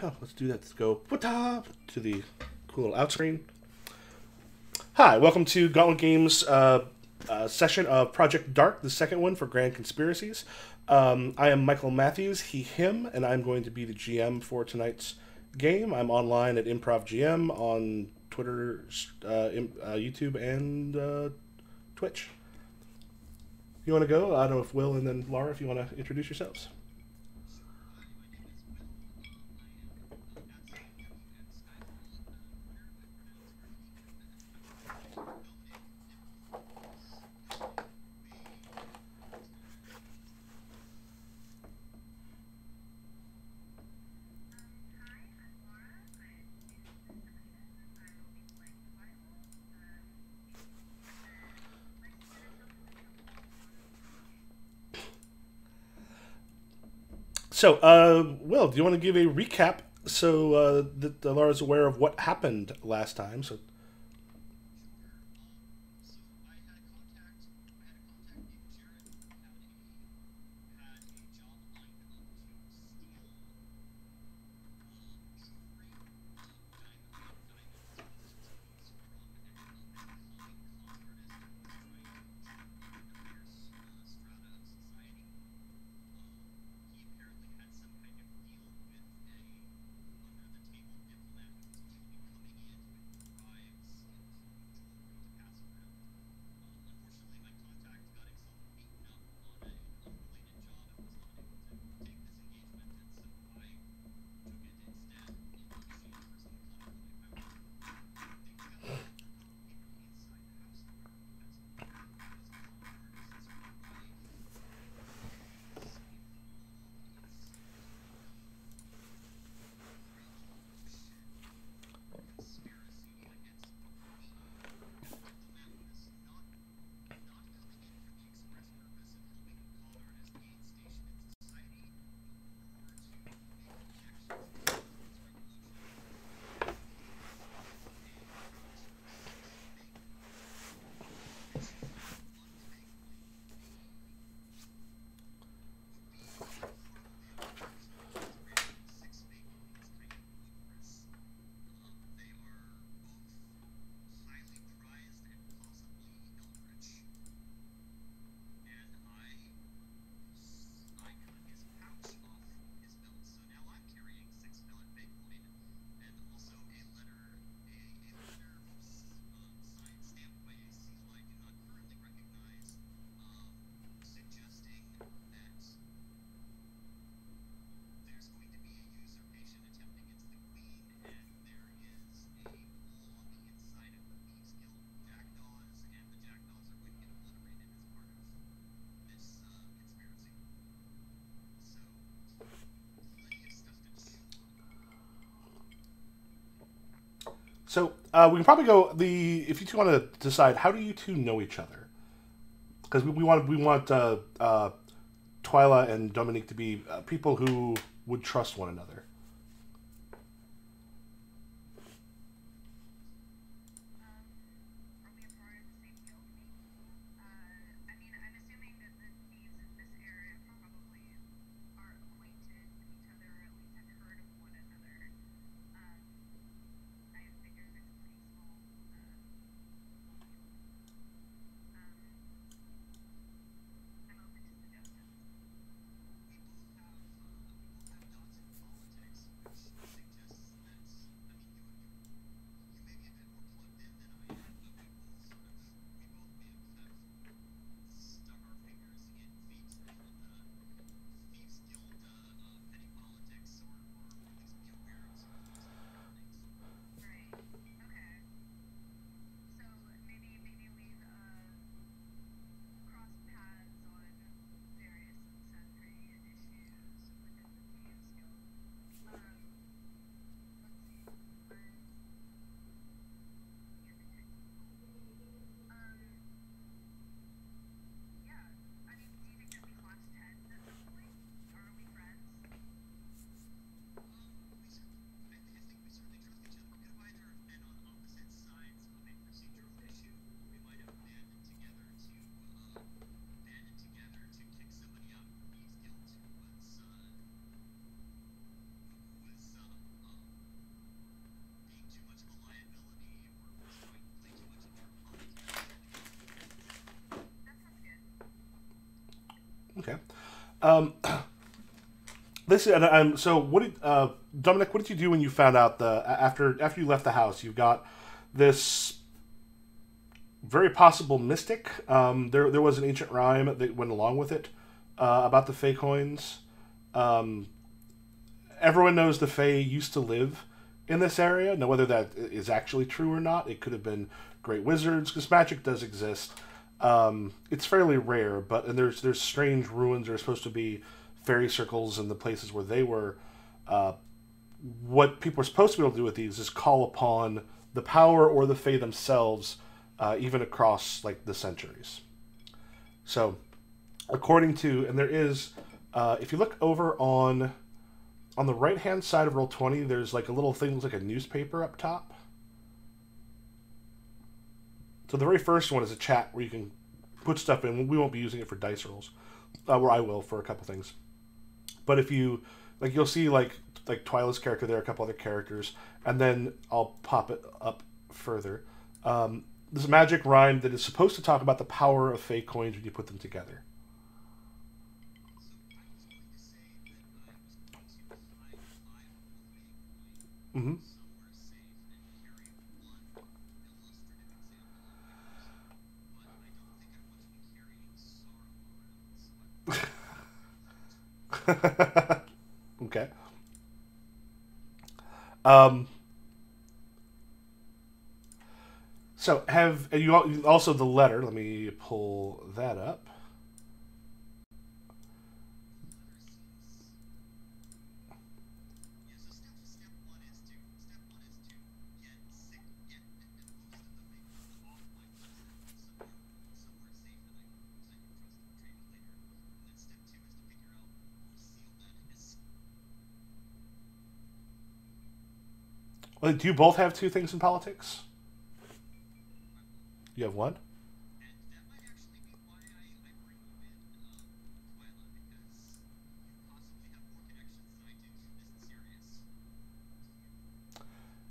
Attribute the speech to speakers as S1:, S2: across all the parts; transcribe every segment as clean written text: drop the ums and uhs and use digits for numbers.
S1: let's do that. Let's go to the cool little out screen. Hi, welcome to Gauntlet Games session of Project Dark, the second one for Grand Conspiracies. I am Michael Matthews, he, him, and I'm going to be the GM for tonight's game. I'm online at Improv GM on Twitter, YouTube, and Twitch. You want to go? I don't know if Will and then Laura, if you want to introduce yourselves. So, Will, do you want to give a recap so that Laura's aware of what happened last time? So. So we can probably go if you two want to decide, how do you two know each other? Because we want Twylla and Dominik to be people who would trust one another. This and I'm so. What did Dominik? What did you do when you found out after you left the house? You got this very possible mystic. There was an ancient rhyme that went along with it about the Fey coins. Everyone knows the Fey used to live in this area. Now, whether that is actually true or not, it could have been great wizards, because magic does exist. It's fairly rare, but and there's strange ruins. There are supposed to be fairy circles in the places where they were. What people are supposed to be able to do with these is call upon the power or the Fey themselves, even across like the centuries. So, according to, and there is, if you look over on the right hand side of Roll20, there's like a little thing that looks like a newspaper up top. So the very first one is a chat where you can put stuff in. We won't be using it for dice rolls, where I will for a couple things. But if you like, you'll see like Twylla's character there, a couple other characters, and then I'll pop it up further. This magic rhyme that is supposed to talk about the power of Fey coins when you put them together. Mm-hmm. Okay. So have you also the letter? Let me pull that up. Well, do you both have two things in politics? You have one?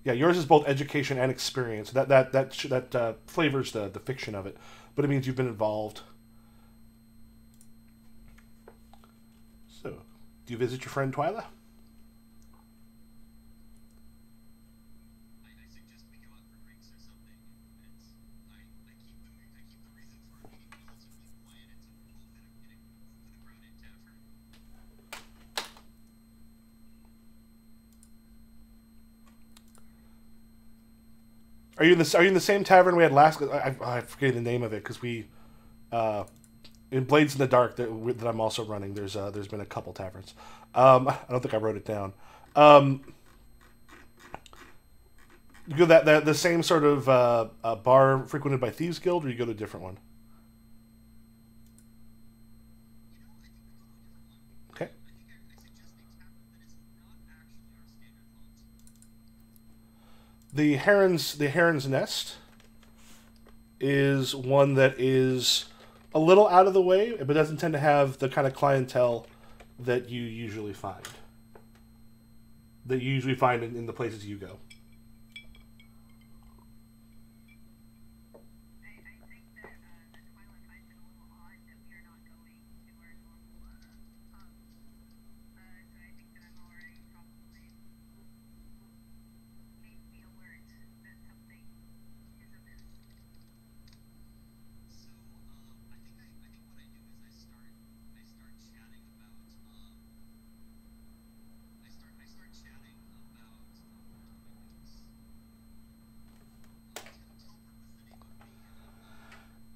S1: Yeah, yours is both education and experience. That flavors the fiction of it, but it means you've been involved. So, do you visit your friend Twylla? Are you in the same tavern we had last? I forget the name of it because we in Blades in the Dark that I'm also running. There's been a couple taverns. I don't think I wrote it down. You go that the same sort of bar frequented by Thieves Guild, or you go to a different one? Okay. The Heron's Nest is one that is a little out of the way, but doesn't tend to have the kind of clientele that you usually find. In the places you go.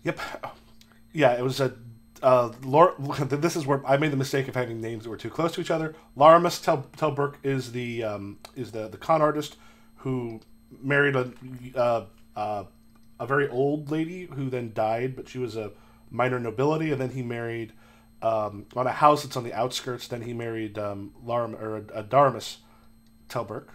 S1: Yep. Yeah, it was a. This is where I made the mistake of having names that were too close to each other. Laramus Telberk is the con artist who married a very old lady who then died, but she was a minor nobility, and then he married on a house that's on the outskirts. Then he married Daramus Telberk.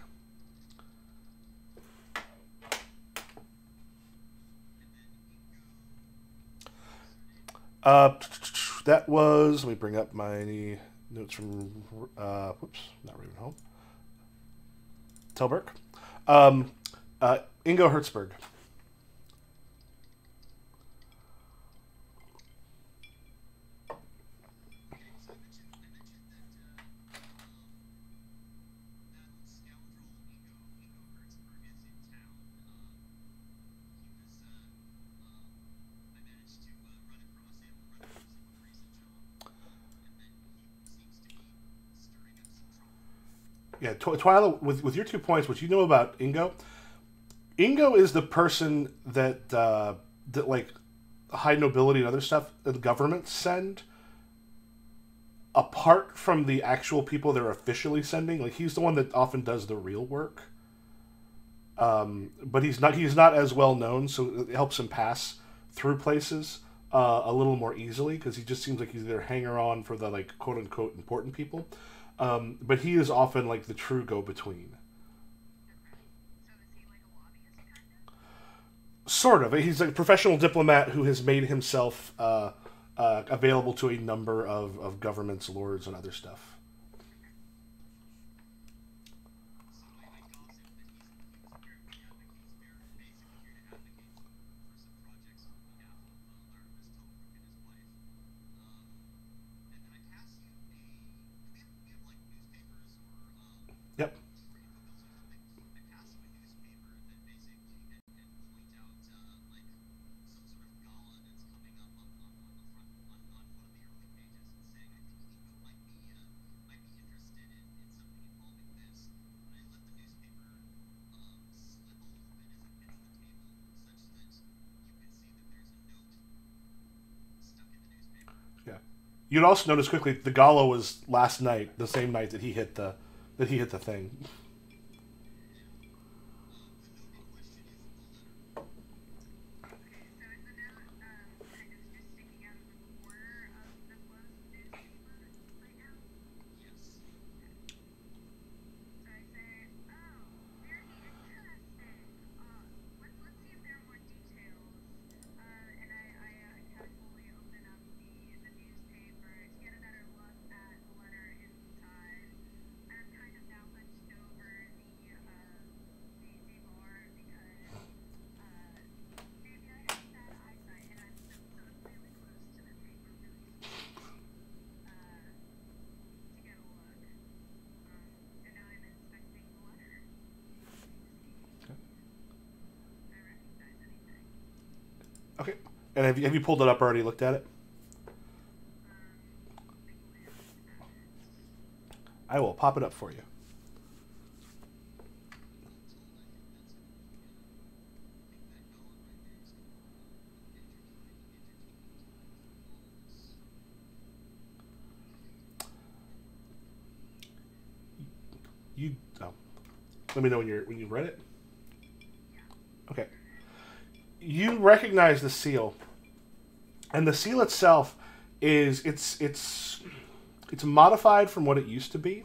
S1: That was. Let me bring up my notes from. Whoops, not Ravenholme. Telberk. Ingo Hertzberg. Yeah, Twylla, with your 2 points, what you know about Ingo, Ingo is the person that like high nobility and other stuff that the government send apart from the actual people they're officially sending. Like he's the one that often does the real work. But he's not as well known, so it helps him pass through places a little more easily because he just seems like he's their hanger on for the like quote unquote important people. But he is often like the true go between. Sort of. He's a professional diplomat who has made himself available to a number of governments, lords, and other stuff. Yep. Yeah. You'd also notice quickly the gala was last night, the same night that he hit the thing. Okay. And have you pulled it up already? Looked at it? I will pop it up for you. You let me know when you read it. Okay. You recognize the seal, and the seal itself is it's modified from what it used to be.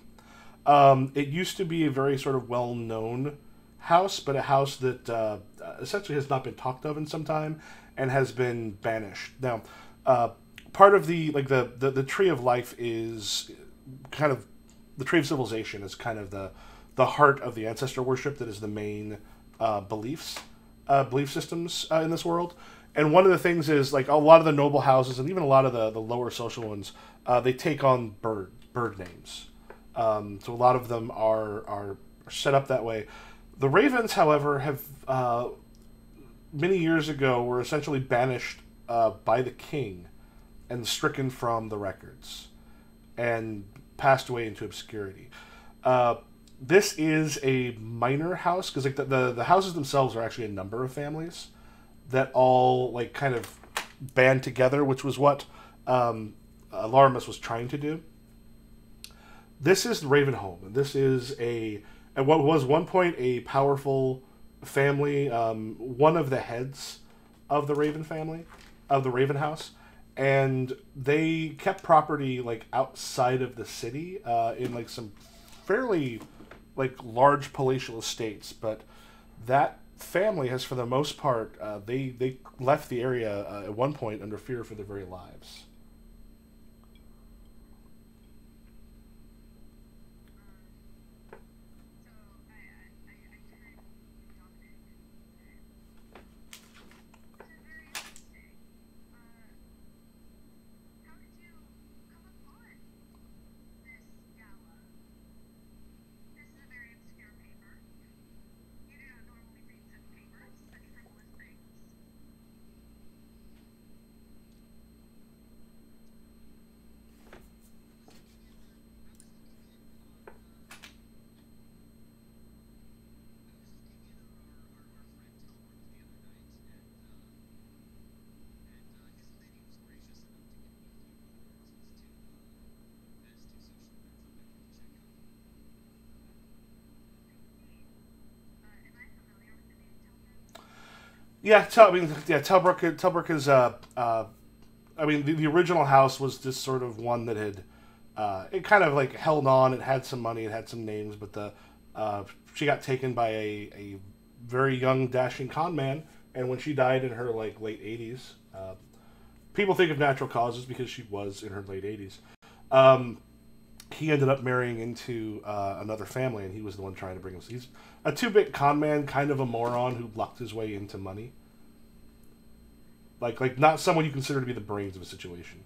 S1: It used to be a very sort of well known house, but a house that essentially has not been talked of in some time and has been banished. Now, part of the tree of life is kind of the tree of civilization is kind of the heart of the ancestral worship that is the main belief systems in this world. And one of the things is like a lot of the noble houses and even a lot of the lower social ones, they take on bird names. So a lot of them are set up that way. The ravens, however, have many years ago were essentially banished by the king and stricken from the records and passed away into obscurity. This is a minor house because like the houses themselves are actually a number of families that all like kind of band together, which was what Alarmus was trying to do. This is Ravenholme, and this is at what was one point a powerful family, one of the heads of the Raven family, of the Raven House, and they kept property like outside of the city in like some fairly like large palatial estates, but that family has, for the most part, they left the area at one point under fear for their very lives. Yeah, Telbrook is. I mean, the original house was just sort of one that had. It kind of like held on. It had some money. It had some names, but she got taken by a very young dashing con man, and when she died in her like late 80s, people think of natural causes because she was in her late 80s. Um, he ended up marrying into another family, and he was the one trying to bring him. He's a two-bit con man, kind of a moron who lucked his way into money. Like not someone you consider to be the brains of a situation.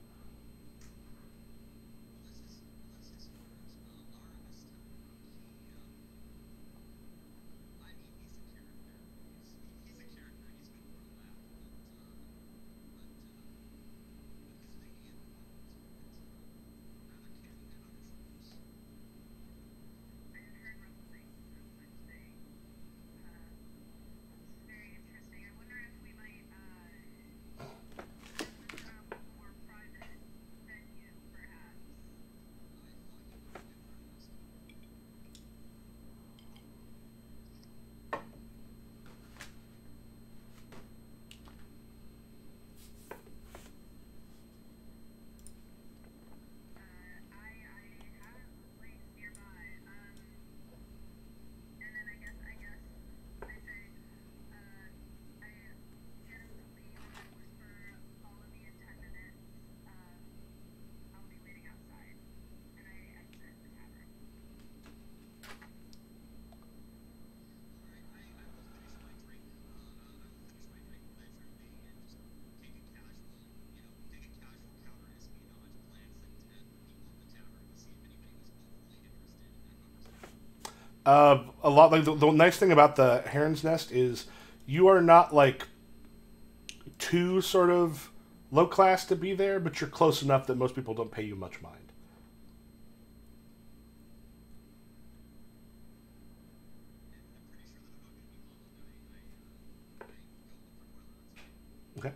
S1: A lot like the nice thing about the Heron's Nest is you are not like too sort of low class to be there, but you're close enough that most people don't pay you much mind. Okay.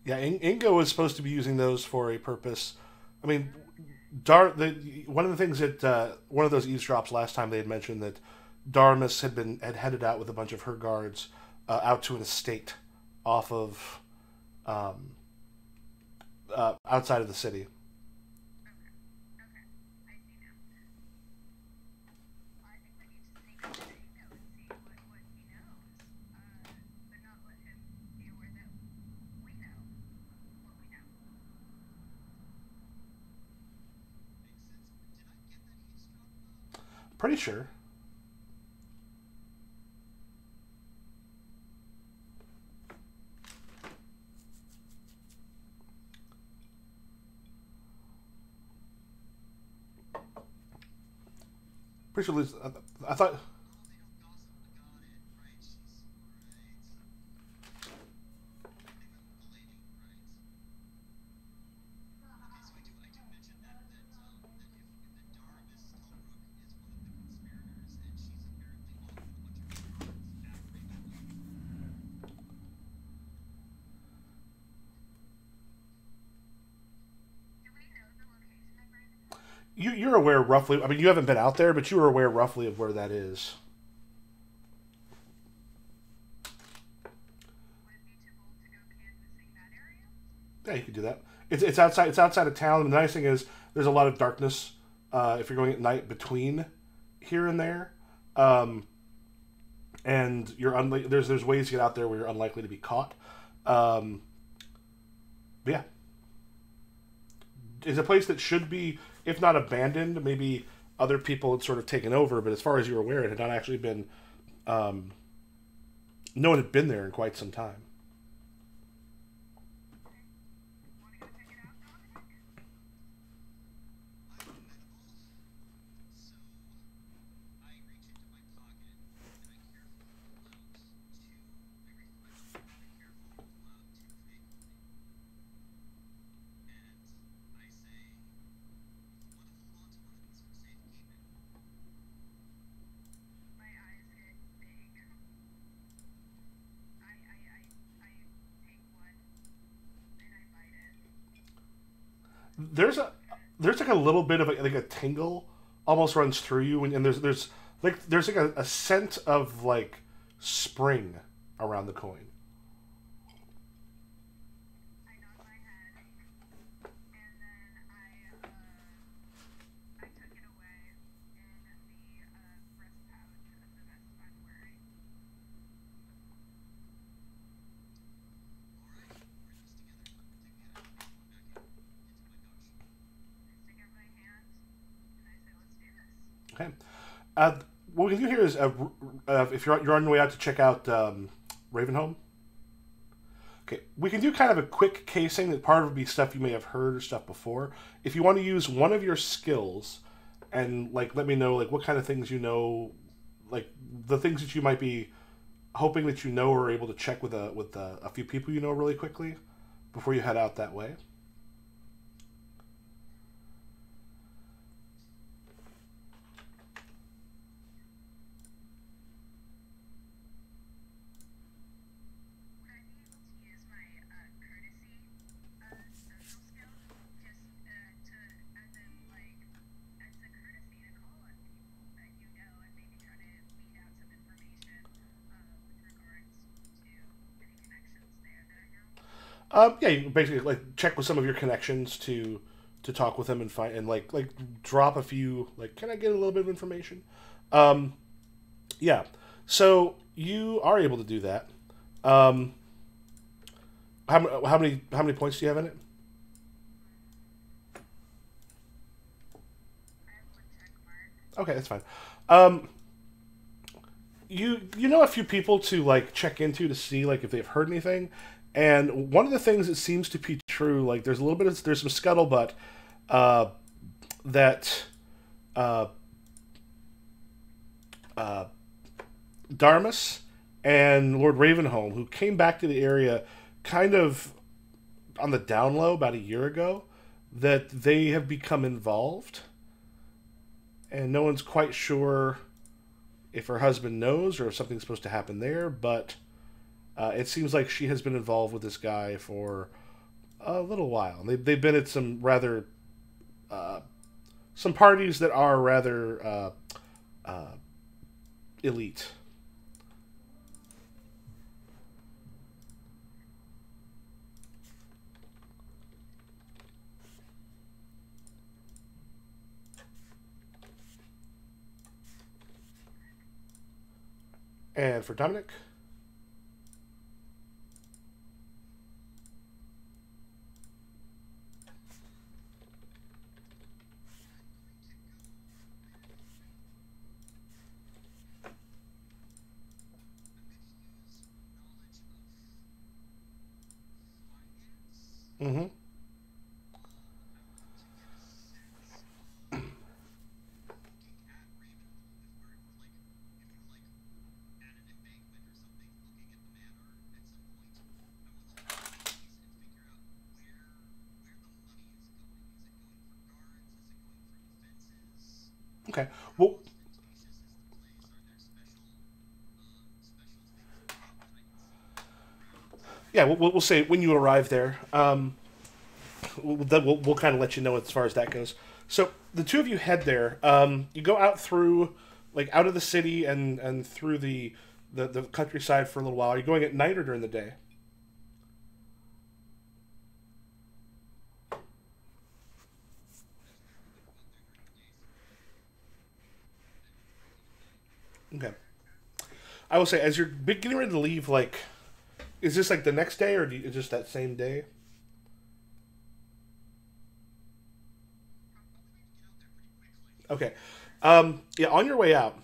S1: Yeah, Ingo was supposed to be using those for a purpose. I mean, one of the things that one of those eavesdrops last time they had mentioned that Darmus had headed out with a bunch of her guards out to an estate off of um, outside of the city. Pretty sure. Pretty sure. I thought. You're aware roughly. I mean, you haven't been out there, but you are aware roughly of where that is. Yeah, you could do that. It's outside. It's outside of town. And the nice thing is, there's a lot of darkness if you're going at night between here and there, um, and there's ways to get out there where you're unlikely to be caught. Um, but yeah, it's a place that should be, if not abandoned, maybe other people had sort of taken over. But as far as you're aware, it had not actually been. Um, no one had been there in quite some time. There's a there's like a little bit of like a tingle almost runs through you, and there's like a scent of like spring around the coin. Okay. Uh, what we can do here is, if you're on your way out to check out Ravenholme, okay, we can do kind of a quick casing. That part of it would be stuff you may have heard or stuff before. If you want to use one of your skills, and like let me know like what kind of things you know, like the things that you might be hoping that you know or are able to check with a few people you know really quickly before you head out that way. Yeah, you can basically like check with some of your connections to talk with them and find and like drop a few like can I get a little bit of information? Um, yeah, so you are able to do that. Um, how many points do you have in it? Okay, that's fine. Um, you know a few people to like check into to see like if they've heard anything, and one of the things that seems to be true, like there's some scuttlebutt uh, that uh, uh, Darmus and Lord Ravenholme, who came back to the area kind of on the down low about a year ago, that they have become involved, and no one's quite sure if her husband knows or if something's supposed to happen there, but it seems like she has been involved with this guy for a little while. They've been at some rather some parties that are rather elite. And for Dominic. Mm-hmm. Okay. Well, yeah, we'll say when you arrive there. We'll kind of let you know as far as that goes. So the two of you head there. You go out through, like, out of the city and through the countryside for a little while. Are you going at night or during the day? Okay. I will say, as you're getting ready to leave, like, is this like the next day or is this that same day? Okay. Yeah, on your way out,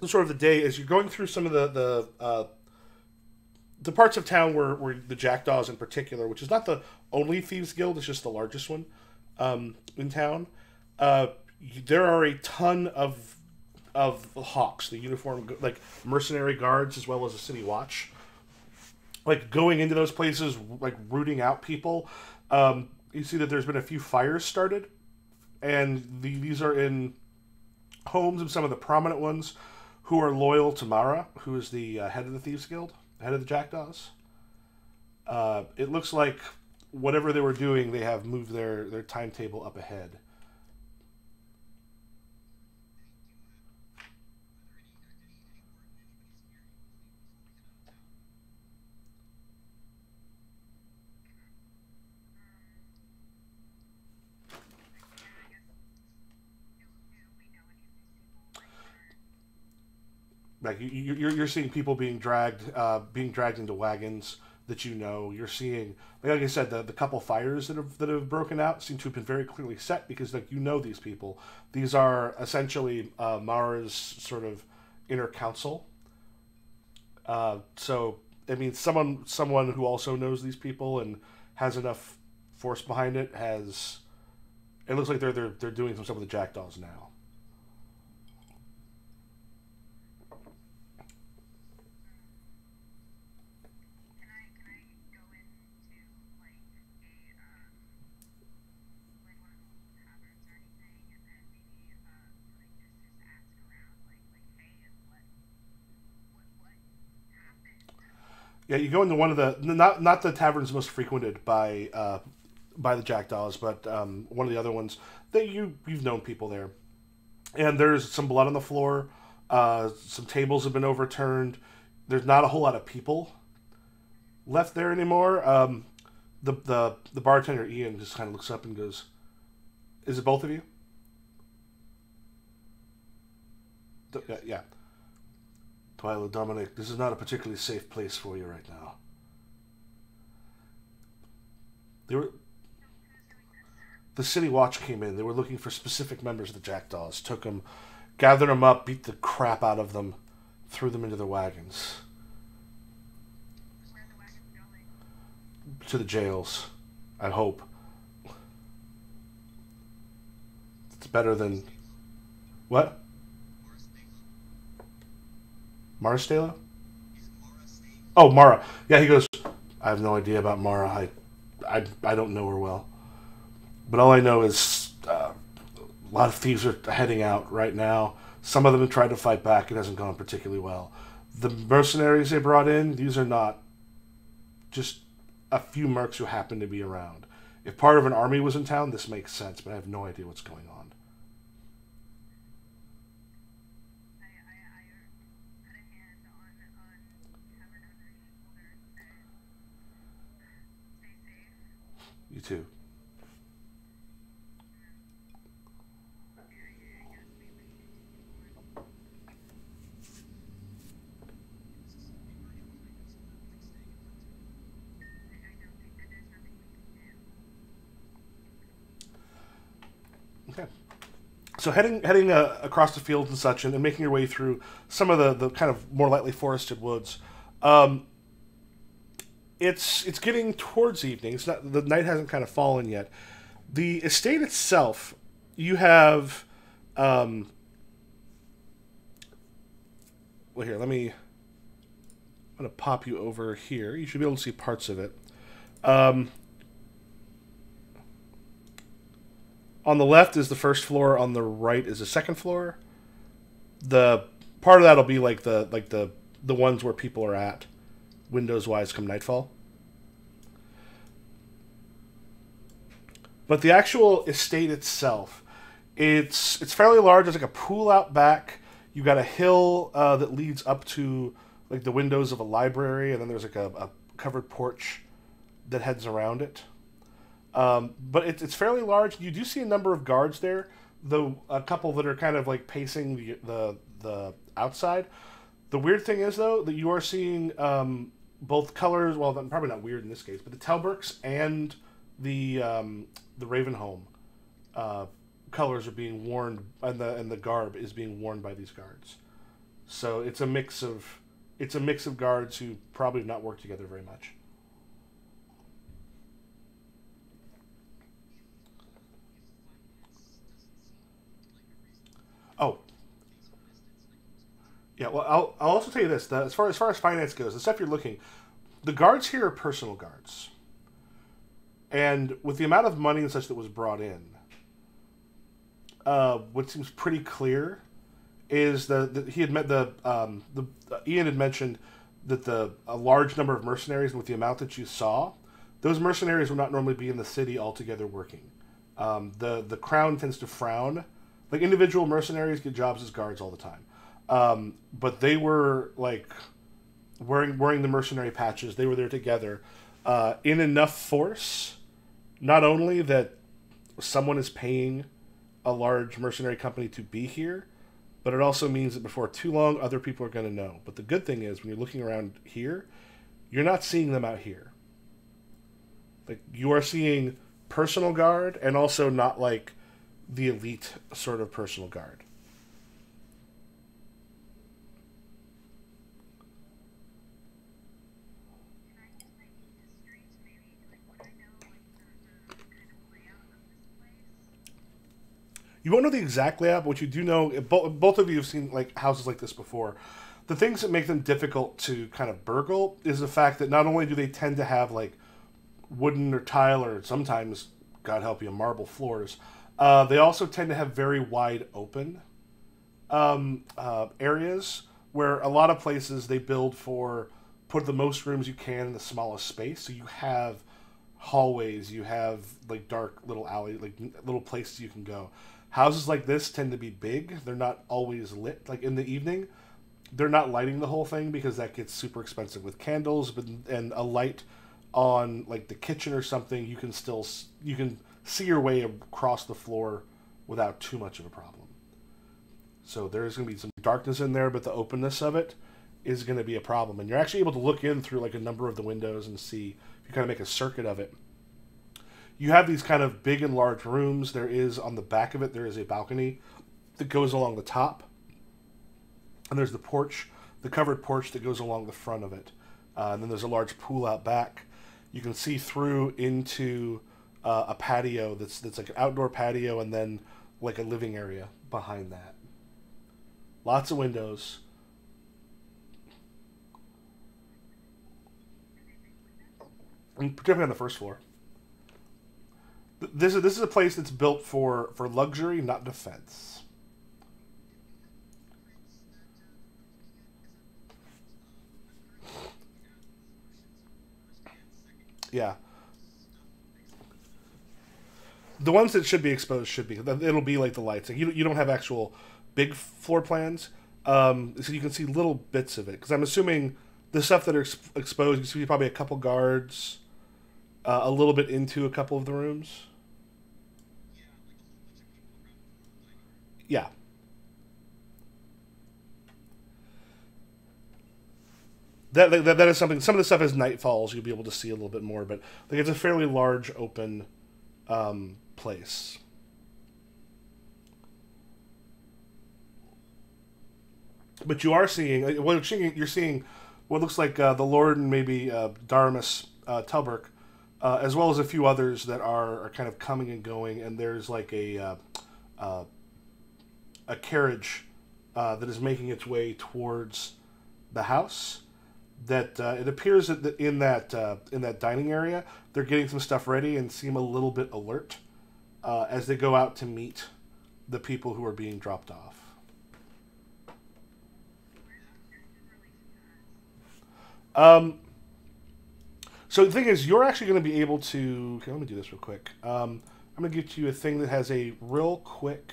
S1: sort of the day as you're going through some of the parts of town where the Jackdaws in particular, which is not the only thieves guild, it's just the largest one in town. Uh, there are a ton of hawks, the uniform like mercenary guards as well as the city watch, like going into those places, like rooting out people. You see that there's been a few fires started, and these are in homes of some of the prominent ones who are loyal to Mara, who is the head of the Thieves Guild, head of the Jackdaws. It looks like whatever they were doing, they have moved their timetable up ahead. Like you're seeing people being dragged into wagons that you know. You're seeing, like I said, the couple fires that have broken out seem to have been very clearly set because like you know these people. These are essentially Mara's sort of inner council. So I mean, someone who also knows these people and has enough force behind it has. It looks like they're doing some stuff with the Jackdaws now. Yeah, you go into one of the not the taverns most frequented by the Jackdaws, but one of the other ones that you've known people there. And there's some blood on the floor. Some tables have been overturned. There's not a whole lot of people left there anymore. The bartender Ian just kind of looks up and goes, "Is it both of you?" Yeah, yeah. Twylla, Dominik, this is not a particularly safe place for you right now. They were the city watch came in. They were looking for specific members of the Jackdaws. Took them, gathered them up, beat the crap out of them, threw them into their wagons to the jails. I hope it's better than what? Marstela? Oh, Mara. Yeah, he goes. I have no idea about Mara. I don't know her well, but all I know is a lot of thieves are heading out right now. Some of them have tried to fight back. It hasn't gone particularly well. The mercenaries they brought in, these are not just a few mercs who happen to be around. If part of an army was in town, this makes sense, but I have no idea what's going on. You too. Okay. So heading across the fields and such, and making your way through some of the kind of more lightly forested woods, it's getting towards evening. It's not, the night hasn't kind of fallen yet. The estate itself, you have. Well, here, let me. I'm gonna pop you over here. You should be able to see parts of it. On the left is the first floor. On the right is the second floor. The part of that'll be like the ones where people are at, windows wise, come nightfall. But the actual estate itself, it's fairly large. There's like a pool out back. You got a hill that leads up to like the windows of a library, and then there's like a covered porch that heads around it. But it's fairly large. You do see a number of guards there, though a couple that are kind of like pacing the outside. The weird thing is, though, that you are seeing both colors. Well, probably not weird in this case, but the Telberks and the Ravenholme colors are being worn, and the garb is being worn by these guards. So it's a mix of guards who probably have not worked together very much. Oh, yeah. Well, I'll also tell you this: that as far as finance goes, the stuff you're looking, the guards here are personal guards, and with the amount of money and such that was brought in, what seems pretty clear is that he had met Ian had mentioned that a large number of mercenaries, and with the amount that you saw, those mercenaries would not normally be in the city altogether working. The crown tends to frown. Like, individual mercenaries get jobs as guards all the time. But they were, like, wearing the mercenary patches. They were there together in enough force, not only that someone is paying a large mercenary company to be here, but it also means that before too long, other people are going to know. But the good thing is, when you're looking around here, you're not seeing them out here. Like, you are seeing personal guard, and also not, like, the elite sort of personal guard. You won't know the exact layout, but what you do know, both of you have seen like houses like this before. The things that make them difficult to kind of burgle is the fact that not only do they tend to have like wooden or tile, or sometimes, God help you, marble floors, they also tend to have very wide open areas where a lot of places they build for put the most rooms you can in the smallest space. So you have hallways, you have like dark little alley, like little places you can go. Houses like this tend to be big. They're not always lit. Like in the evening, they're not lighting the whole thing because that gets super expensive with candles. And a light on like the kitchen or something, you can see your way across the floor without too much of a problem. So there's going to be some darkness in there, but the openness of it is going to be a problem. And you're actually able to look in through like a number of the windows and see, if you kind of make a circuit of it. You have these kind of big and large rooms. There is, on the back of it, there is a balcony that goes along the top. And there's the porch, the covered porch that goes along the front of it. And then there's a large pool out back. You can see through into a patio that's like an outdoor patio, and then like a living area behind that. Lots of windows. And particularly on the first floor. This is a place that's built for luxury, not defense. Yeah. The ones that should be exposed should be. It'll be like the lights. Like you don't have actual big floor plans, so you can see little bits of it. Because I'm assuming the stuff that are exposed, you see probably a couple guards, a little bit into a couple of the rooms. Yeah. That is something. Some of the stuff as night falls, you'll be able to see a little bit more, but like it's a fairly large open place. But you are seeing you're seeing what looks like the Lord and maybe Darmus Telberk, as well as a few others that are kind of coming and going. And there's like uh, a carriage that is making its way towards the house. That it appears that in that dining area, they're getting some stuff ready and seem a little bit alert as they go out to meet the people who are being dropped off. Um, so the thing is, you're actually going to be able to. Okay, let me do this real quick. I'm going to give you a thing that has a real quick,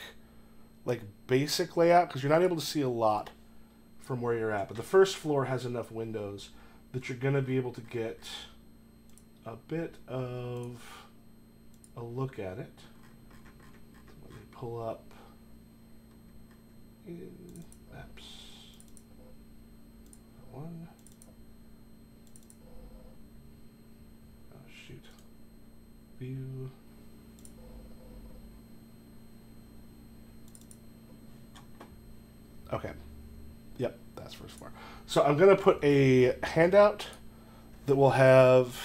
S1: like basic layout because you're not able to see a lot from where you're at. But the first floor has enough windows that you're going to be able to get a bit of a look at it. Let me pull up in maps. One. Oh, shoot. View. Okay. Yep, that's first floor. So I'm going to put a handout that will have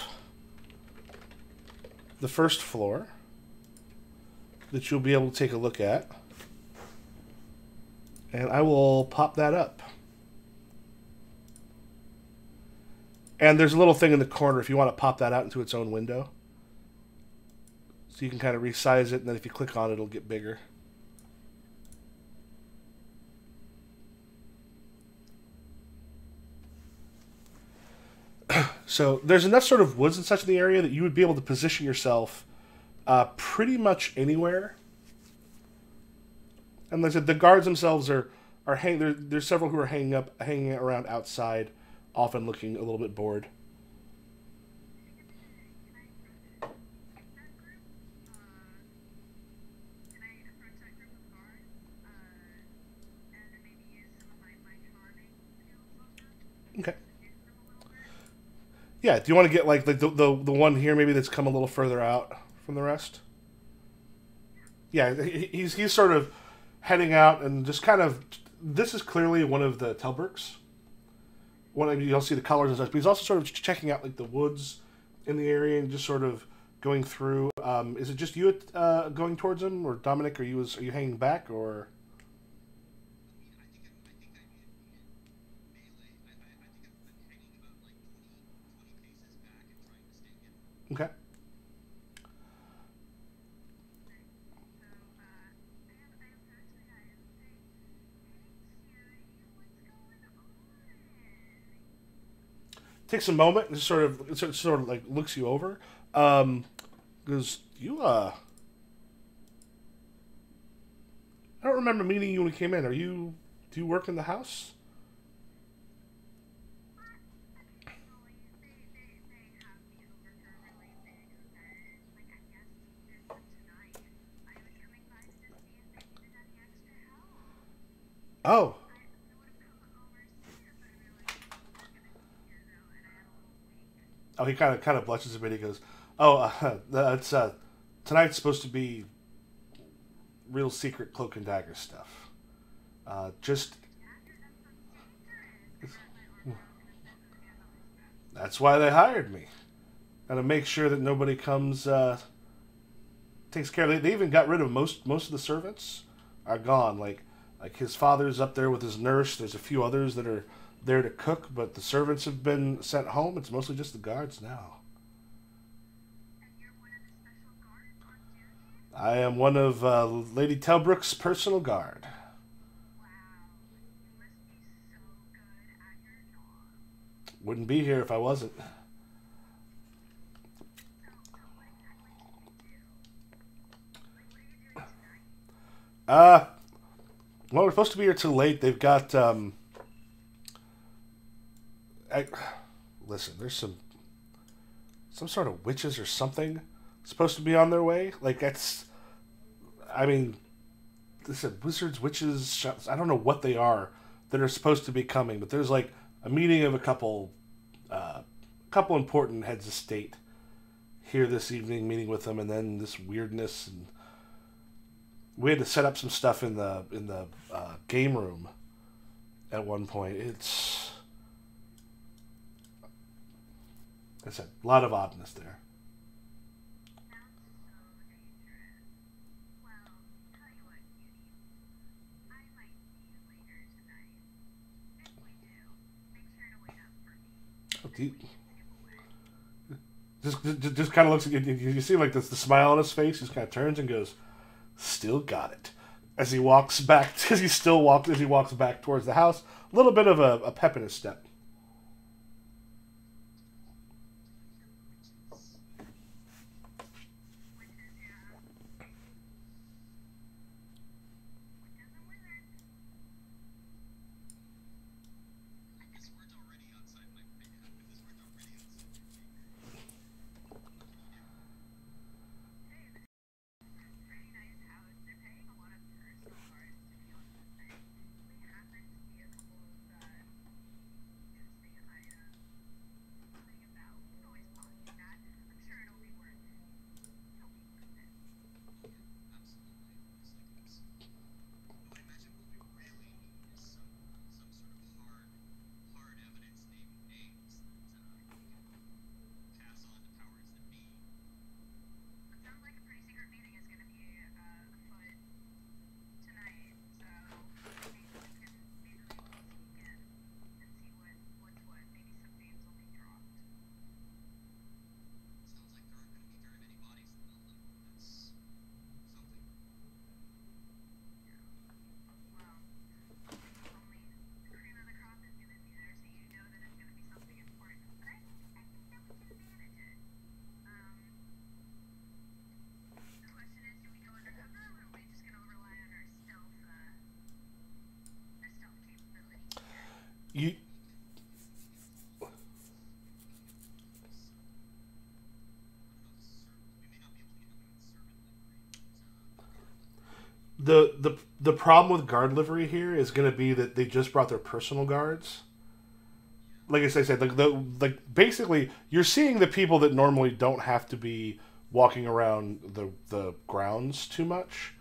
S1: the first floor that you'll be able to take a look at. And I will pop that up. And there's a little thing in the corner if you want to pop that out into its own window. So you can kind of resize it, and then if you click on it, it'll get bigger. So there's enough sort of woods and such in the area that you would be able to position yourself pretty much anywhere. And like I said, the guards themselves are there's several who are hanging around outside, often looking a little bit bored. Okay. Yeah. Do you want to get like the one here maybe that's come a little further out from the rest? Yeah. He's sort of heading out and just kind of. This is clearly one of the Telberks. You'll see the colors and such, but he's also sort of checking out like the woods in the area and just sort of going through. Is it just you going towards him, or Dominik? Are you hanging back, or? Okay. Takes a moment and just sort of like looks you over. Goes, you I don't remember meeting you when we came in. Do you work in the house? Oh. Oh, he kind of blushes a bit. He goes, "Oh, that's tonight's supposed to be real secret cloak and dagger stuff. Just that's why they hired me, and to make sure that nobody comes takes care of it. They even got rid of most of the servants are gone. Like his father's up there with his nurse. There's a few others that are there to cook, but the servants have been sent home. It's mostly just the guards now. I am one of Lady Telbrook's personal guard. Wouldn't be here if I wasn't. Uh, well, we're supposed to be here too late. They've got, I, listen, there's some sort of witches or something supposed to be on their way. Like, that's, I mean, listen, wizards, witches, I don't know what they are that are supposed to be coming, but there's like a meeting of a couple important heads of state here this evening, meeting with them, and then this weirdness, and we had to set up some stuff in the game room at one point. It's, like I said, a lot of oddness there. He just kind of looks at you. You see like the smile on his face. He just kind of turns and goes, "Still got it." As he walks back, as he walks back towards the house, a little bit of a pep in his step. You the problem with guard livery here is going to be that they just brought their personal guards. Like I said, like basically you're seeing the people that normally don't have to be walking around the grounds too much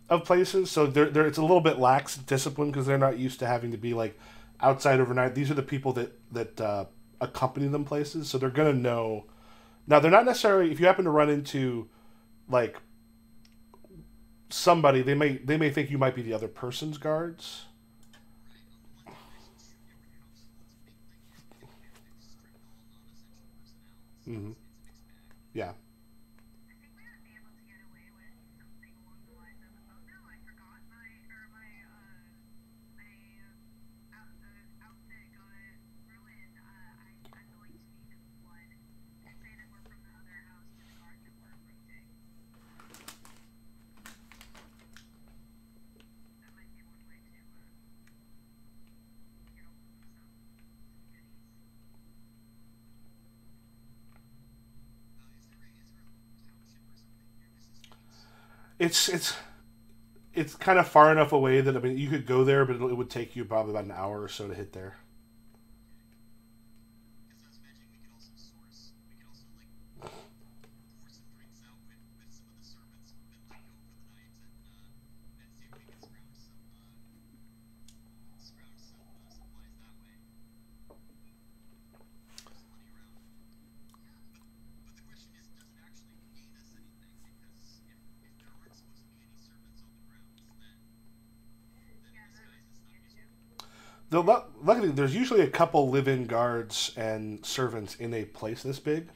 S1: of places. So they're it's a little bit lax discipline because they're not used to having to be like outside overnight. These are the people that accompany them places, so they're gonna know. Now they're not necessarily. If you happen to run into like somebody, they may think you might be the other person's guards. Hmm. Yeah. It's it's kind of far enough away that I mean you could go there, but it would take you probably about an hour or so to hit there. Luckily, there's usually a couple live-in guards and servants in a place this big.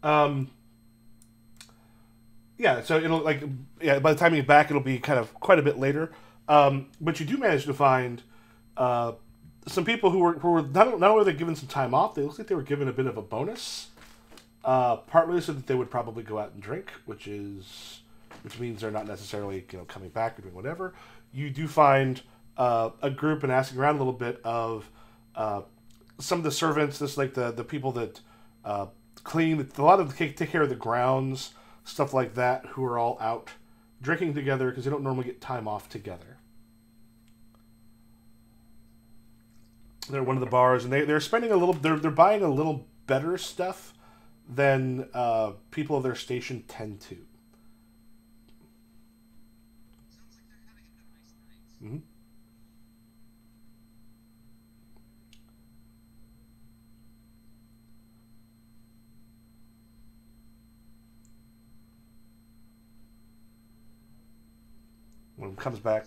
S1: Um, yeah, so it'll like yeah. By the time you get back, it'll be kind of quite a bit later. But you do manage to find uh, some people who were not only were they given some time off, they look like they were given a bit of a bonus. Partly so that they would probably go out and drink, which means they're not necessarily coming back or doing whatever. You do find a group and asking around a little bit of some of the servants, this like the people that clean, a lot of them take care of the grounds, stuff like that, who are all out drinking together because they don't normally get time off together. They're at one of the bars and they're spending a little. They're buying a little better stuff than people of their station tend to. Mm-hmm. When it comes back,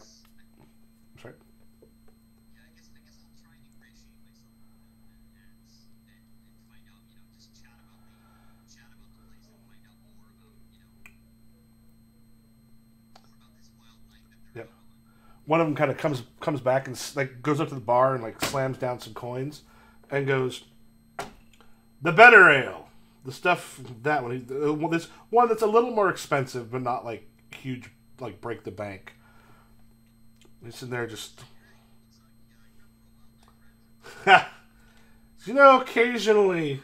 S1: sorry. Yep. One of them kind of comes back and like goes up to the bar and like slams down some coins, and goes, "The better ale, the stuff that one. This one that's a little more expensive, but not like huge, like break the bank." He's sitting there just, occasionally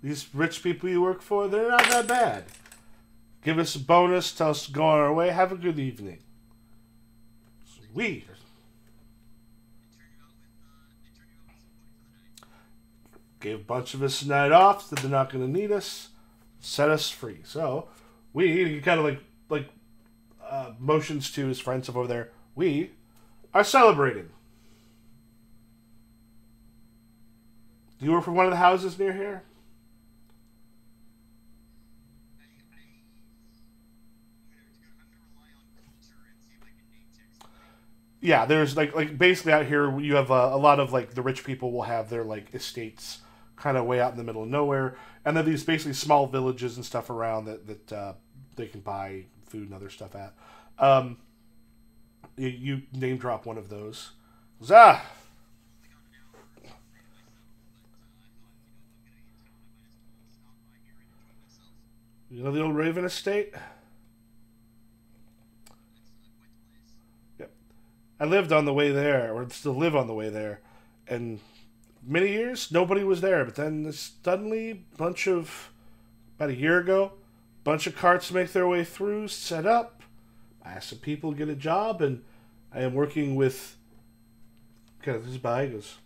S1: these rich people you work for, they're not that bad. Give us a bonus, tell us to go on our way, have a good evening. Sweet. Gave a bunch of us a night off, said they're not going to need us, set us free. So, he kind of like motions to his friends over there. We are celebrating. Do you work for one of the houses near here? Yeah, there's like basically out here you have a lot of like the rich people will have their like estates kind of way out in the middle of nowhere, and then these basically small villages and stuff around that they can buy food and other stuff at. Um, you name drop one of those. Ah, you know the old Raven estate? Yep. I lived on the way there, or still live on the way there, and many years nobody was there. But then suddenly, about a year ago, bunch of carts make their way through, set up. I asked some people to get a job, and I am working with. Okay, this is by goes.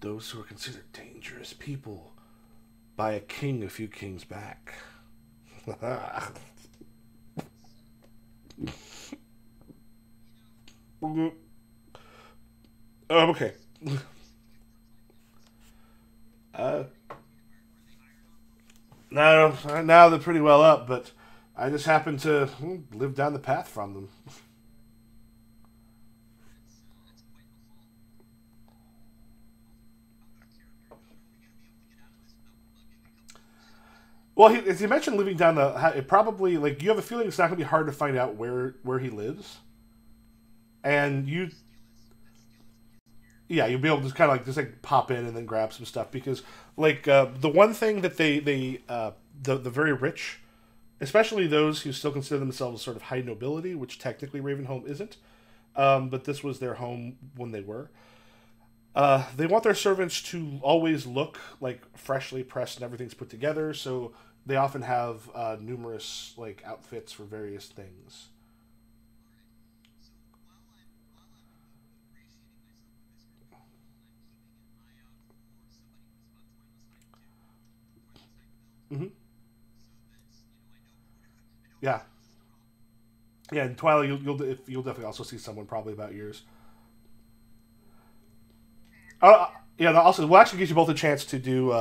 S1: Those who are considered dangerous people by a king a few kings back. Okay. Uh, now they're pretty well up, but I just happen to live down the path from them. Well, as you mentioned, living down it probably like you have a feeling it's not going to be hard to find out where he lives, and yeah, you'll be able to kind of like just like pop in and then grab some stuff because like the one thing that the very rich, especially those who still consider themselves sort of high nobility, which technically Ravenholme isn't, but this was their home when they were. They want their servants to always look like freshly pressed and everything's put together, so they often have numerous like outfits for various things. Hmm. Yeah, yeah. And Twylla, you'll definitely also see someone probably about yours. Yeah. Also, we'll actually give you both a chance to do.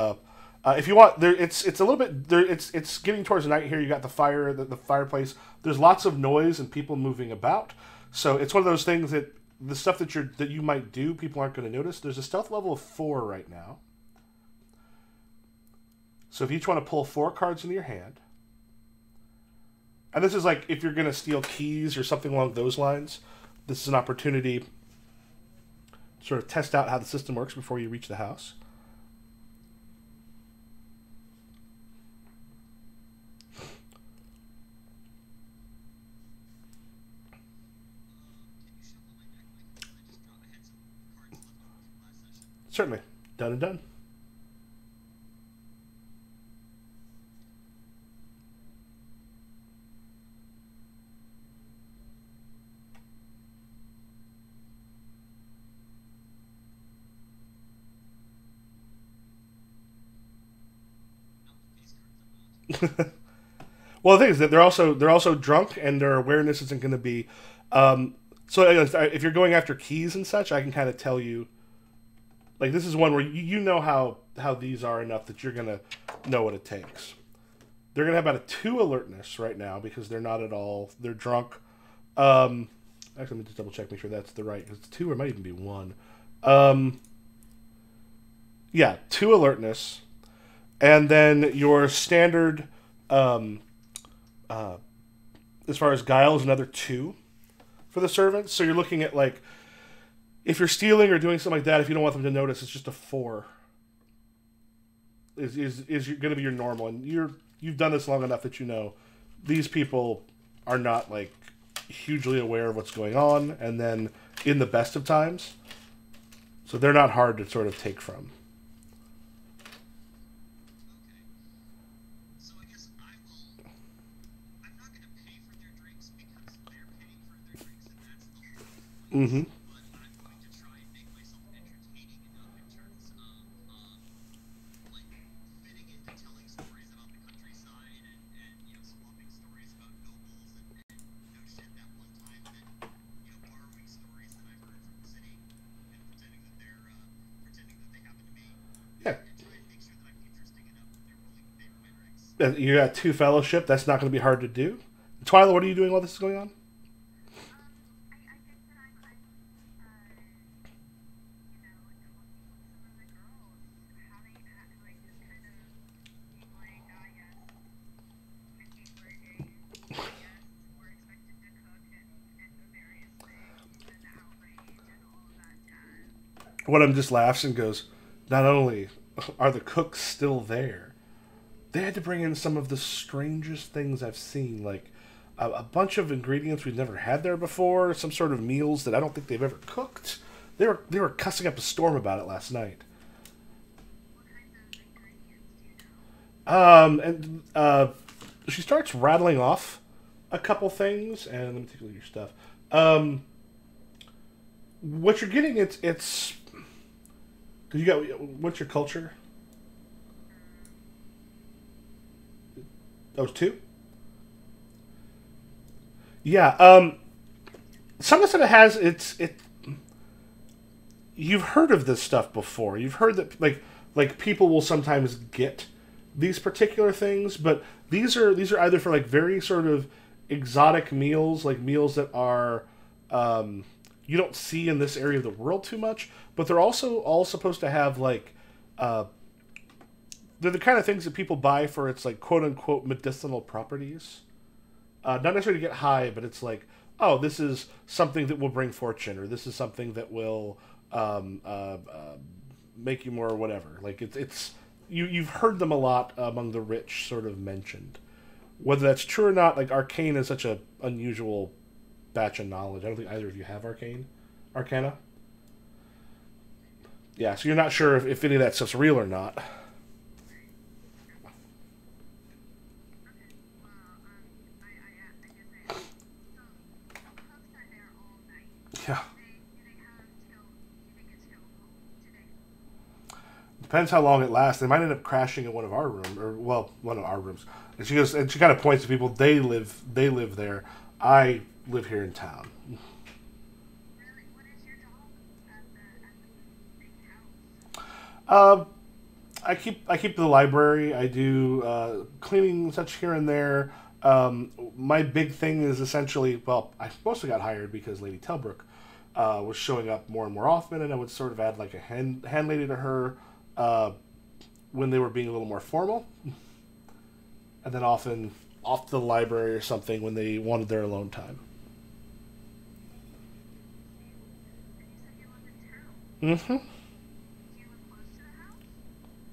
S1: If you want, there it's a little bit there. It's getting towards the night here. You got the fire, the fireplace. There's lots of noise and people moving about. So it's one of those things that the stuff that you might do, people aren't going to notice. There's a stealth level of 4 right now. So if you each want to pull 4 cards into your hand, and this is like if you're going to steal keys or something along those lines, this is an opportunity to sort of test out how the system works before you reach the house. Certainly. Done and done. Well, the thing is that they're also drunk, and their awareness isn't going to be. So if you're going after keys and such, I can kind of tell you. Like, this is one where you know how these are enough that you're going to know what it takes. They're going to have about a 2 alertness right now because they're not at all... They're drunk. Actually, let me just double check, make sure that's the right... Because it's 2 or it might even be 1. Yeah, 2 alertness. And then your standard... as far as guile is another 2 for the servants. So you're looking at, like... If you're stealing or doing something like that, if you don't want them to notice, it's just a 4. Is going to be your normal, and you've done this long enough that you know these people are not like hugely aware of what's going on, and then in the best of times, so they're not hard to sort of take from.
S2: So I guess I'm not going to pay for their drinks because they're paying for their drinks, and that's the whole point.
S1: Mm-hmm. You got 2 fellowship. That's not going to be hard to do. Twylla, what are you doing while this is going on? One of them just laughs and goes, "Not only are the cooks still there, they had to bring in some of the strangest things I've seen, like a bunch of ingredients we've never had there before, some sort of meals that I don't think they've ever cooked. They were cussing up a storm about it last night." And she starts rattling off a couple things, and let me take a look at your stuff. What you're getting, it's because you got, what's your culture? Those 2? Yeah. Some of the stuff it has, you've heard of this stuff before. You've heard that like people will sometimes get these particular things, but these are either for like very sort of exotic meals, like meals that are you don't see in this area of the world too much, but they're also all supposed to have like they're the kind of things that people buy for its like quote unquote medicinal properties. Not necessarily to get high, but it's like, oh, this is something that will bring fortune, or this is something that will make you more whatever. Like it's you've heard them a lot among the rich, sort of mentioned. Whether that's true or not, like arcane is such a unusual batch of knowledge. I don't think either of you have arcana. Yeah, so you're not sure if any of that stuff's real or not. Yeah. Depends how long it lasts. They might end up crashing in one of our rooms, or well, one of our rooms. And she goes, and she kind of points to people. They live there. I live here in town. I keep the library. I do cleaning and such here and there. My big thing is essentially, well, I mostly got hired because Lady Telbrook was showing up more and more often, and I would sort of add like a hand lady to her when they were being a little more formal, and then often off to the library or something when they wanted their alone time. Mm-hmm.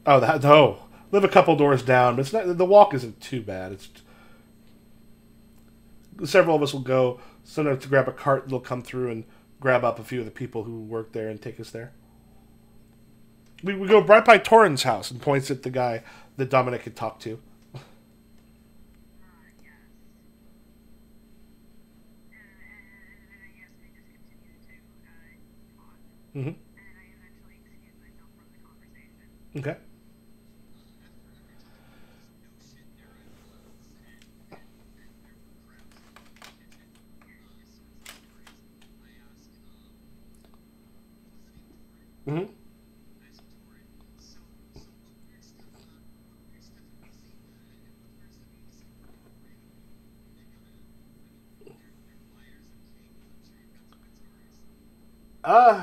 S1: Oh, that no. Live a couple doors down, but it's not. The walk isn't too bad. It's several of us will go sometimes to grab a cart. They'll come through and grab up a few of the people who work there and take us there. We go right by Torrin's house and points at the guy that Dominik had talked to. Mm-hmm. Okay. Mm-hmm.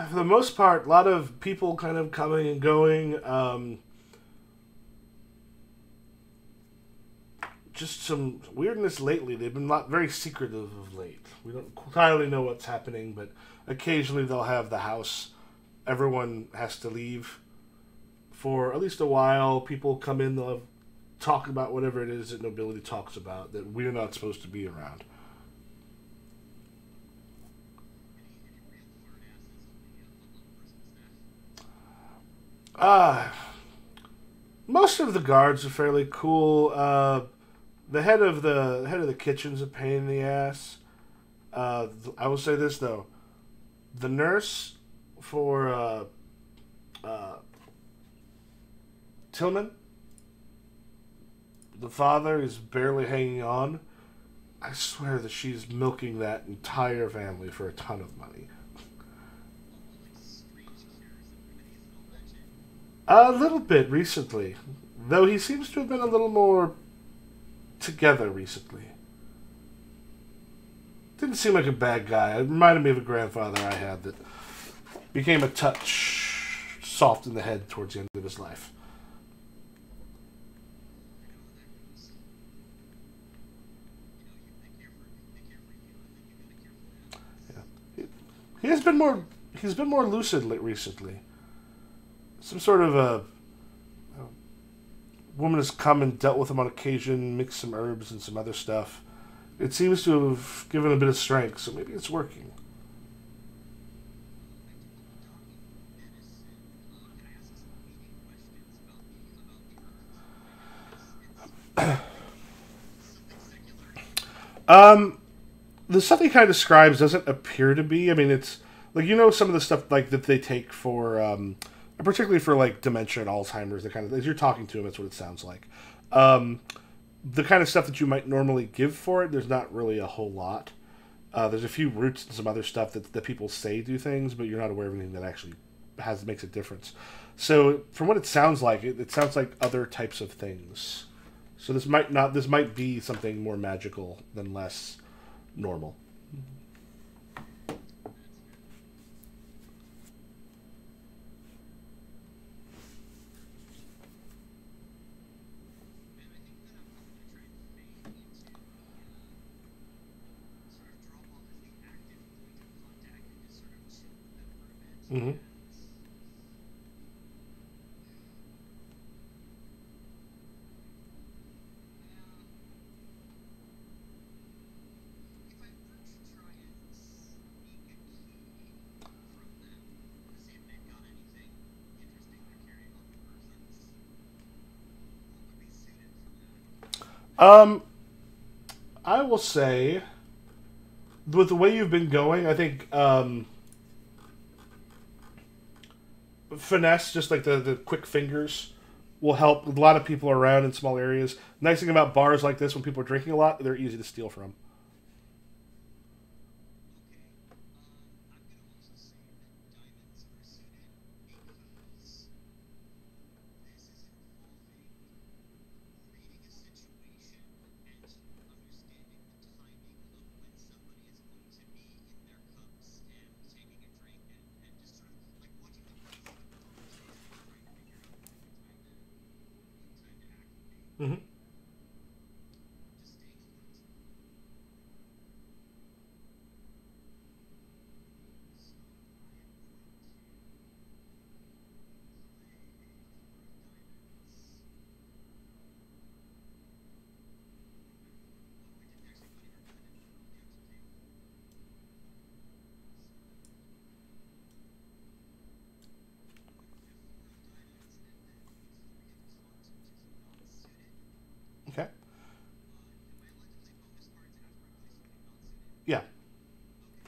S1: For the most part, a lot of people kind of coming and going. Just some weirdness lately. They've been not very secretive of late. We don't entirely know what's happening, but occasionally they'll have the house. Everyone has to leave for at least a while. People come in, they'll talk about whatever it is that nobility talks about that we're not supposed to be around. Ah, most of the guards are fairly cool. The head of the kitchen's a pain in the ass. I will say this though, the nurse for uh, Tillman, the father is barely hanging on. I swear that she's milking that entire family for a ton of money. A little bit recently, though he seems to have been a little more together recently. Didn't seem like a bad guy. It reminded me of a grandfather I had that became a touch soft in the head towards the end of his life. Yeah. He has been more. He's been more lucid recently. Some sort of a woman has come and dealt with him on occasion, mixed some herbs and some other stuff. It seems to have given a bit of strength, so maybe it's working. Um, the stuff he kind of describes doesn't appear to be. I mean, it's like some of the stuff like that they take for, particularly for like dementia and Alzheimer's. The kind of as you're talking to him, that's what it sounds like. Um, the kind of stuff that you might normally give for it, there's not really a whole lot. There's a few roots and some other stuff that people say do things, but you're not aware of anything that actually makes a difference. So from what it sounds like, it sounds like other types of things. So this might be something more magical than less normal. Mm-hmm. Um, I will say, with the way you've been going, I think finesse, just like the quick fingers, will help a lot of people around in small areas. Nice thing about bars like this, when people are drinking a lot, they're easy to steal from. Yeah.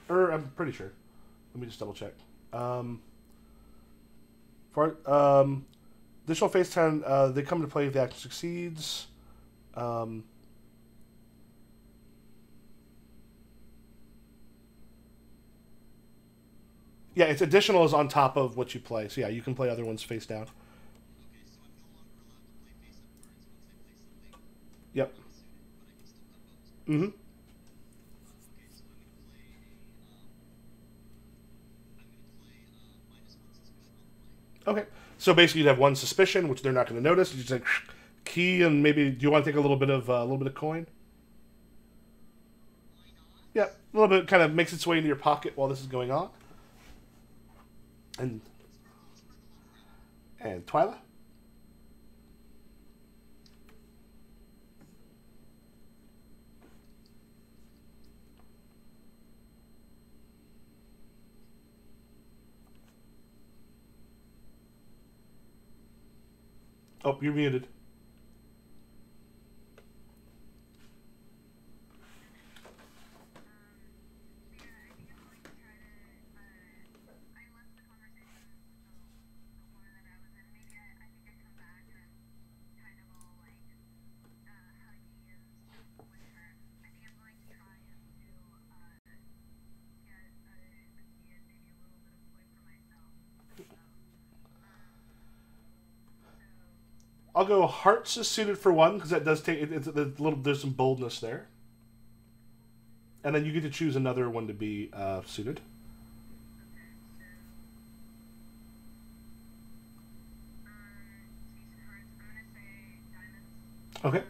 S1: Or I'm pretty sure. Let me just double check. For additional phase 10, they come into play if the action succeeds. Yeah, it's additional is on top of what you play. So yeah, you can play other ones face down.
S2: Okay, so I'm no longer allowed to play face-up cards once I play something
S1: Yep.
S2: unsuited, but I can still cut those.
S1: Mm-hmm.
S2: Okay, so I'm gonna play minus one suspicion on the play.
S1: Okay. So basically, you'd have one suspicion, which they're not going to notice. You just like key, and maybe do you want to take a little bit of coin?
S2: Why not?
S1: Yeah, a little bit kind of makes its way into your pocket while this is going on. And Twylla. Oh, you're muted. I'll go hearts is suited for one because that does take it's a little. There's some boldness there, and then you get to choose another one to be suited. Okay.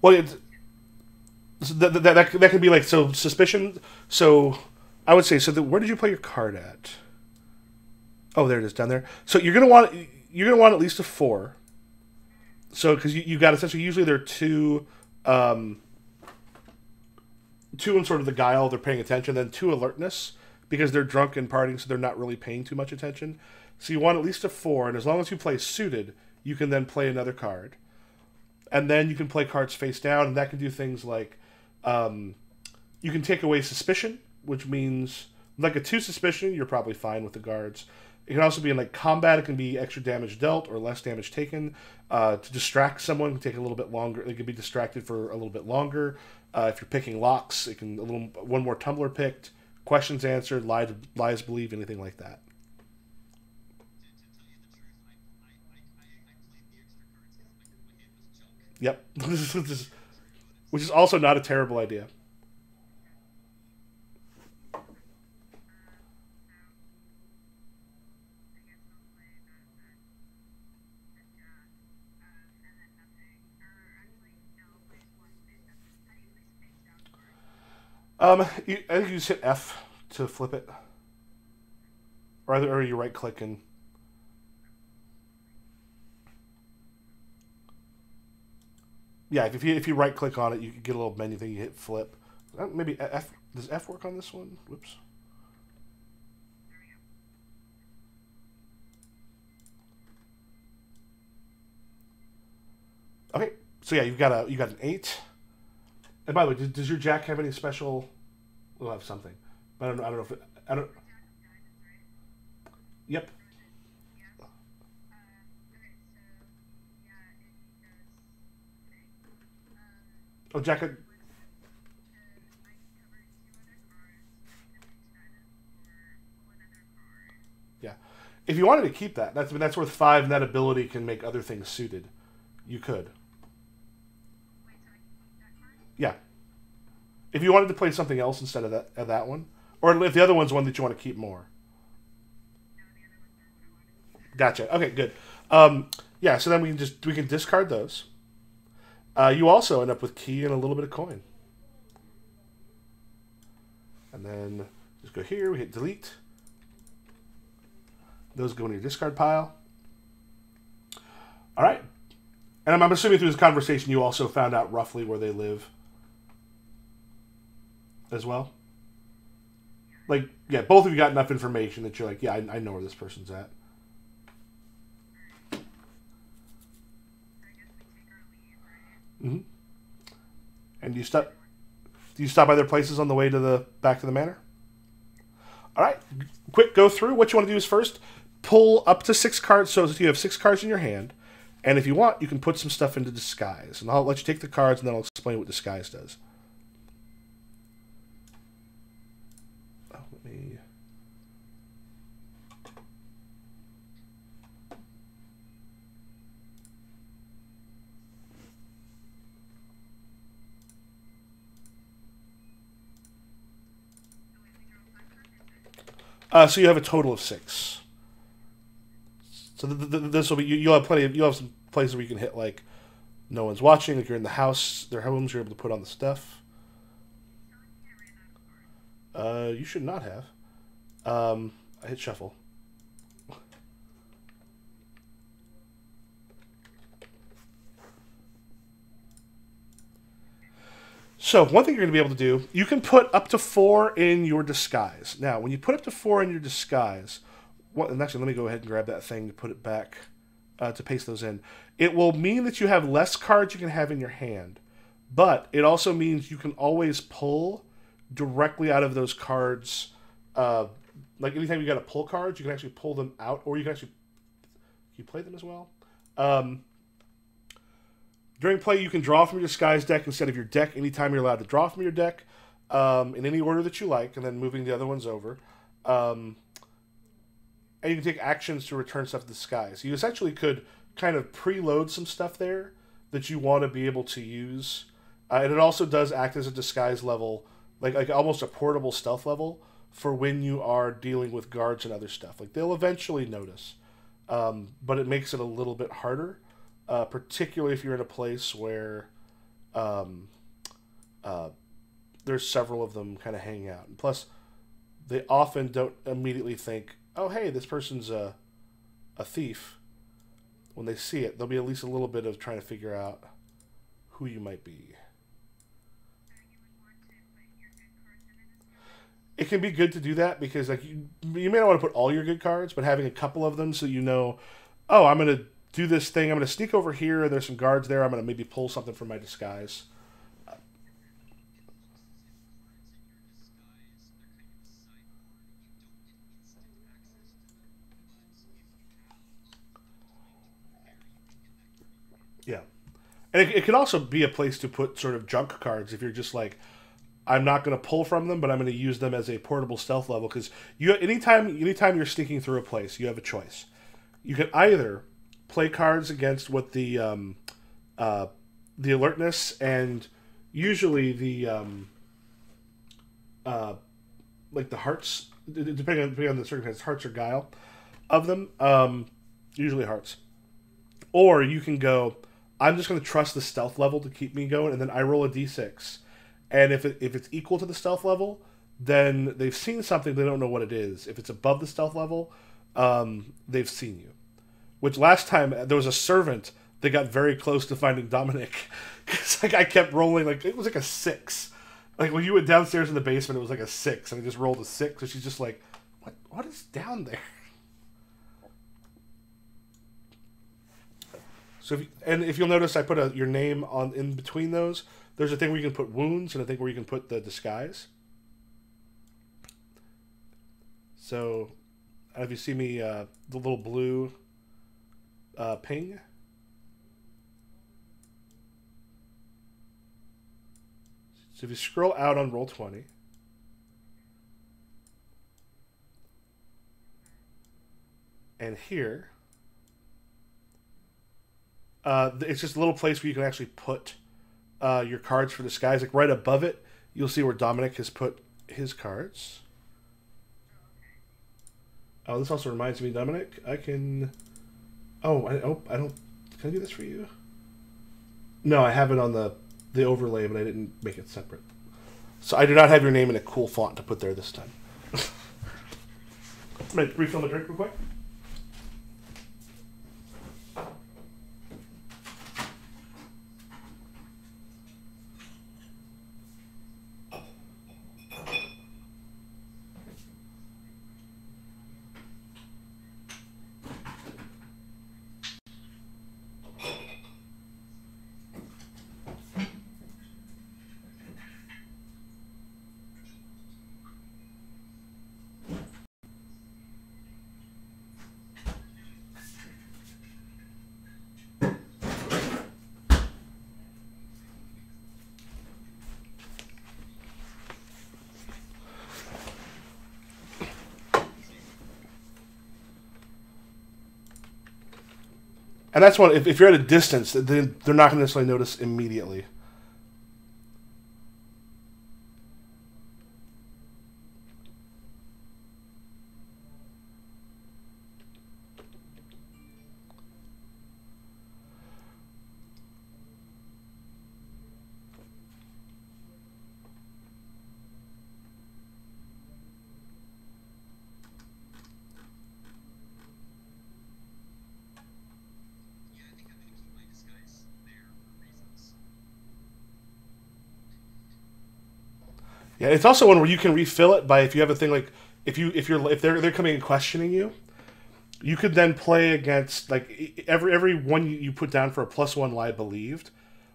S1: Well, that could be like so suspicion. So I would say so. Where did you play your card at? Oh, there it is down there. So you're gonna want at least a 4. So because you got essentially usually there are two in sort of the guile, they're paying attention, then 2 alertness because they're drunk and partying, so they're not really paying too much attention. So you want at least a 4, and as long as you play suited, you can then play another card. And then you can play cards face down, and that can do things like you can take away suspicion, which means like a 2 suspicion, you're probably fine with the guards. It can also be in like combat, it can be extra damage dealt or less damage taken. To distract someone can take a little bit longer. They can be distracted for a little bit longer. If you're picking locks, it can one more tumbler picked, questions answered, lies believed, anything like that. Yep. Which is also not a terrible idea. I think you just hit F to flip it. Or you right click and... Yeah, if you right click on it, you can get a little menu thing. You hit flip. Maybe F. Does F work on this one? Whoops. Okay, so yeah, you got an 8. And by the way, does your Jack have any special? We'll have something. I don't know. I don't know if I don't. Yep. Oh, Jack. Yeah. If you wanted to keep that, that's worth 5, and that ability can make other things suited. You could. Yeah. If you wanted to play something else instead of that one, or if the other one's one that you want to keep more. Gotcha. Okay, good. Yeah, so then we can discard those. You also end up with key and a little bit of coin. And then just go here, we hit delete. Those go in your discard pile. All right. And I'm assuming through this conversation you also found out roughly where they live as well. Like, yeah, both of you got enough information that you're like, yeah, I know where this person's at. Mm-hmm. And do you stop by their places on the way to the back to the manor? All right, quick go through. What you want to do is first pull up to 6 cards, so you have 6 cards in your hand, and if you want, you can put some stuff into disguise. And I'll let you take the cards, and then I'll explain what disguise does. Oh, let me. So you have a total of 6. So this will be you'll have some places where you can hit like no one's watching, like you're in the house, their homes, you're able to put on the stuff. You should not have. I hit shuffle. So one thing you're going to be able to do, you can put up to 4 in your disguise. Now, when you put up to 4 in your disguise, and actually, let me go ahead and grab that thing to put it back, to paste those in. It will mean that you have less cards you can have in your hand, but it also means you can always pull directly out of those cards. Like anytime you got to pull cards, you can actually pull them out, or you can actually play them as well. During play, you can draw from your disguise deck instead of your deck. Anytime you're allowed to draw from your deck, in any order that you like, and then moving the other ones over. And you can take actions to return stuff to disguise. You essentially could kind of preload some stuff there that you want to be able to use. And it also does act as a disguise level, like almost a portable stealth level for when you are dealing with guards and other stuff. Like, they'll eventually notice, but it makes it a little bit harder, particularly if you're in a place where there's several of them kind of hanging out. And plus, they often don't immediately think, oh, hey, this person's a thief. When they see it, there'll be at least a little bit of trying to figure out who you might be. It can be good to do that because, like, you may not want to put all your good cards, but having a couple of them so you know, oh, I'm going to do this thing. I'm going to sneak over here, and there's some guards there. I'm going to maybe pull something from my disguise. Yeah. And it can also be a place to put sort of junk cards if you're just like, I'm not going to pull from them, but I'm going to use them as a portable stealth level. Because anytime you're sneaking through a place, you have a choice. You can either play cards against what the alertness and usually the like the hearts, depending on the circumstances, hearts or guile of them, usually hearts. Or you can go, I'm just going to trust the stealth level to keep me going, and then I roll a d6. And if it's equal to the stealth level, then they've seen something, they don't know what it is. If it's above the stealth level, they've seen you. Which last time, there was a servant that got very close to finding Dominik. Because like, I kept rolling, like, it was like a 6. Like, when you went downstairs in the basement, it was like a 6, and I just rolled a 6, so she's just like, what is down there? So if you'll notice, I put your name on in between those. There's a thing where you can put wounds and a thing where you can put the disguise. So, if you see me, the little blue ping. So if you scroll out on Roll20, and here, it's just a little place where you can actually put your cards for disguise. Like right above it, you'll see where Dominik has put his cards. Oh, this also reminds me, Dominik. I can. Oh, I don't. Can I do this for you? No, I have it on the overlay, but I didn't make it separate. So I do not have your name in a cool font to put there this time. I'm going to refill my drink real quick. And that's one, if you're at a distance, they're not going to necessarily notice immediately. Yeah, it's also one where you can refill it by if you have a thing like if they're coming and questioning you, you could then play against like every one you put down for a +1 lie believed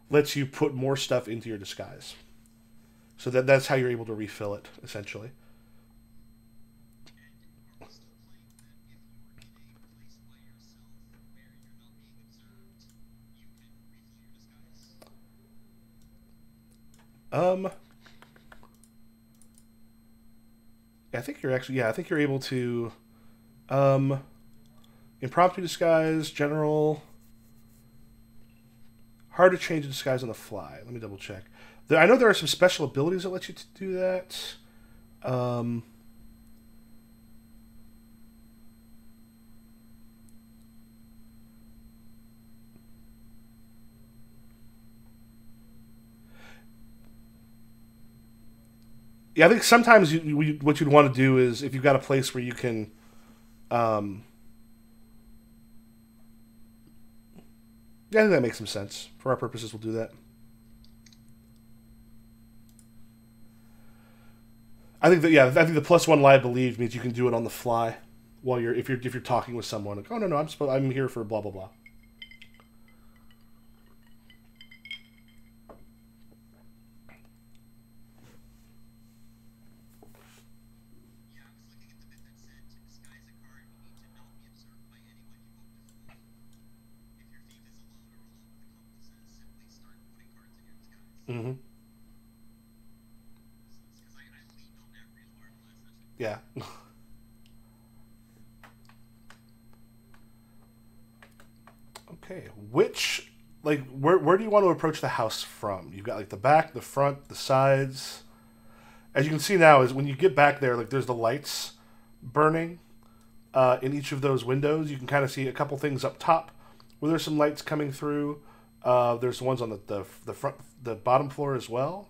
S1: lets you put more stuff into your disguise. So that's how you're able to refill it essentially. I think you're actually I think you're able to impromptu disguise, general, hard to change a disguise on the fly. Let me double check. I know there are some special abilities that let you do that. Yeah, I think sometimes what you'd want to do is if you've got a place where you can, yeah, I think that makes some sense. For our purposes, we'll do that. I think I think the +1 lie believed means you can do it on the fly while if you're talking with someone. Like, oh no, I'm here for blah blah blah. Mm-hmm. Yeah. Okay. Where do you want to approach the house from? You've got like the back, the front, the sides. As you can see now, is when you get back there, like there's the lights burning in each of those windows. You can kind of see a couple things up top where there's some lights coming through. There's ones on the front, the bottom floor as well.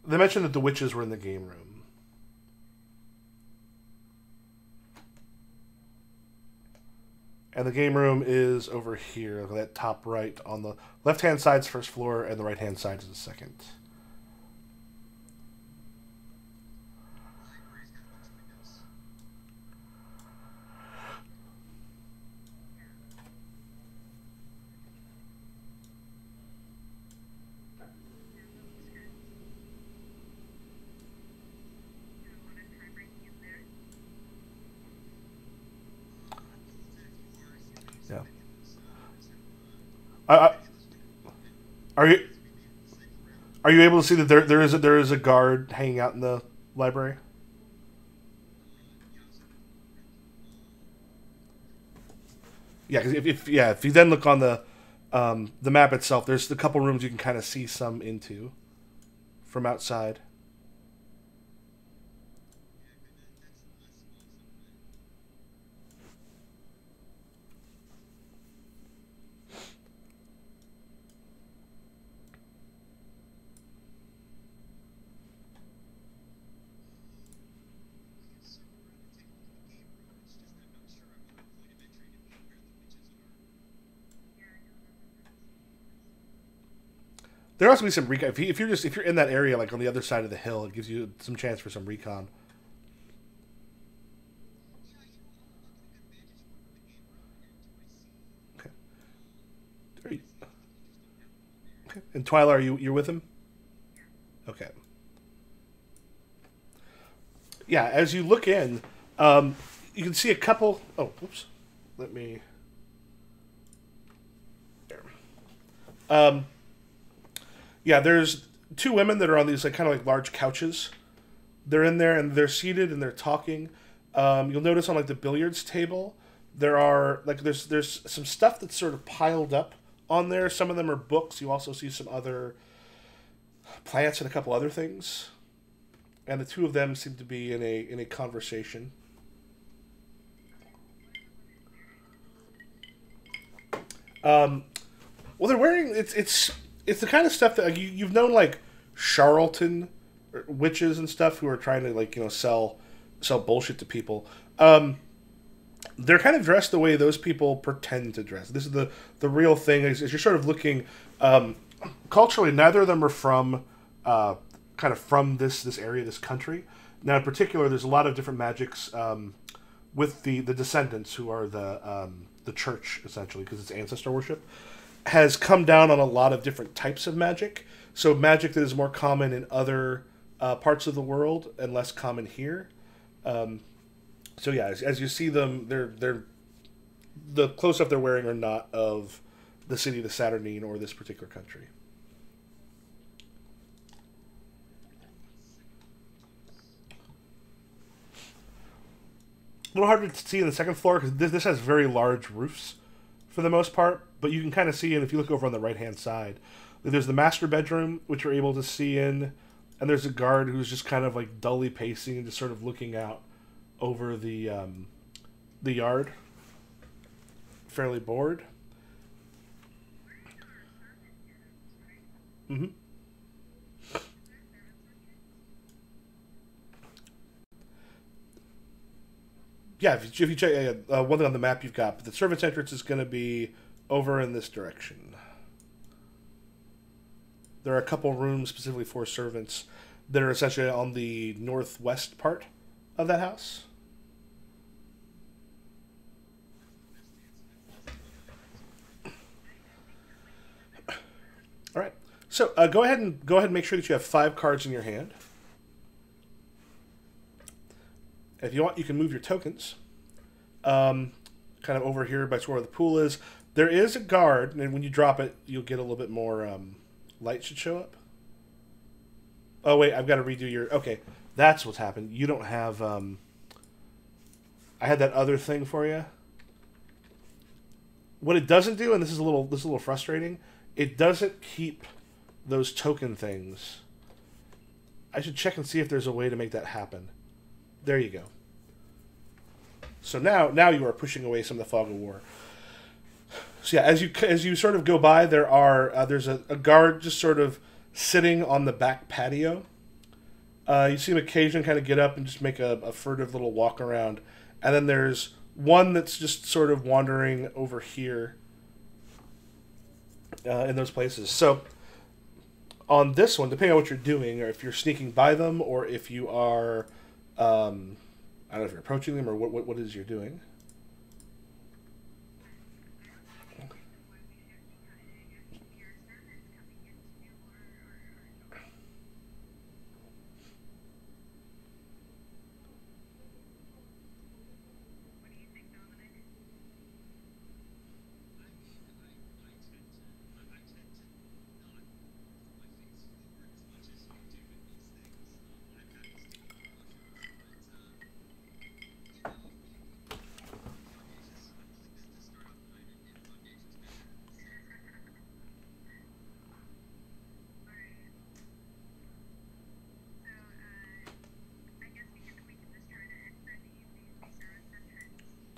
S1: They mentioned that the witches were in the game room. And the game room is over here, that top right on the left-hand side's first floor and the right-hand side is the second. Yeah. Are you able to see that there is a guard hanging out in the library? Yeah, because if you then look on the map itself, there's a couple rooms you can kind of see some into from outside. There also be some recon if you're in that area, like on the other side of the hill, it gives you some chance for some recon. Okay. Are you, okay. And Twyla, you're with him? Okay. Yeah, as you look in, you can see a couple. Oh, whoops. Let me. There. Um, yeah, there's two women that are on these like kind of like large couches. They're in there and they're seated and they're talking. You'll notice on like the billiards table, there are like there's some stuff that's sort of piled up on there. Some of them are books. You also see some other plants and a couple other things. And the two of them seem to be in a conversation. Well, they're wearing it's the kind of stuff that like, you've known like charlatan witches and stuff who are trying to like sell bullshit to people. They're kind of dressed the way those people pretend to dress. This is the real thing. Is you're sort of looking culturally. Neither of them are from kind of from this area, this country. Now, in particular, there's a lot of different magics with the descendants who are the church essentially because it's ancestor worship has come down on a lot of different types of magic. So magic that is more common in other parts of the world and less common here. So yeah, as you see them, they're the clothes stuff they're wearing are not of the city of the Saturnine or this particular country. A little harder to see in the second floor because this has very large roofs for the most part, but you can kind of see it if you look over on the right hand side. There's the master bedroom, which you're able to see in, and there's a guard who's just kind of like dully pacing and just sort of looking out over the yard, fairly bored. Mm-hmm. Yeah, if you check one thing on the map you've got, but the servants' entrance is going to be over in this direction. There are a couple rooms specifically for servants that are essentially on the northwest part of that house. All right. So go ahead and make sure that you have 5 cards in your hand. If you want, you can move your tokens. Kind of over here by where the pool is. There is a guard, and when you drop it, you'll get a little bit more light should show up. Oh wait, I've got to redo your. Okay, that's what's happened. You don't have. I had that other thing for you. What it doesn't do, and this is a little frustrating. It doesn't keep those token things. I should check and see if there's a way to make that happen. There you go. So now you are pushing away some of the fog of war. So yeah, as you sort of go by, there's a guard just sort of sitting on the back patio. You see him occasionally kind of get up and just make a furtive little walk around, and then there's one that's just sort of wandering over here in those places. So on this one, depending on what you're doing, or if you're sneaking by them, or if you are I don't know if you're approaching them or what it is you're doing.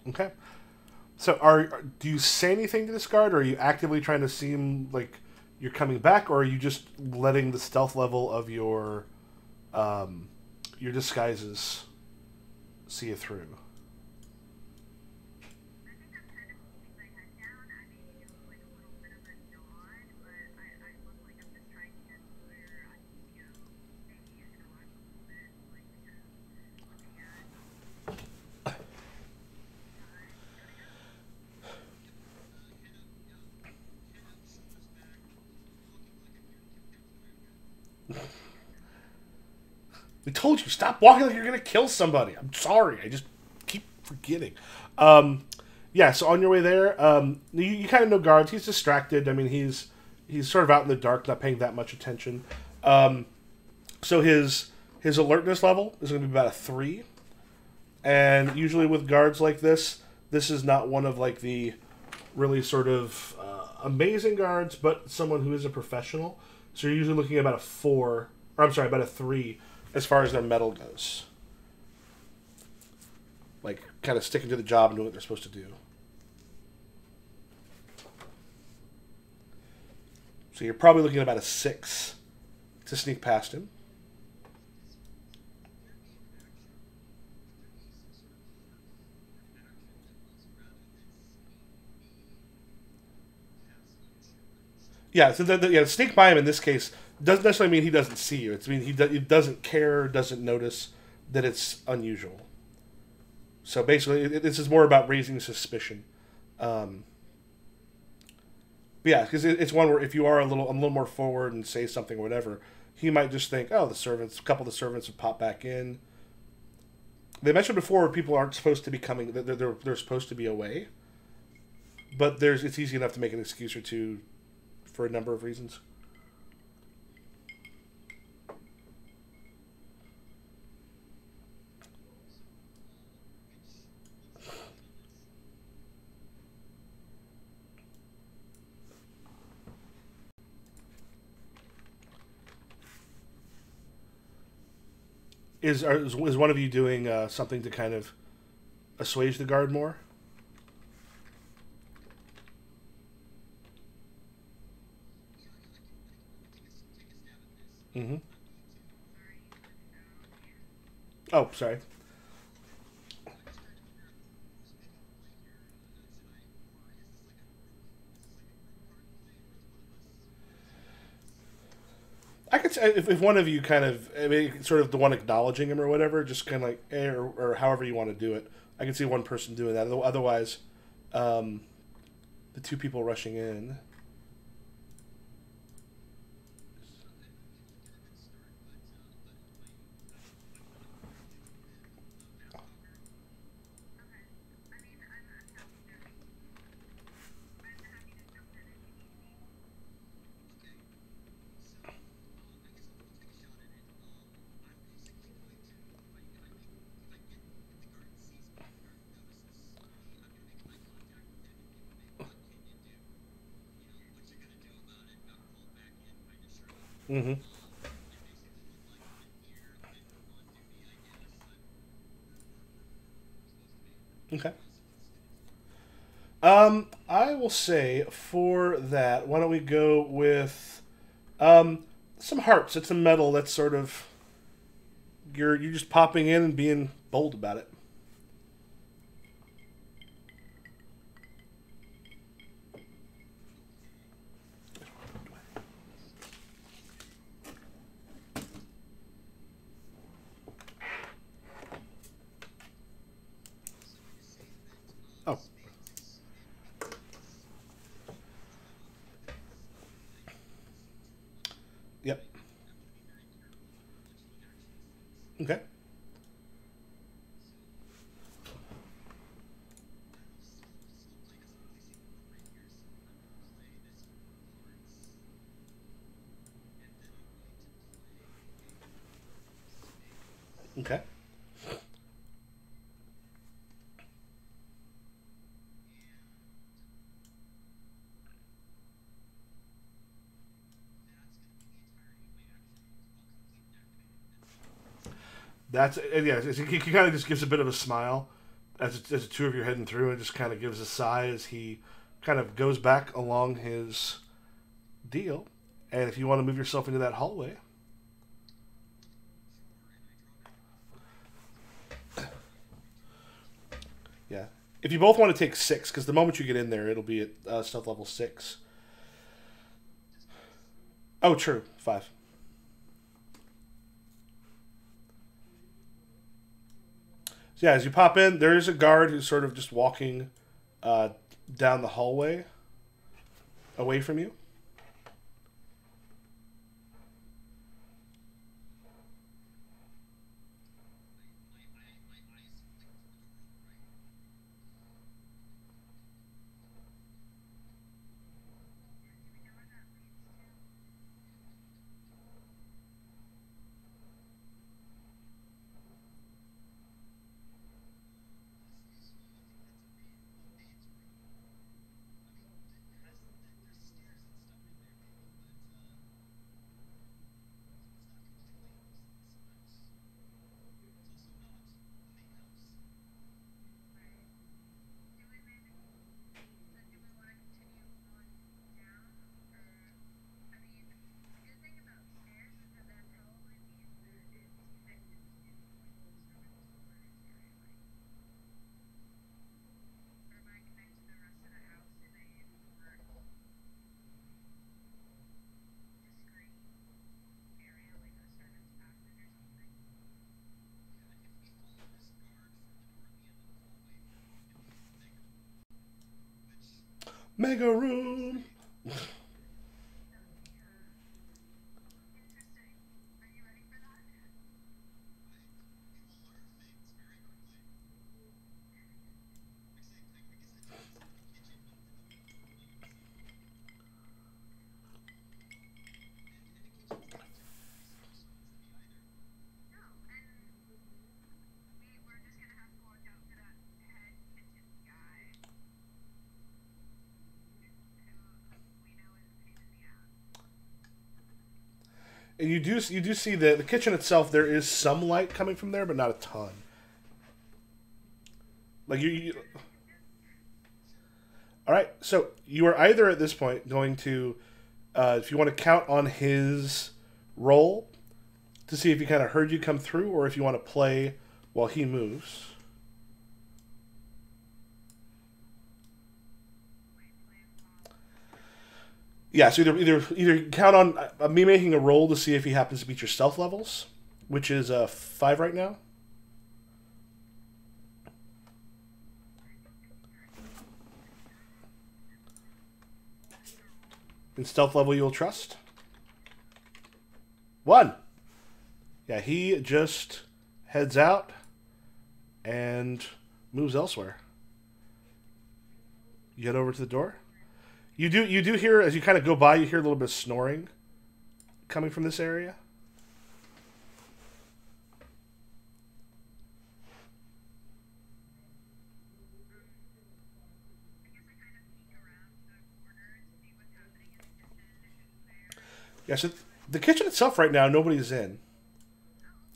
S1: Okay. So do you say anything to this guard, or are you actively trying to seem like you're coming back, or are you just letting the stealth level of your disguises see you through? I told you, stop walking like you're gonna kill somebody. I'm sorry. I just keep forgetting. Yeah, so on your way there, you kind of know guards. He's distracted. I mean, he's sort of out in the dark, not paying that much attention. So his alertness level is going to be about a 3. And usually with guards like this is not one of like the really sort of amazing guards, but someone who is a professional. So you're usually looking at about a 4, or I'm sorry, about a 3 as far as their mettle goes. Like, kind of sticking to the job and doing what they're supposed to do. So you're probably looking at about a 6 to sneak past him. Yeah, so sneak by him in this case doesn't necessarily mean he doesn't see you. It's mean he doesn't care, doesn't notice that it's unusual. So basically, this is more about raising suspicion. But yeah, because it's one where if you are a little more forward and say something or whatever, he might just think, oh, a couple of the servants have popped back in. They mentioned before people aren't supposed to be coming; they're supposed to be away. But it's easy enough to make an excuse or two for a number of reasons. Is one of you doing something to kind of assuage the guard more? Mm-hmm. Oh, sorry. I could say if one of you kind of, I mean, sort of the one acknowledging him or whatever, just kind of like, or however you want to do it. I can see one person doing that. Otherwise, the 2 people rushing in. Mm-hmm. Okay. I will say for that, why don't we go with some hearts? It's a metal that's sort of you're just popping in and being bold about it. Oh. Yep. Okay. Okay. That's yeah. He kind of just gives a bit of a smile as the 2 of you are heading through, and just kind of gives a sigh as he kind of goes back along his deal. And if you want to move yourself into that hallway, yeah. If you both want to take 6, because the moment you get in there, it'll be at stealth level 6. Oh, true, 5. So yeah, as you pop in, there is a guard who's sort of just walking uh, down the hallway away from you. Mega room. And you do see the kitchen itself. There is some light coming from there, but not a ton. Like all right. So you are either at this point going to, if you want to count on his roll to see if he kind of heard you come through, or if you want to play while he moves. Yeah, so either count on me making a roll to see if he happens to beat your stealth levels, which is 5 right now. In stealth level, you'll trust. 1. Yeah, he just heads out and moves elsewhere. You head over to the door. You do hear, as you kind of go by, you hear a little bit of snoring coming from this area. Yeah, so the kitchen itself right now, nobody's in.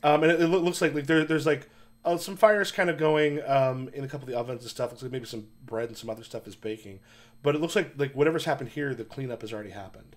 S1: And it looks like there's like some fires kind of going in a couple of the ovens and stuff. Looks like maybe some bread and some other stuff is baking. But it looks like whatever's happened here, the cleanup has already happened.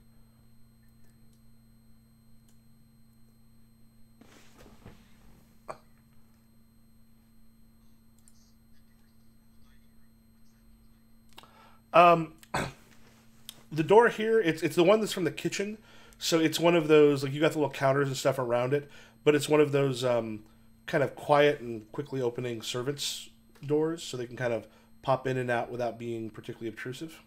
S1: The door here, it's the one that's from the kitchen. So it's one of those, like, you got the little counters and stuff around it, but it's one of those kind of quiet and quickly opening servants' doors, so they can kind of pop in and out without being particularly obtrusive.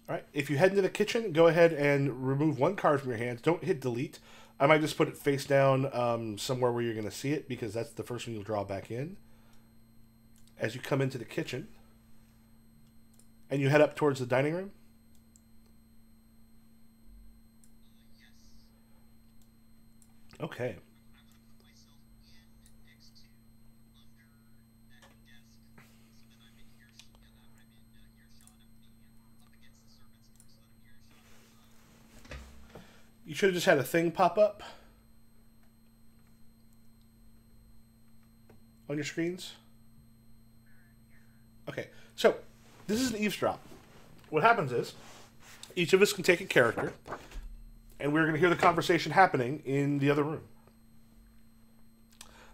S1: All right, if you head into the kitchen, go ahead and remove 1 card from your hands. Don't hit delete. I might just put it face down somewhere where you're going to see it, because that's the first one you'll draw back in. As you come into the kitchen, and you head up towards the dining room. Okay. You should have just had a thing pop up on your screens. Okay, so this is an eavesdrop. What happens is each of us can take a character, and we're going to hear the conversation happening in the other room.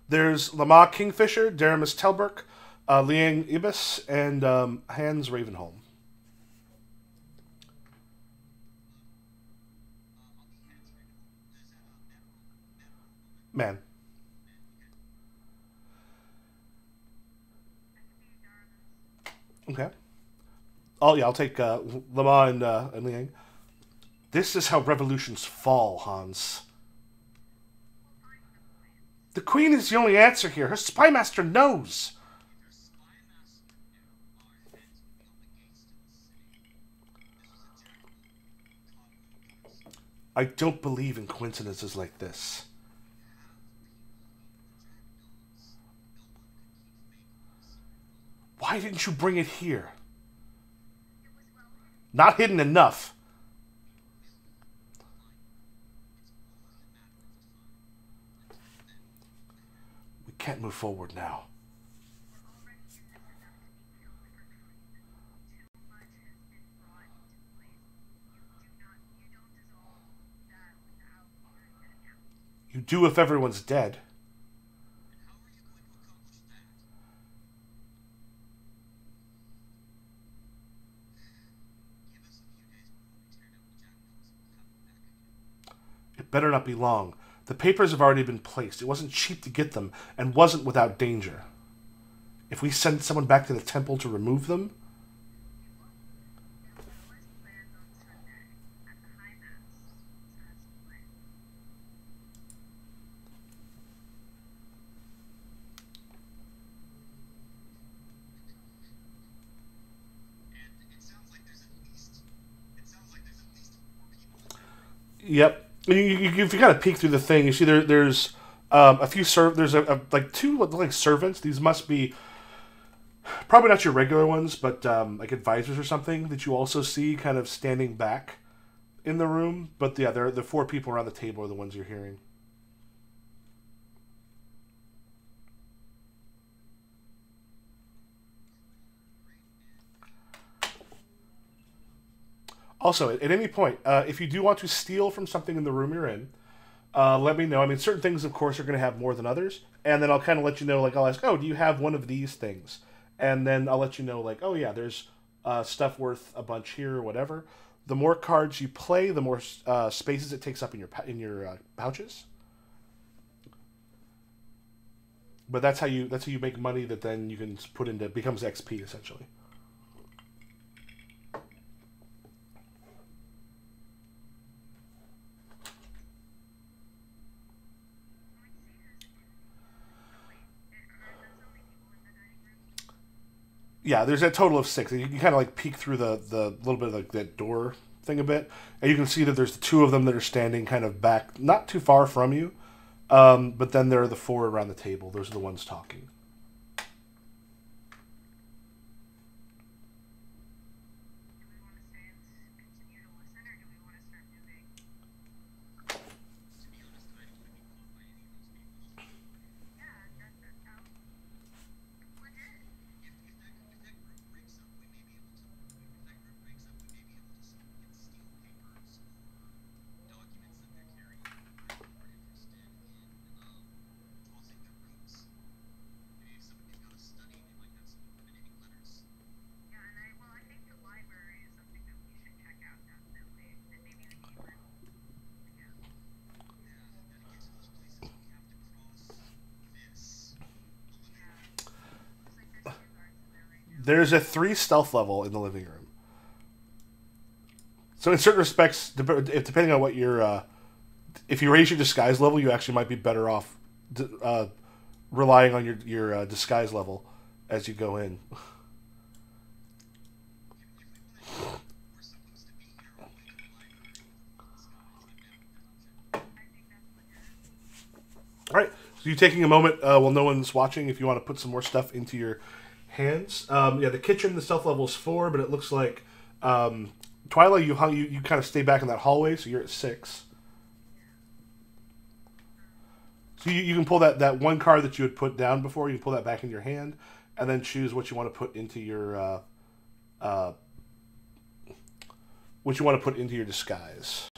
S1: There's Lamar Kingfisher, Daramus Telberk, Liang Ibis, and Hans Ravenholme. Man. Okay. Oh yeah, I'll take Lamar and Liang. This is how revolutions fall, Hans. The Queen is the only answer here. Her spymaster knows. I don't believe in coincidences like this. Why didn't you bring it here? Not hidden enough. We can't move forward now. You do if everyone's dead. Better not be long. The papers have already been placed. It wasn't cheap to get them, and wasn't without danger. If we send someone back to the temple to remove them... Yep. If you kind of peek through the thing, you see there's a few there's like two like servants. These must be probably not your regular ones, but like advisors or something that you also see kind of standing back in the room. But yeah, the four people around the table are the ones you're hearing. Also, at any point, if you do want to steal from something in the room you're in, let me know. I mean, certain things, of course, are going to have more than others. And then I'll kind of let you know, like, I'll ask, oh, do you have one of these things? And then I'll let you know, like, oh, yeah, there's stuff worth a bunch here or whatever. The more cards you play, the more spaces it takes up in your pouches. But that's how you make money that then you can put into, becomes XP, essentially. Yeah, there's a total of 6. You can kind of like peek through the little bit of like that door thing a bit, and you can see that there's the 2 of them that are standing kind of back, not too far from you. But then there are the 4 around the table. Those are the ones talking. There's a 3 stealth level in the living room. So in certain respects, depending on what your, if you raise your disguise level, you actually might be better off relying on your disguise level as you go in. All right, so you taking a moment while no one's watching, if you want to put some more stuff into your hands. Yeah, the kitchen, the stealth level is 4, but it looks like Twylla, you kind of stay back in that hallway, so you're at 6. So you can pull that one card that you had put down before. You can pull that back in your hand, and then choose what you want to put into your disguise.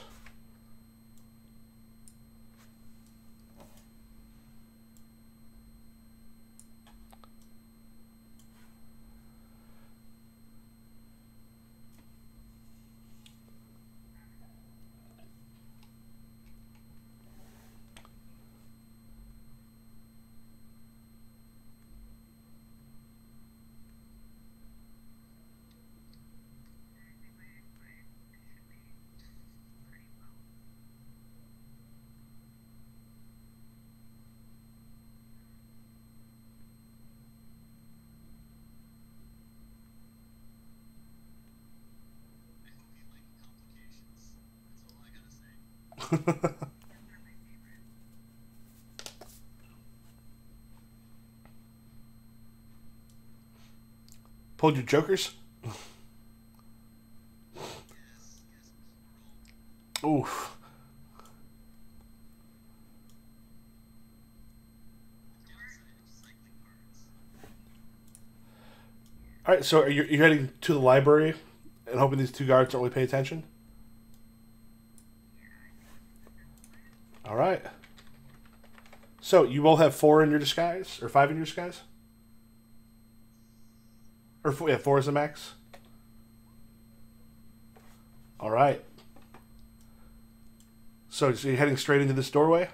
S1: Pulled your jokers? Oof. Alright, so are you heading to the library and hoping these 2 guards don't really pay attention? Alright. So, you will have 4 in your disguise? Or 5 in your disguise? Or 4, yeah, 4 is the max? Alright. So you're heading straight into this doorway?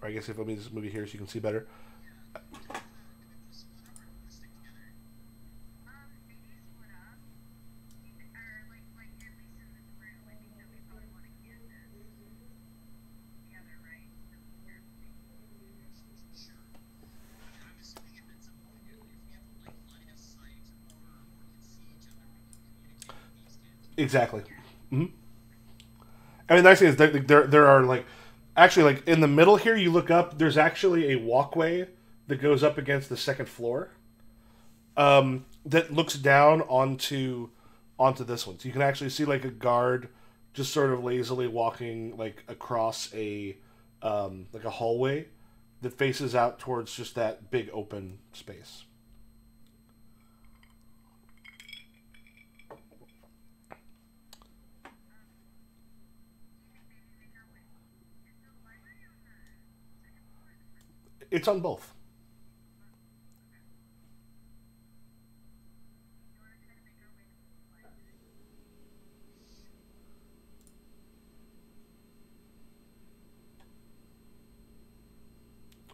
S1: Or I guess if let me just move you here so you can see better. Exactly. Mm-hmm. I mean, the nice thing is there are like actually like in the middle here. You look up. There's actually a walkway that goes up against the second floor. That looks down onto this one. So you can actually see like a guard just sort of lazily walking like across a like a hallway that faces out towards just that big open space. It's on both.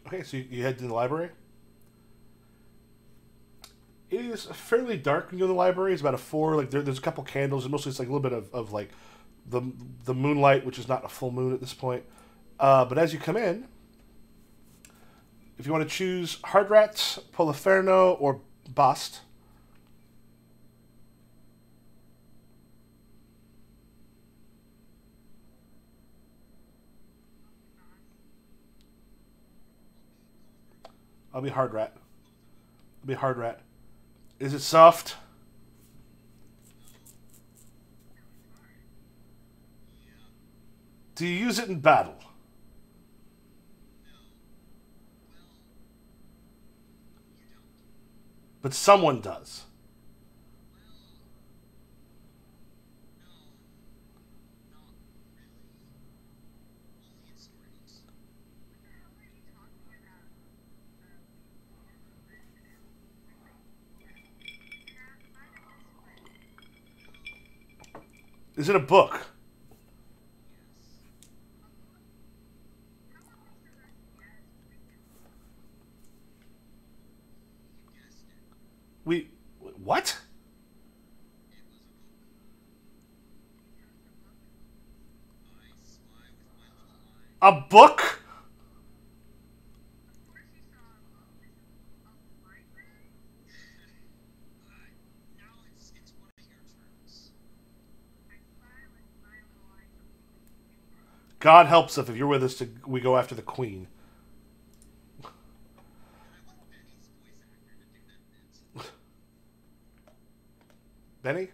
S1: Okay, so you head to the library. It is fairly dark when you go to the library. It's about a 4. Like there's a couple candles, and mostly it's like a little bit of like the moonlight, which is not a full moon at this point. But as you come in, if you want to choose Hardrat, Poliferno, or Bast, I'll be Hardrat. I'll be Hardrat. Is it soft? Do you use it in battle? But someone does. Is it a book? What? A book? God helps us if you're with us we go after the queen. Benny?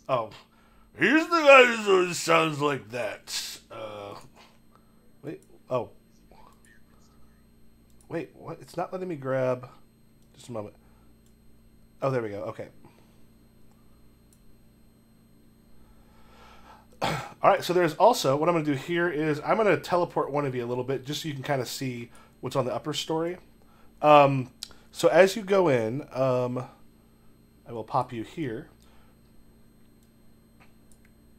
S1: Oh. He's the guy who sounds like that. Wait. Oh. Wait, what? It's not letting me grab. Just a moment. Oh, there we go. Okay. Alright, so there's also, what I'm going to do here is, I'm going to teleport one of you a little bit, just so you can kind of see what's on the upper story. So as you go in, I will pop you here.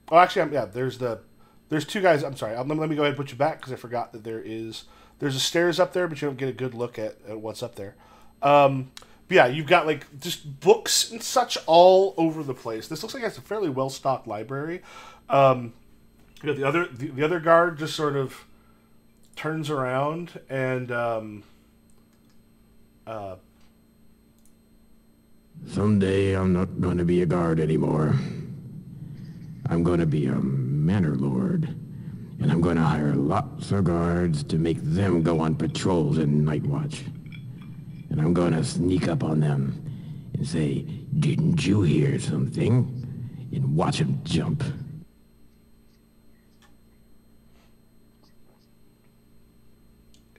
S1: Oh, actually, there's 2 guys. I'm sorry. Let me go ahead and put you back because I forgot that there's a stairs up there, but you don't get a good look at what's up there. But yeah, you've got like just books and such all over the place. This looks like it's a fairly well stocked library. You know, the other guard just sort of turns around and
S3: someday I'm not going to be a guard anymore. I'm going to be a manor lord. And I'm going to hire lots of guards to make them go on patrols and night watch. And I'm going to sneak up on them and say, "Didn't you hear something?" And watch them jump.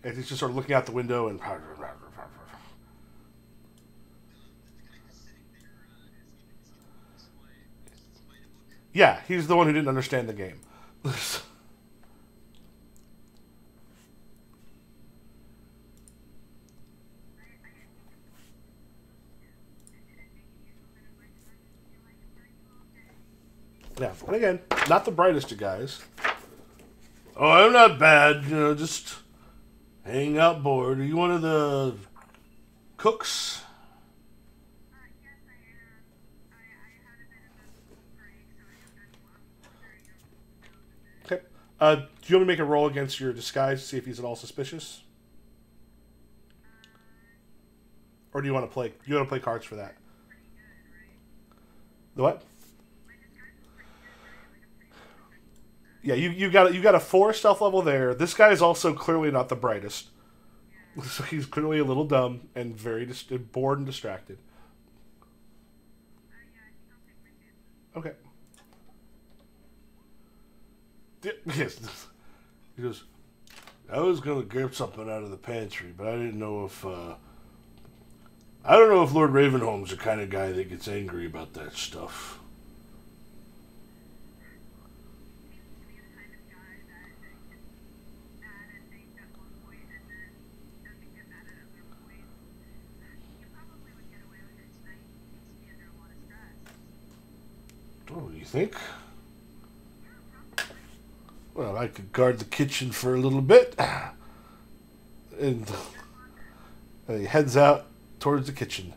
S1: and he's just sort of looking out the window and yeah, he's the one who didn't understand the game. Yeah, and again, not the brightest of guys. Oh, I'm not bad. You know, just hanging out bored. Are you one of the cooks?
S2: Yes, I am. I had a bit of a break, so I'm wondering if
S1: Okay. Do you want me to make a roll against your disguise to see if he's at all suspicious? Or do you want to play? You want to play cards for that?
S2: pretty good, right?
S1: The what?
S2: My disguise is pretty good, right? Like, I'm pretty sure.
S1: Yeah, you got a 4 stealth level there. This guy is also clearly not the brightest, so he's clearly a little dumb and very bored and distracted.
S2: Yeah, I think I'll take my chances.
S1: Okay. Yes. He goes, I was gonna grab something out of the pantry, but I didn't know if I don't know if Lord Ravenholme's the kind of guy that gets angry about that stuff.
S2: Seems to be the kind of guy that gets mad at things at one point and then doesn't get mad at other points. You probably would get away with it tonight. He seems to be under a lot of stress.
S1: Oh, you think?
S2: Yeah, probably.
S1: Well, I could guard the kitchen for a little bit. And he heads out towards the kitchen.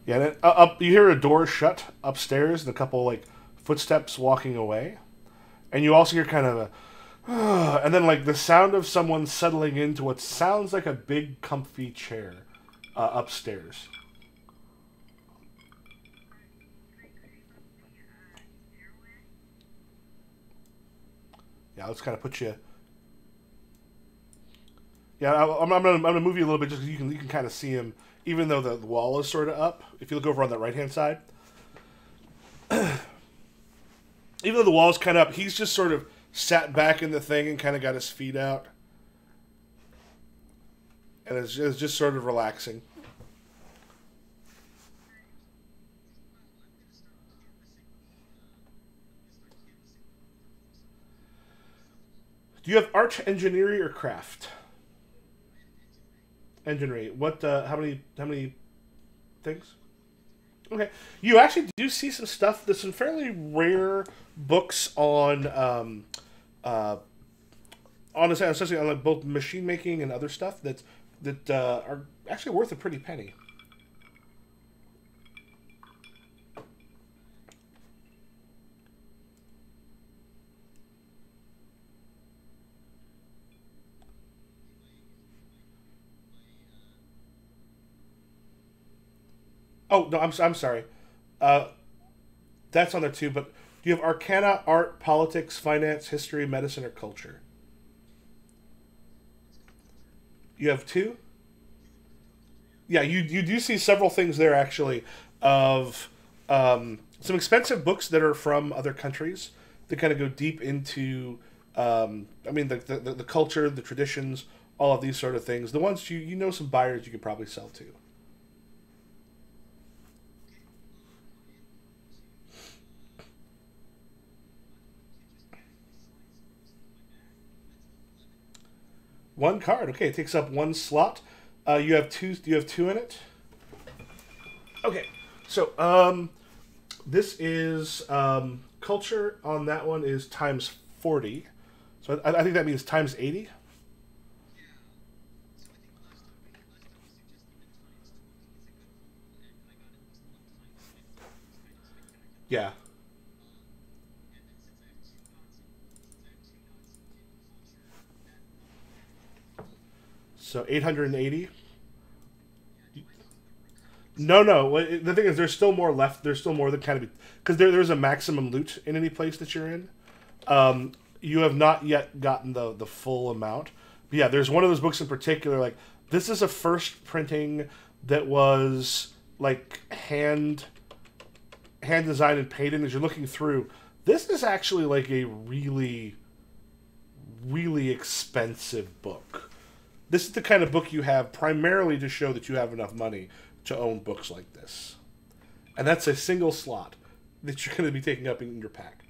S1: Yeah, and then up you hear a door shut upstairs and a couple like footsteps walking away, and you also hear kind of a, and then like the sound of someone settling into what sounds like a big comfy chair upstairs. Yeah, let's kind of put you. Yeah, I'm gonna move you a little bit just because you can kind of see him, even though the wall is sort of up. If you look over on that right hand side, even though the wall is kind of up, he's just sort of sat back in the thing and kind of got his feet out, and it's just sort of relaxing. Do you have art, engineering, or craft? Engineering. What? How many things? Okay. You actually do see some stuff. There's some fairly rare books especially on like both machine making and other stuff that are actually worth a pretty penny. Oh no, I'm sorry. That's on there too. But do you have Arcana, Art, Politics, Finance, History, Medicine, or Culture? You have 2. Yeah, you do see several things there actually of some expensive books that are from other countries that kind of go deep into I mean the culture, the traditions, all of these sort of things. The ones you know some buyers you could probably sell to. One card. Okay, it takes up 1 slot. You have 2. Do you have 2 in it? Okay. So this is culture on that one is times 40. So I think that means times 80. Yeah. So 880. No, no. The thing is, there's still more left. There's still more that kind of because there's a maximum loot in any place that you're in. You have not yet gotten the full amount. But yeah, there's one of those books in particular. Like this is a first printing that was like hand designed and painted. As you're looking through, this is actually like a really expensive book. This is the kind of book you have primarily to show that you have enough money to own books like this. And that's a single slot that you're going to be taking up in your pack.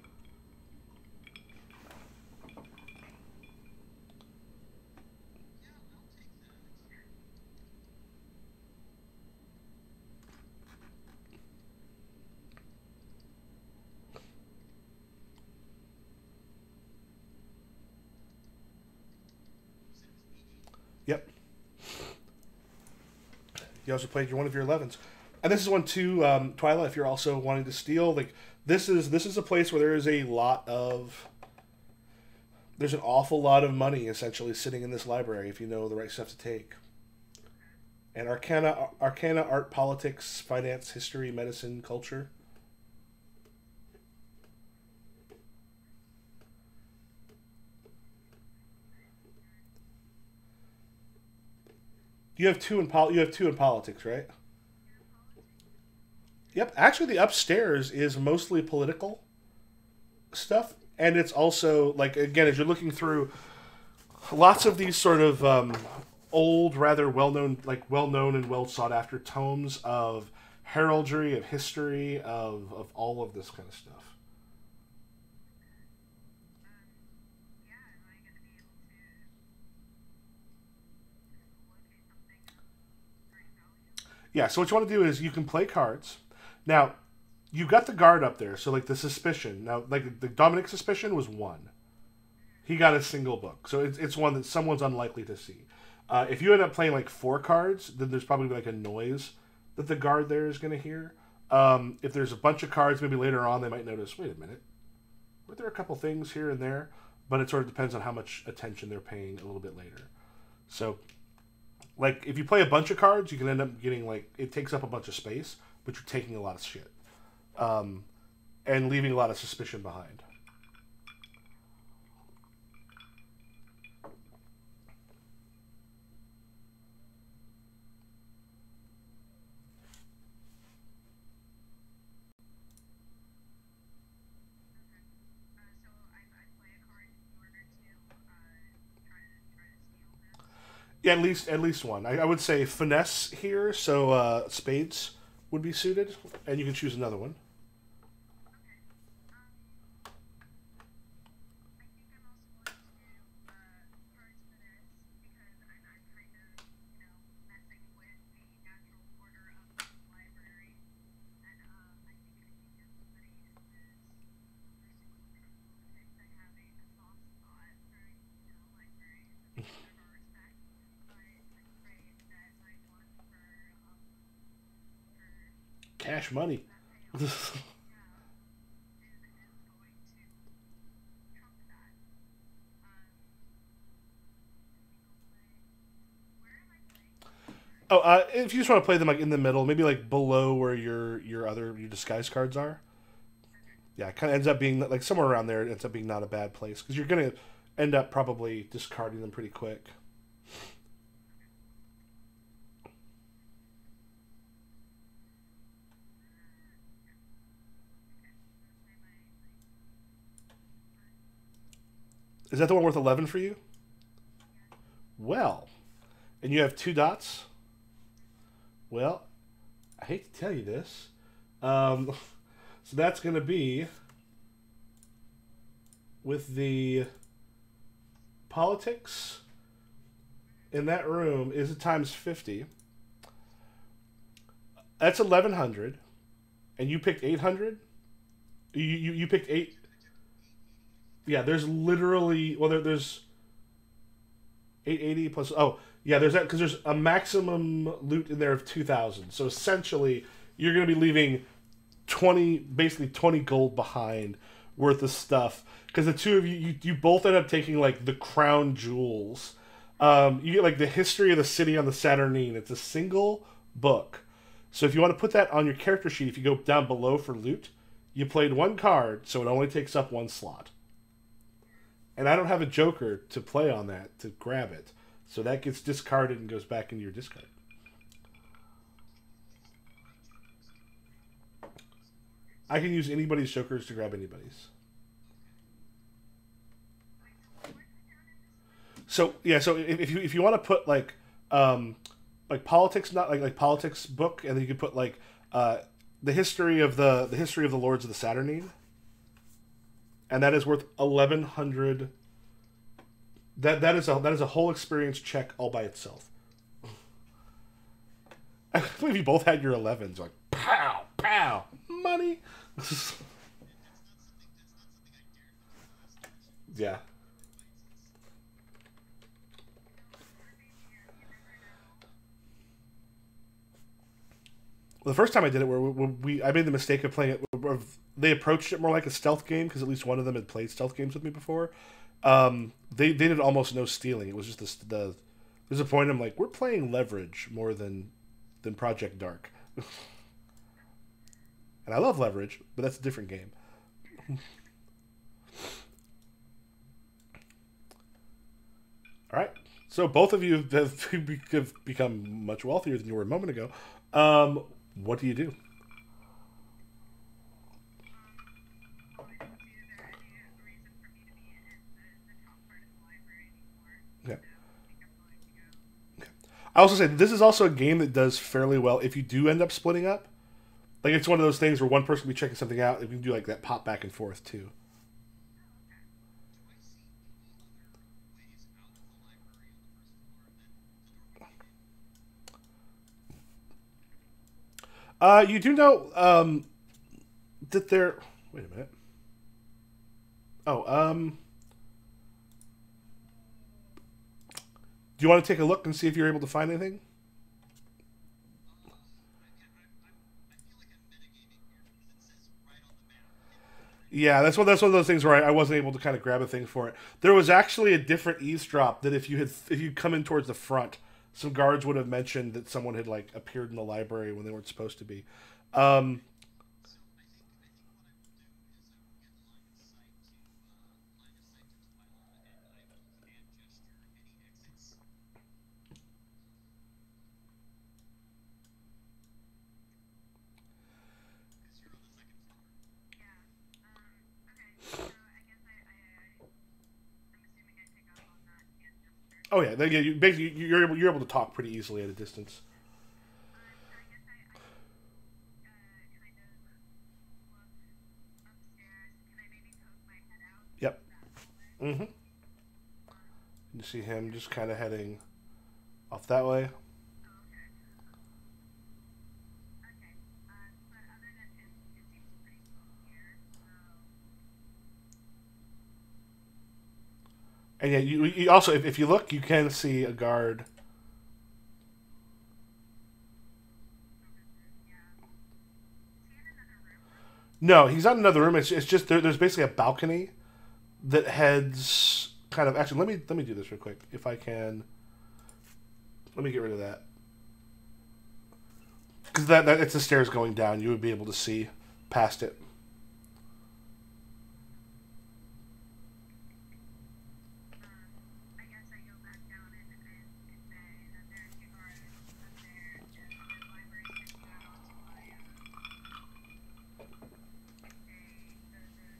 S1: You also played one of your 11s. And this is one too, Twylla, if you're also wanting to steal, like this is a place where there is a lot of there's an awful lot of money essentially sitting in this library if you know the right stuff to take. And arcana, art, politics, finance, history, medicine, culture. You have two in politics, right? Yep. Actually, the upstairs is mostly political stuff, and it's also like again, as you're looking through lots of these sort of old, rather well-known and well sought after tomes of heraldry, of history, of all of this kind of stuff.
S2: Yeah, am I going to be able to locate something of great value?
S1: Yeah. So what you want to do is you can play cards. Now, you got the guard up there, so like the suspicion. Now, like the Dominik suspicion was one. He got a single book, so it's one that someone's unlikely to see. If you end up playing like 4 cards, then there's probably like a noise that the guard there is going to hear. If there's a bunch of cards, maybe later on they might notice, wait a minute, were there a couple things here and there? But it sort of depends on how much attention they're paying a little bit later. So, like, if you play a bunch of cards, you can end up getting, like, it takes up a bunch of space, but you're taking a lot of shit. And leaving a lot of suspicion behind.
S2: So I play a card in order to try to steal this.
S1: Yeah, at least one. I would say finesse here, so spades would be suited, and you can choose another one.
S2: Okay. I think I'm also going to do cards for this because I'm kind of, messing with the natural order of the library, and I think everybody in this nursing home thinks I have a soft spot for libraries and deserve our respect, but I'm afraid that my one for
S1: Cash money.
S2: that payoff, yeah, is going to trump that. Where am I playing?
S1: Oh, if you just want to play them like in the middle, maybe like below where your disguise cards are. Yeah, it kind of ends up being like somewhere around there. It ends up being not a bad place because you're gonna end up probably discarding them pretty quick. Is that the one worth 11 for you? Well, and you have 2 dots. Well, I hate to tell you this. So that's going to be with the politics in that room is it times 50. That's 1100, and you picked 800. You picked 8. Yeah, there's literally there's 880 plus. Oh, yeah, there's that because there's a maximum loot in there of 2,000. So essentially, you're going to be leaving basically 20 gold behind worth of stuff because the two of you both end up taking like the crown jewels. You get like the history of the city on the Saturnine. It's a single book. So if you want to put that on your character sheet, if you go down below for loot, you played 1 card, so it only takes up 1 slot. And I don't have a joker to play on that to grab it. So that gets discarded and goes back into your discard. I can use anybody's jokers to grab anybody's. So yeah, so if you want to put like politics, not like politics book, and then you could put like the history of the Lords of the Saturnine. And that is worth 1,100. That is a whole experience check all by itself. I believe you both had your 11s. Like pow pow money. Yeah. the first time I did it, where I made the mistake of playing it. They approached it more like a stealth game because at least one of them had played stealth games with me before. They did almost no stealing. It was just there's a point I'm like, we're playing Leverage more than Project Dark, and I love Leverage, but that's a different game. All right. So both of you have become much wealthier than you were a moment ago. What do you do?
S2: Well, I don't see there any reason for me to be in the top part of the library anymore.
S1: Yeah.
S2: So I think I'm going to go.
S1: I also say this is also a game that does fairly well if you do end up splitting up. Like it's one of those things where one person will be checking something out, and you can do like that pop back and forth too. You do know that there. Wait a minute. Oh, do you want to take a look and see if you're able to find anything? Yeah, that's one of those things where I wasn't able to kind of grab a thing for it. There was actually a different eavesdrop that if you come in towards the front, some guards would have mentioned that someone had like appeared in the library when they weren't supposed to be. Um,
S2: Yeah. Okay. So I guess I'm assuming I pick up on that ancestor.
S1: oh yeah, basically you're able to talk pretty easily at a distance.
S2: So I guess I kind of look upstairs. Can I maybe poke my head out
S1: Yep.
S2: that way?
S1: Mm-hmm. You see him just kind of heading off that way.
S2: Oh, okay. Okay. But other than him, it seems pretty small here. So
S1: And yeah, you also if you look, you can see a guard.
S2: yeah. Is he in another room?
S1: No, he's not in another room. It's just there's basically a balcony that heads kind of. Actually, let me do this real quick if I can. Let me get rid of that because that it's the stairs going down. You would be able to see past it.
S2: I guess I go back down and say that there are two guards up there and the library extension out onto my the main staircase. I don't know what it is.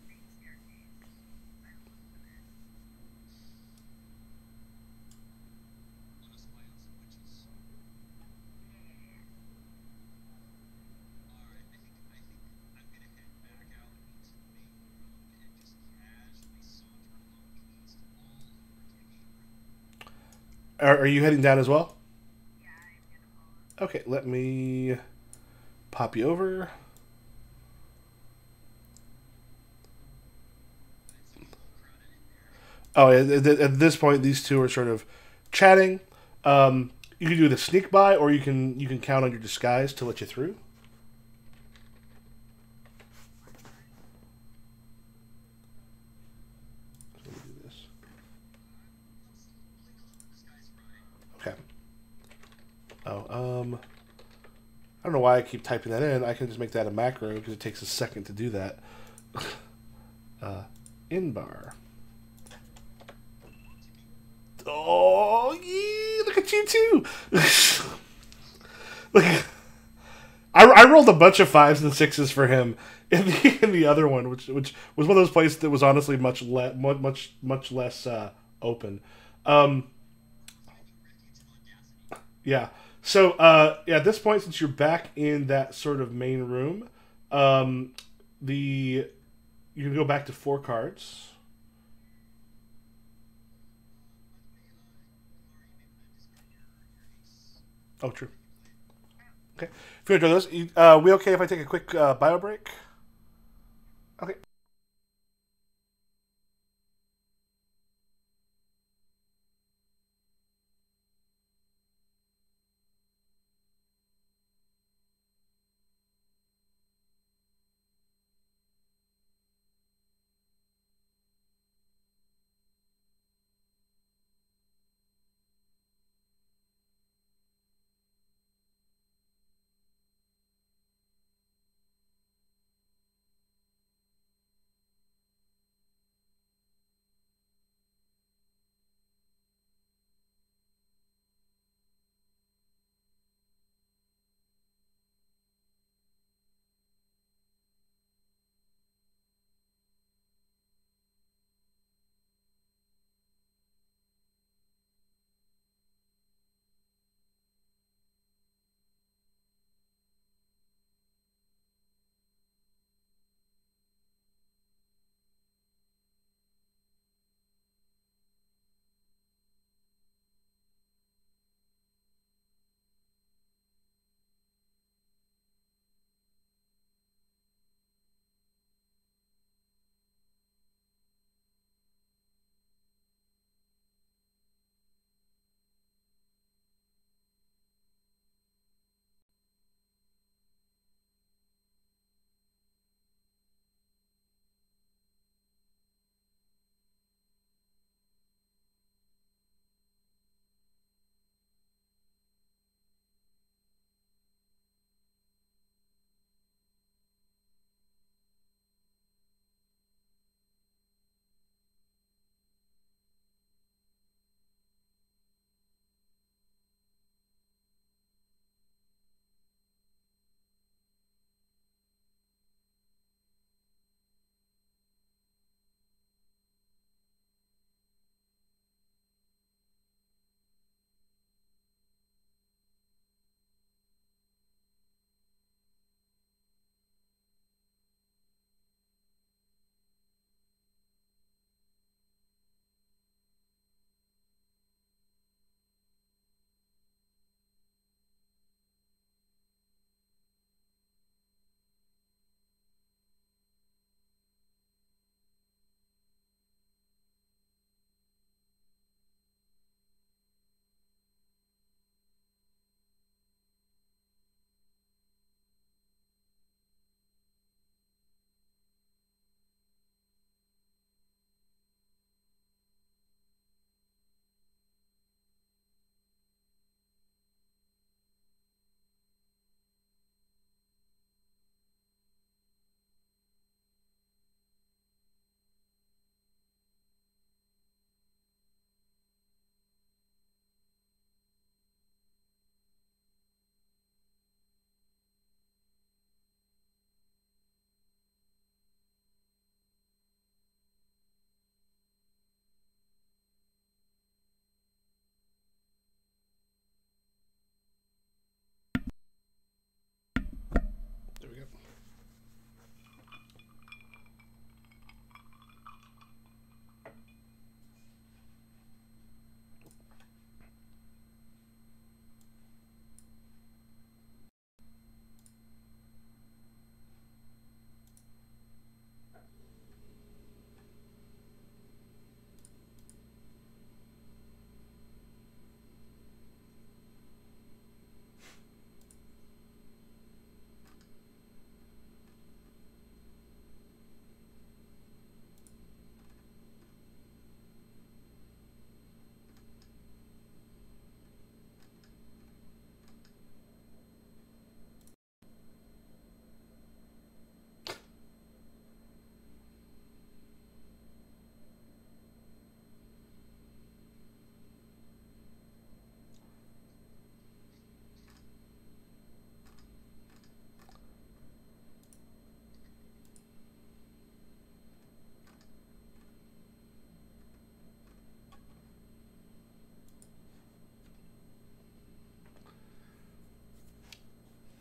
S2: Yeah.
S1: Are you heading down as well?
S2: Yeah, I'm gonna follow.
S1: Okay, let me pop you over. Oh, yeah, at this point, these two are sort of chatting. You can do the sneak by, or you can count on your disguise to let you through. Let me do this. Okay. Oh, I don't know why I keep typing that in. I can just make that a macro because it takes a second to do that. In bar. Oh, yeah, look at you too. Like, I rolled a bunch of 5s and 6s for him in the other one, which was one of those places that was honestly much less open. Yeah. So yeah, at this point, since you're back in that sort of main room, the you can go back to 4 cards. Oh, true. Okay. If you enjoy those, we okay if I take a quick bio break? Okay.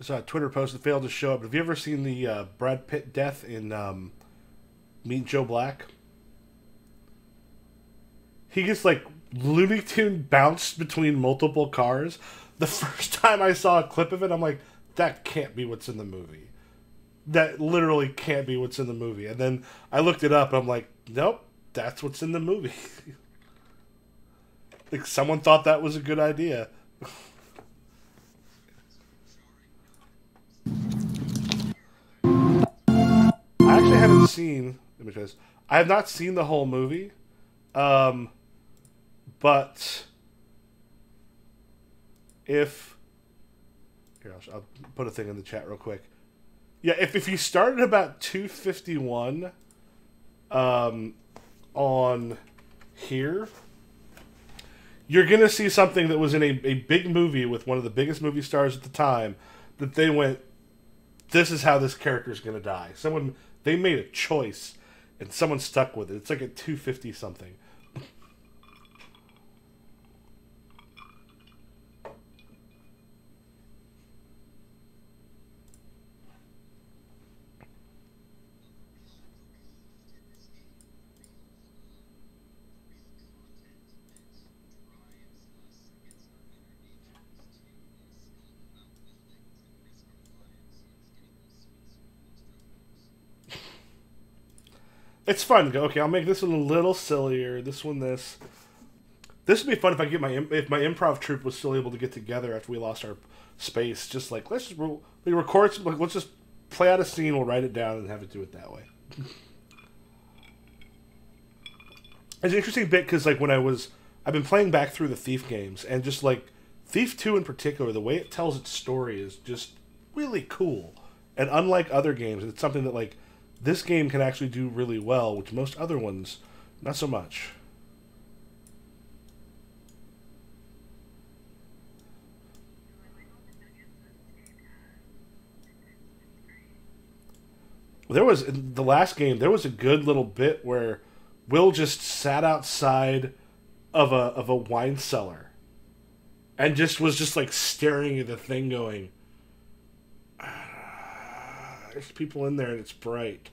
S1: saw a Twitter post that failed to show up. Have you ever seen the Brad Pitt death in Meet Joe Black? He gets like Looney Tune bounced between multiple cars. The first time I saw a clip of it, I'm like, that can't be what's in the movie. That literally can't be what's in the movie. And then I looked it up and I'm like, nope, that's what's in the movie. Like someone thought that was a good idea. I actually haven't seen, because I have not seen the whole movie. But if here, I'll put a thing in the chat real quick. Yeah, if you started about 251 on here, you're gonna see something that was in a big movie with one of the biggest movie stars at the time. That they went, this is how this character is gonna die. They made a choice, and someone stuck with it. It's like at 250 something. It's fun. Okay, I'll make this one a little sillier. This one, this. This would be fun if I get if my improv troupe was still able to get together after we lost our space. Just like let's record some, like let's just play out a scene. We'll write it down and have it do it that way. It's an interesting bit because like I've been playing back through the Thief games, and just like Thief 2 in particular, the way it tells its story is just really cool. And unlike other games, it's something that like this game can actually do really well, which most other ones, not so much. There was, in the last game, there was a good little bit where Will just sat outside of a wine cellar and was just like staring at the thing going, there's people in there and it's bright.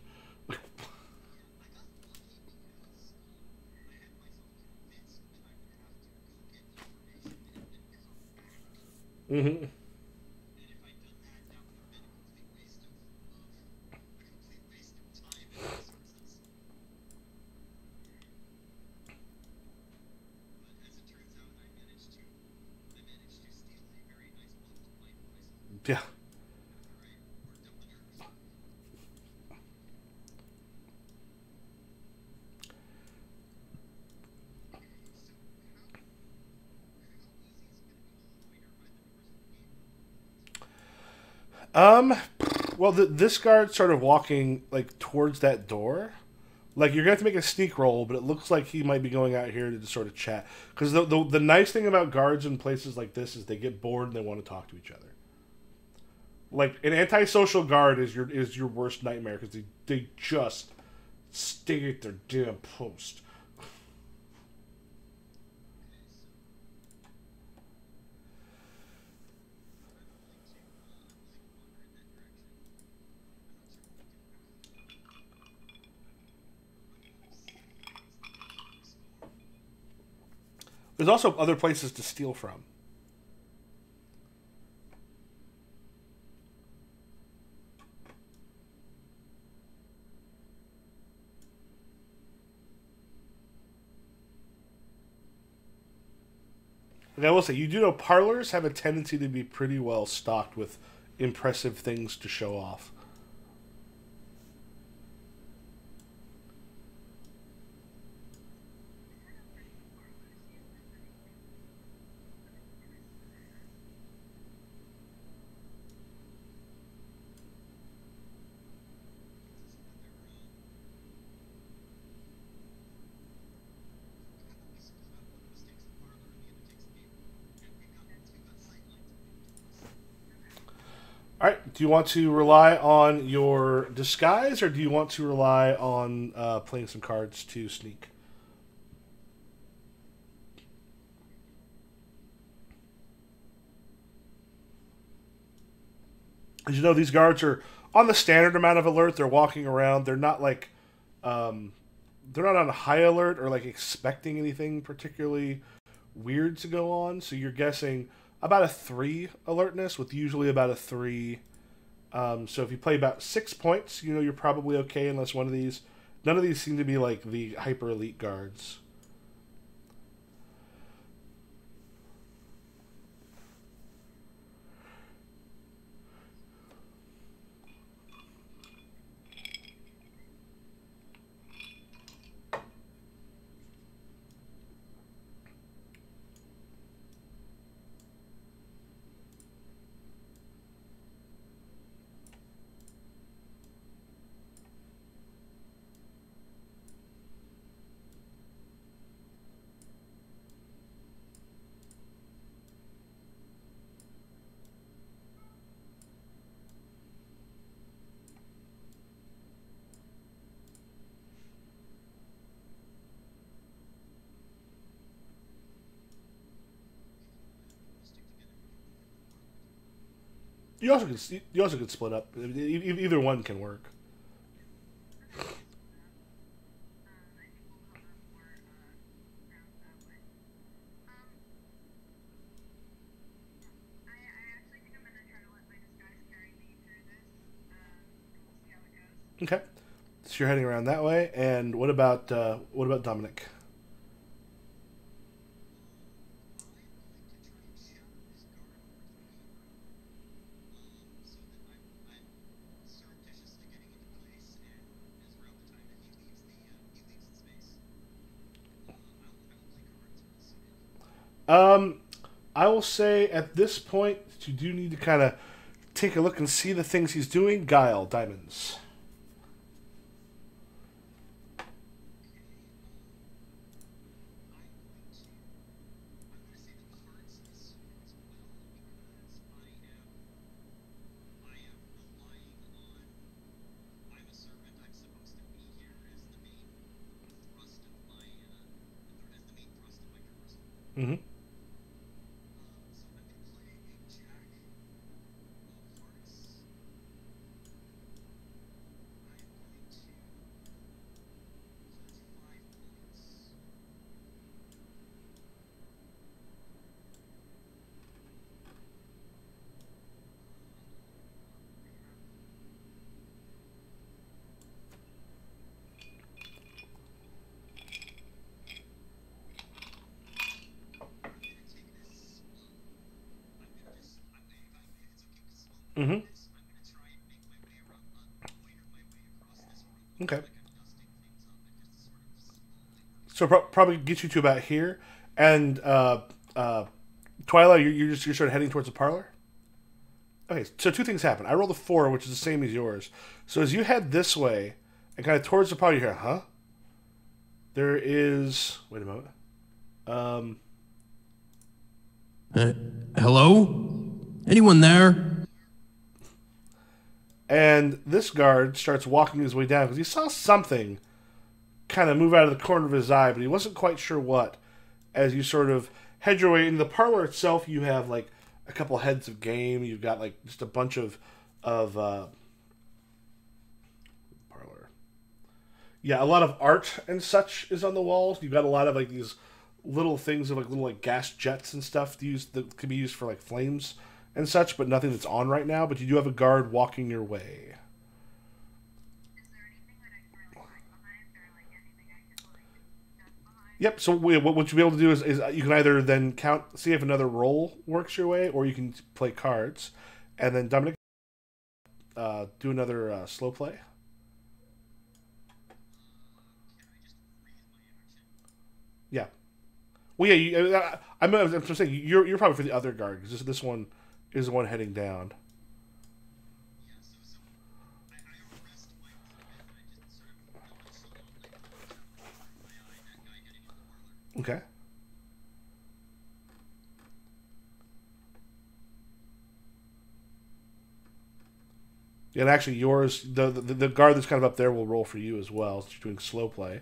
S1: Mm-hmm. Yeah. Well, this guard started walking like towards that door. Like you're gonna have to make a sneak roll, but it looks like he might be going out here to just sort of chat. Because the nice thing about guards in places like this is they get bored and they want to talk to each other. Like an antisocial guard is your worst nightmare because they just stay at their damn post. There's also other places to steal from. And I will say, you do know parlors have a tendency to be pretty well stocked with impressive things to show off. All right. Do you want to rely on your disguise, or do you want to rely on playing some cards to sneak? As you know, these guards are on the standard amount of alert. They're walking around. They're not like, they're not on high alert or like expecting anything particularly weird to go on. So you're guessing about a 3 alertness with usually about a 3. So if you play about 6 points, you know you're probably okay unless one of these, none of these seem to be like the hyper elite guards. You also could split up. Either one can work. Okay, so you're heading around that way. And what about Dominik? I will say at this point you do need to kind of take a look and see the things he's doing. Guile, diamonds. Mm-hmm. Mm-hmm. Okay. So probably get you to about here, and Twylla, you're sort of heading towards the parlor. Okay, so 2 things happen. I rolled a 4, which is the same as yours. So as you head this way and kind of towards the parlor, you hear, huh? There is. Wait a moment.
S4: Hello? Anyone there?
S1: And this guard starts walking his way down because he saw something kind of move out of the corner of his eye, but he wasn't quite sure what. As you sort of head your way in the parlor itself, you have like a couple heads of game. You've got like just a bunch of parlor. Yeah, a lot of art and such is on the walls. You've got a lot of like these little things of like little like gas jets and stuff that could be used for like flames and such, but nothing that's on right now. But you do have a guard walking your way.
S2: Is there anything that I can really hide behind, or like anything I can like duck behind?
S1: Yep. So what you'll be able to do is you can either then see if another roll works your way, or you can play cards, and then Dominik, do another slow play. Yeah. Well, yeah. I'm just saying you're probably for the other guard because this one is the one heading down. Okay. Yeah, and actually yours, the guard that's kind of up there will roll for you as well, since you're doing slow play.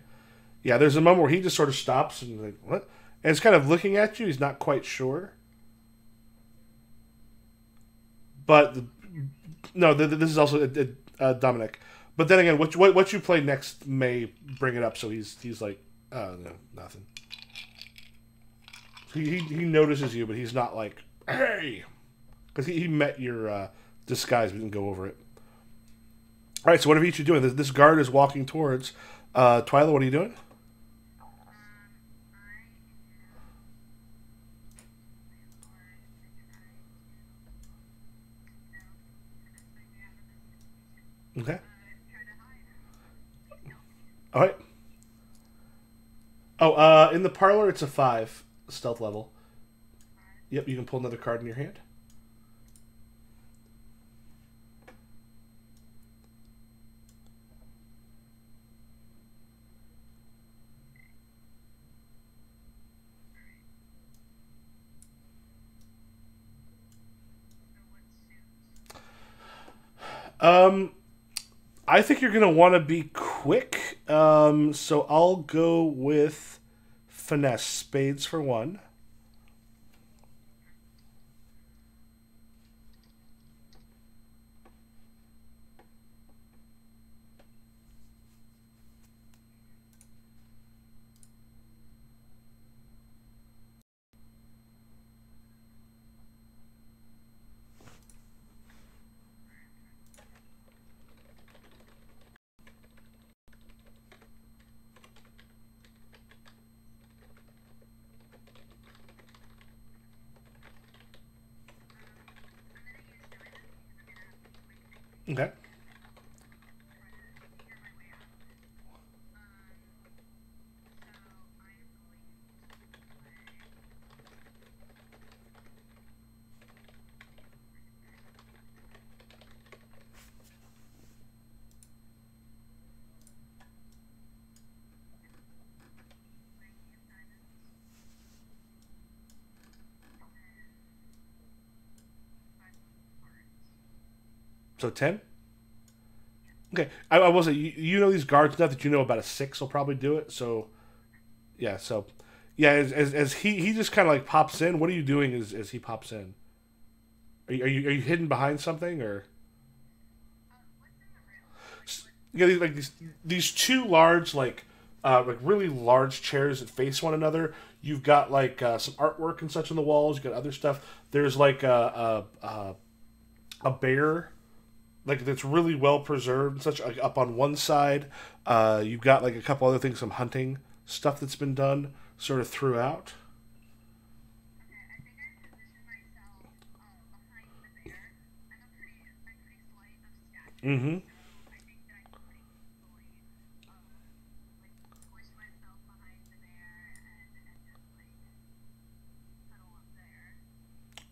S1: Yeah, there's a moment where he just sort of stops and like, what? And it's kind of looking at you. He's not quite sure. But No, this is also Dominik. But then again, what you play next may bring it up. So he's like, oh no, nothing. He notices you, but he's not like, hey, because he met your disguise. We didn't go over it. All right. So what are each you doing? This guard is walking towards Twylla. What are you doing? Okay. All right. Oh, in the parlor, it's a 5 stealth level. Yep, you can pull another card in your hand. I think you're going to want to be quick. So I'll go with finesse. Spades for 1. Okay. So 10? Okay. I will say, you know these guards enough that you know about a 6 will probably do it. So, yeah. So, yeah, as he just kind of like pops in, what are you doing as he pops in? Are you hidden behind something or? Yeah, like these two large like really large chairs that face one another. You've got like some artwork and such on the walls. You've got other stuff. There's like a bear, like that's really well preserved and such, like, up on one side. You've got like a couple other things, some hunting stuff that's been done sort of throughout. Mm-hmm.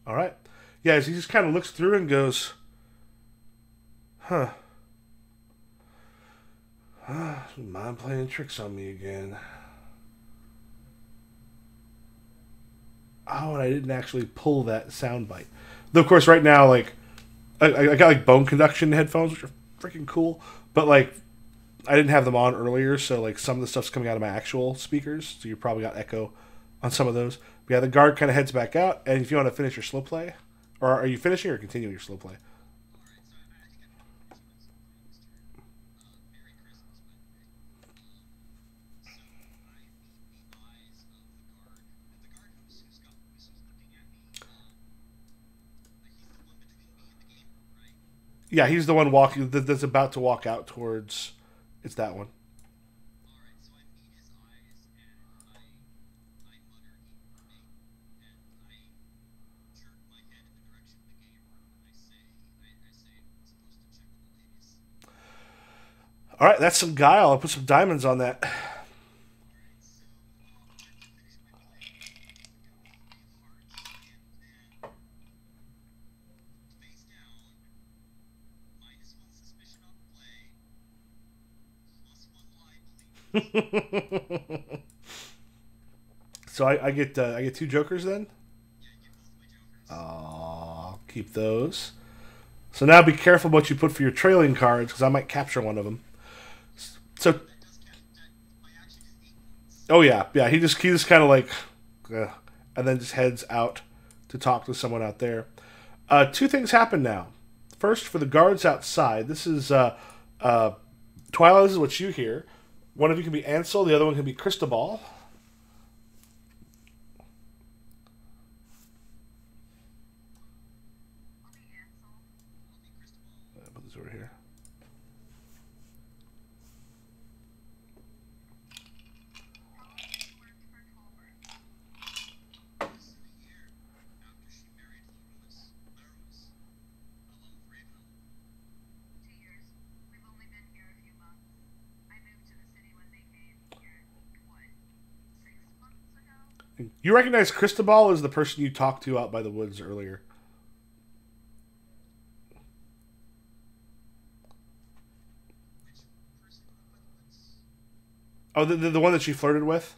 S1: All right. Yeah, as he just kind of looks through and goes, huh. Mind playing tricks on me again. Oh, and I didn't actually pull that sound bite. Though, of course, right now, like, I got, like, bone conduction headphones, which are freaking cool. But, like, I didn't have them on earlier, so, like, some of the stuff's coming out of my actual speakers. So you probably got echo on some of those. But, yeah, the guard kind of heads back out. And if you want to finish your slow play, or are you finishing or continuing your slow play? Yeah, he's the one walking that's about to walk out towards. It's that one. All right, that's some guile. I'll put some diamonds on that. So I get 2 jokers then. I'll keep those. So now be careful what you put for your trailing cards because I might capture one of them. So, oh yeah. He just kind of like, and then just heads out to talk to someone out there. 2 things happen now. first, for the guards outside, this is Twylla. This is what you hear. One of you can be Ansel, the other one can be Cristobal. Put this over here. You recognize Cristobal as the person you talked to out by the woods earlier. Oh, the one that she flirted with?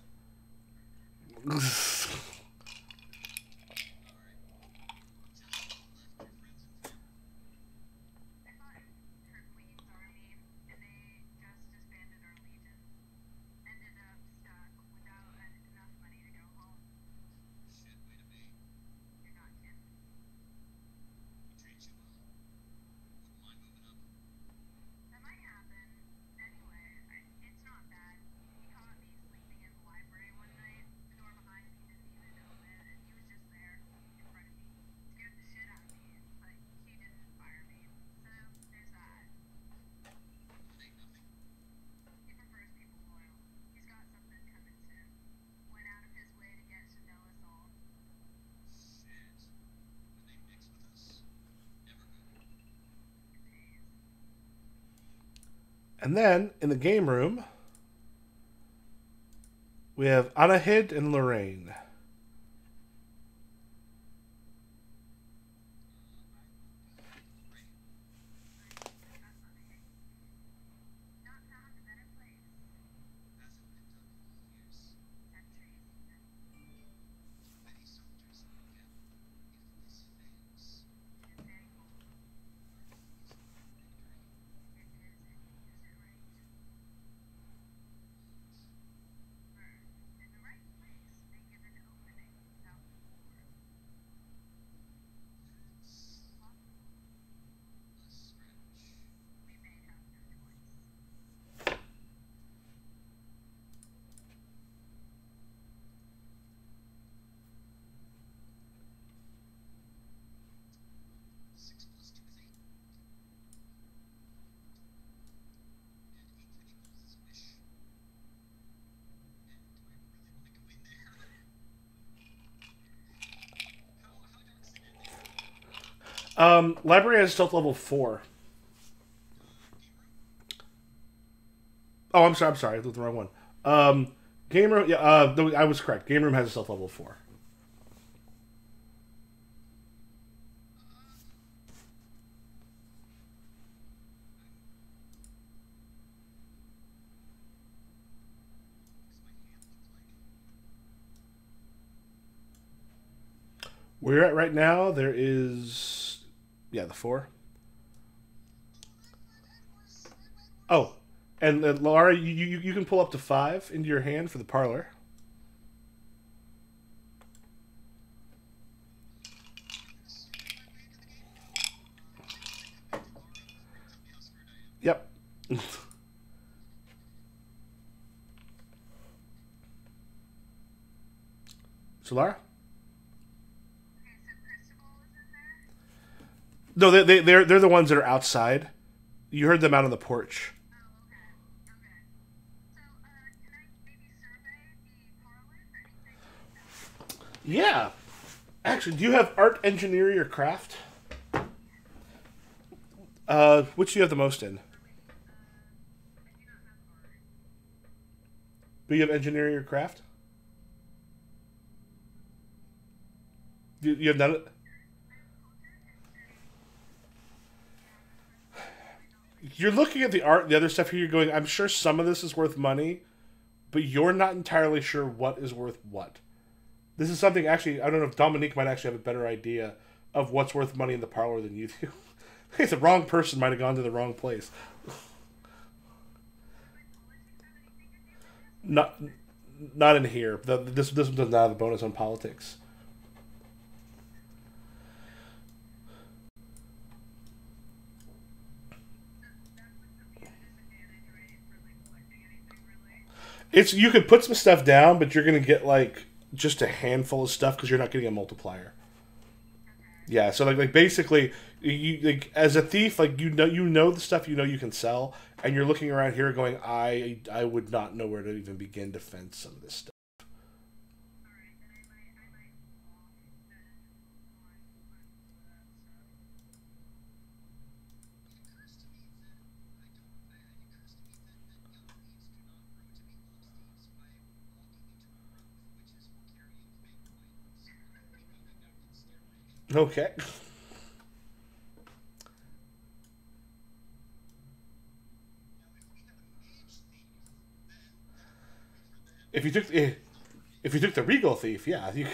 S1: And then, in the game room, we have Anahid and Lorraine. Library has stealth level 4. Oh, I'm sorry. I looked the wrong one. Game room, yeah, I was correct. Game room has a stealth level 4. Where you're at right now, there is, yeah, the 4. Oh, and Laura, you can pull up to 5 into your hand for the parlor. Yep. So, Laura? No, they're the ones that are outside. You heard them out on the porch. Yeah. Actually, do you have art, engineering, or craft? Which do you have the most in? Do you have engineering or craft? You have none. You're looking at the art and the other stuff here. You're going, I'm sure some of this is worth money, but you're not entirely sure what is worth what. This is something, actually, I don't know if Dominik might actually have a better idea of what's worth money in the parlor than you do. I think the wrong person might have gone to the wrong place. Not in here. This one does not have a bonus on politics. It's you could put some stuff down, but you're gonna get like just a handful of stuff because you're not getting a multiplier. Yeah, so like basically, you like as a thief, like you know the stuff you can sell, and you're looking around here going, I would not know where to even begin to fence some of this stuff.
S2: Alright, then I might hold off then on
S1: Okay. If you took if you took the Regal Thief, yeah, you.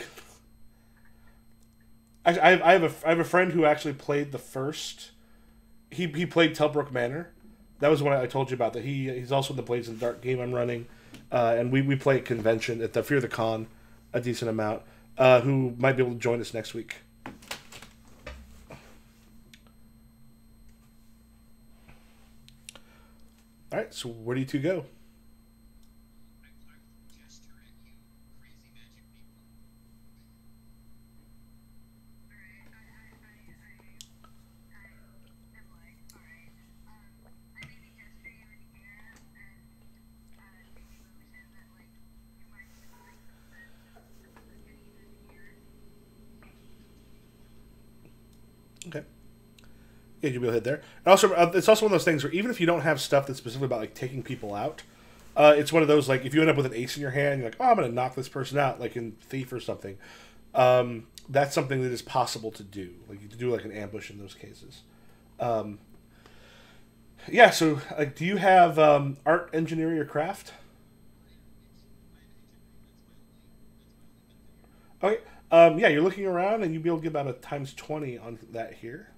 S1: I have a friend who actually played the first. He played Telbrook Manor. That was what I told you about. That he's also in the Blades in the Dark game I'm running, and we play at convention at the Fear the Con, a decent amount. Who might be able to join us next week. All right, so where do you two go? Okay. Yeah, you'll be able to hit there. And also, it's also one of those things where even if you don't have stuff that's specifically about like taking people out, it's one of those like if you end up with an ace in your hand, you're like, oh, I'm going to knock this person out, like in Thief or something. That's something that is possible to do. Like you can do like an ambush in those cases. Yeah. So, like, do you have art, engineering, or craft? Okay. Yeah, you're looking around and you'll be able to get about a ×20 on that here.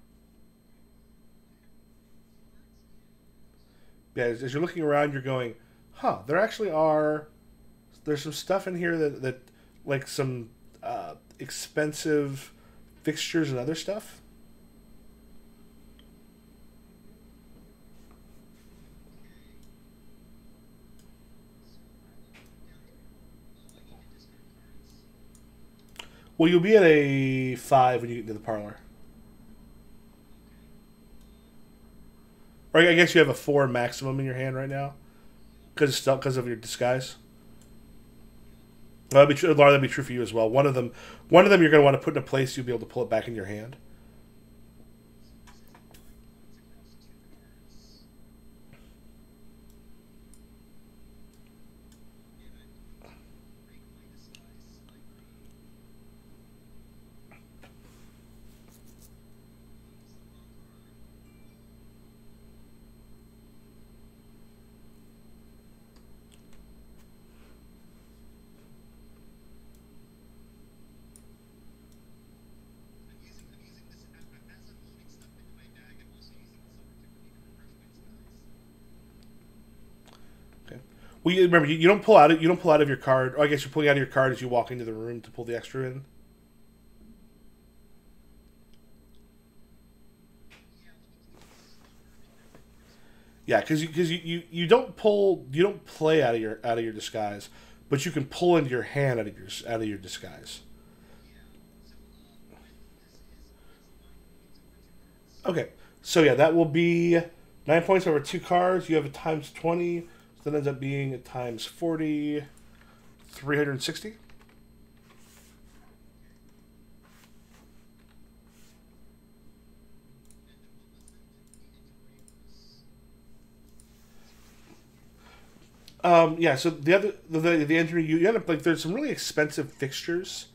S1: Yeah, as you're looking around, you're going, huh, there's some stuff in here that like some expensive fixtures and other stuff. Well, you'll be at a 5 when you get into the parlor. Or I guess you have a 4 maximum in your hand right now, because of your disguise. Well, that'd be true. Laura, that'd be true for you as well. One of them, you're going to want to put in a place you'll be able to pull it back in your hand. Okay. Well, remember, you don't pull out. You don't pull out of your card. Or I guess you're pulling out of your card as you walk into the room to pull the extra in. Yeah, because you don't play out of your disguise, but you can pull into your hand out of your disguise. Okay, so yeah, that will be 9 points over 2 cards. You have a ×20, so that ends up being a ×40, 360. Yeah, so the engineer you end up like there's some really expensive fixtures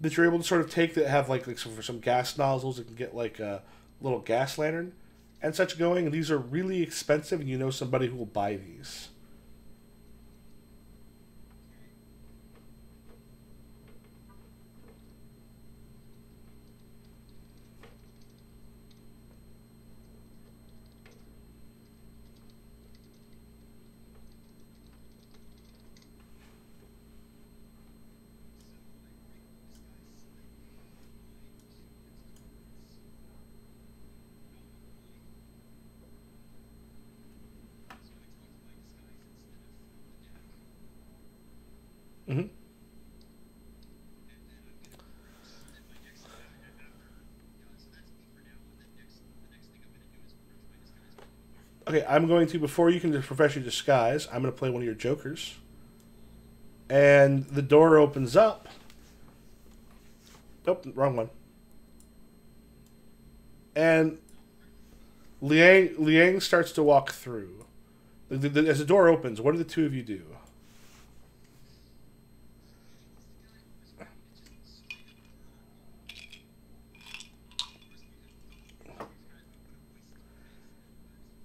S1: that you're able to sort of take that have like for some gas nozzles. You can get like a little gas lantern and such going. And these are really expensive, and you know somebody who will buy these. Okay, I'm going to, before you can professionally disguise, I'm going to play one of your jokers. And the door opens up. Nope, wrong one. And Liang starts to walk through. As the door opens, what do the two of you do?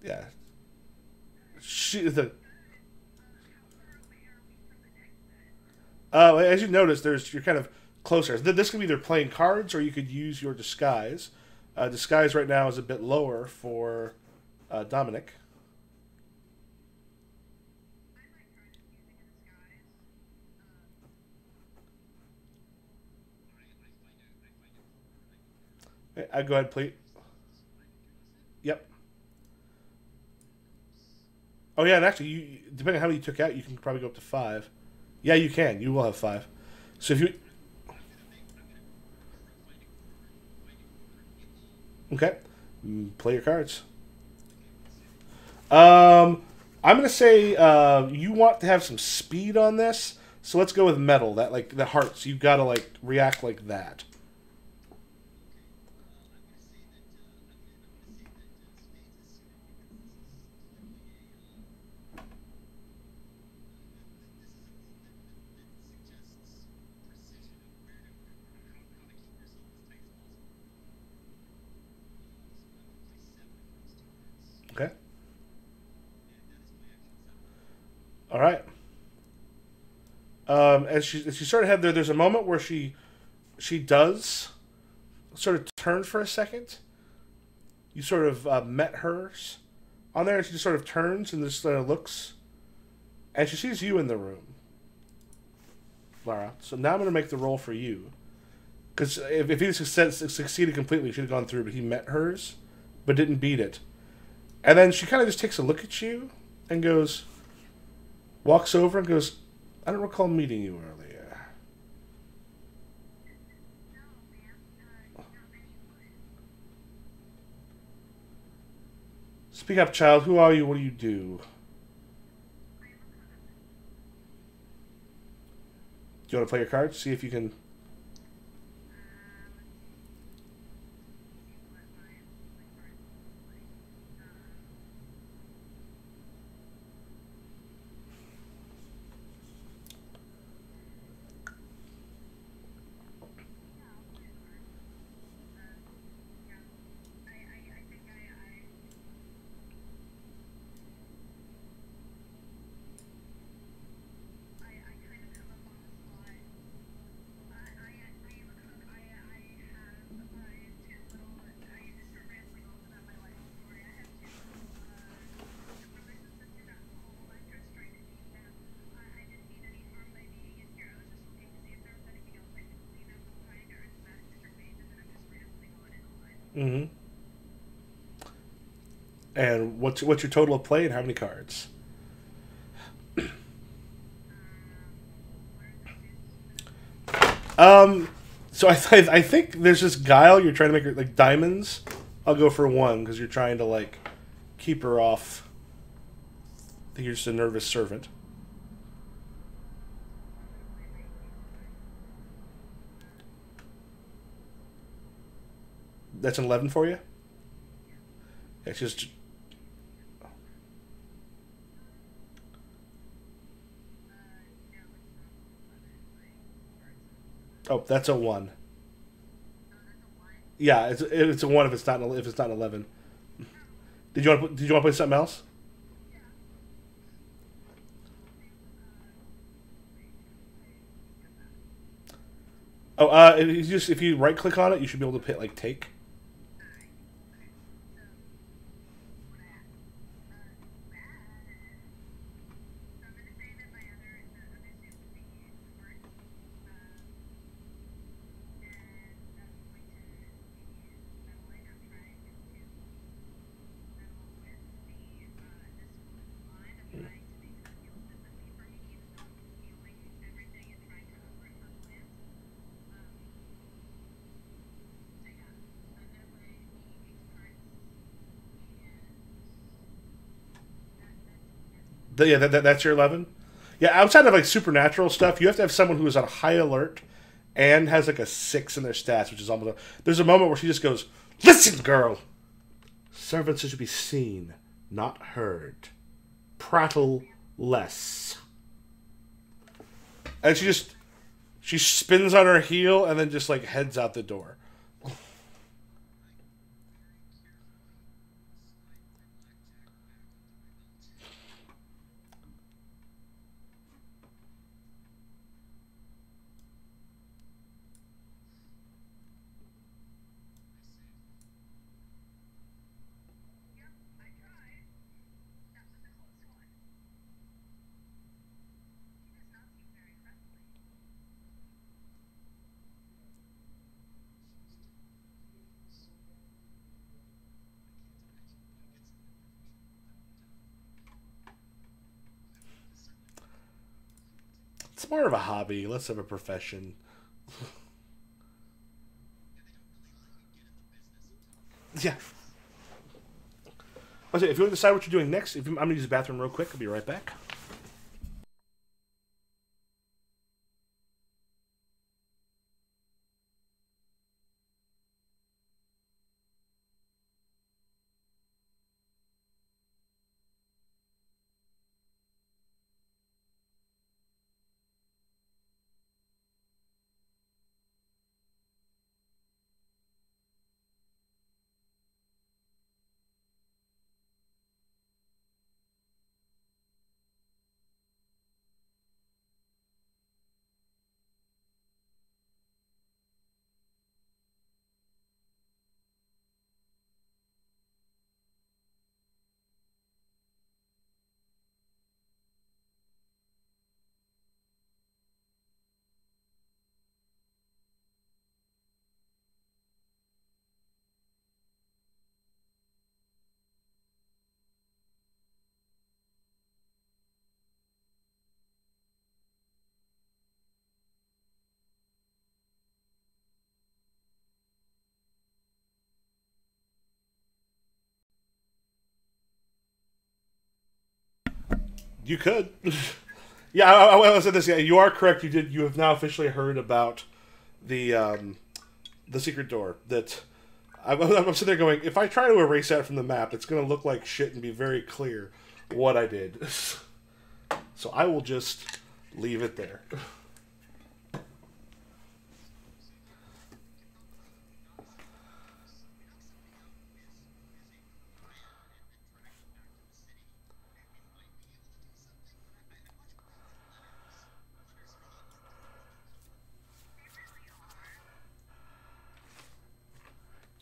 S1: Yeah. As you notice, you're kind of closer. This could be either playing cards or you could use your disguise. Disguise right now is a bit lower for Dominik. I go ahead, please. Yep. Oh yeah, and actually, depending on how many you took out, you can probably go up to 5. Yeah, you can. You will have 5. So if you okay, play your cards. I'm gonna say you want to have some speed on this, so let's go with metal. That like the hearts, you gotta like react like that. Okay. All right. As she sort of had there's a moment where she does sort of turn for a second. You sort of met hers on there, and she just sort of turns and just looks, and she sees you in the room, Lara. So now I'm going to make the roll for you, because if he succeeded completely, he should have gone through, but he met hers, but didn't beat it. And then she kind of just takes a look at you and walks over and goes, I don't recall meeting you earlier. Speak up, child. Who are you? What do you do? Do you want to play your cards? See if you can... Mm-hmm. And what's your total of play and how many cards? So I think there's this guile you're trying to make her like diamonds. I'll go for 1 because you're trying to like keep her off. I think you're just a nervous servant. That's an 11 for you? It's just... Oh, that's a 1. Yeah, it's a 1 if it's not 11. Did you want to play something else? Oh, if you right click on it, you should be able to hit like take. Yeah, that's your 11. Yeah, outside of like supernatural stuff, you have to have someone who is on high alert and has like a 6 in their stats, which is almost. There's a moment where she just goes, "Listen, girl. Servants are to be seen, not heard. Prattle less." And she spins on her heel and then just like heads out the door.
S2: Yep, I tried. That was a close one. He does not seem very friendly.
S1: It's more of a hobby, less of a profession. Yeah. Okay, if you want to decide what you're doing next, I'm going to use the bathroom real quick. I'll be right back. You could. Yeah, I said this. Yeah, you are correct. You have now officially heard about the secret door. That I'm sitting there going, if I try to erase that from the map, it's going to look like shit and be very clear what I did. So I will just leave it there.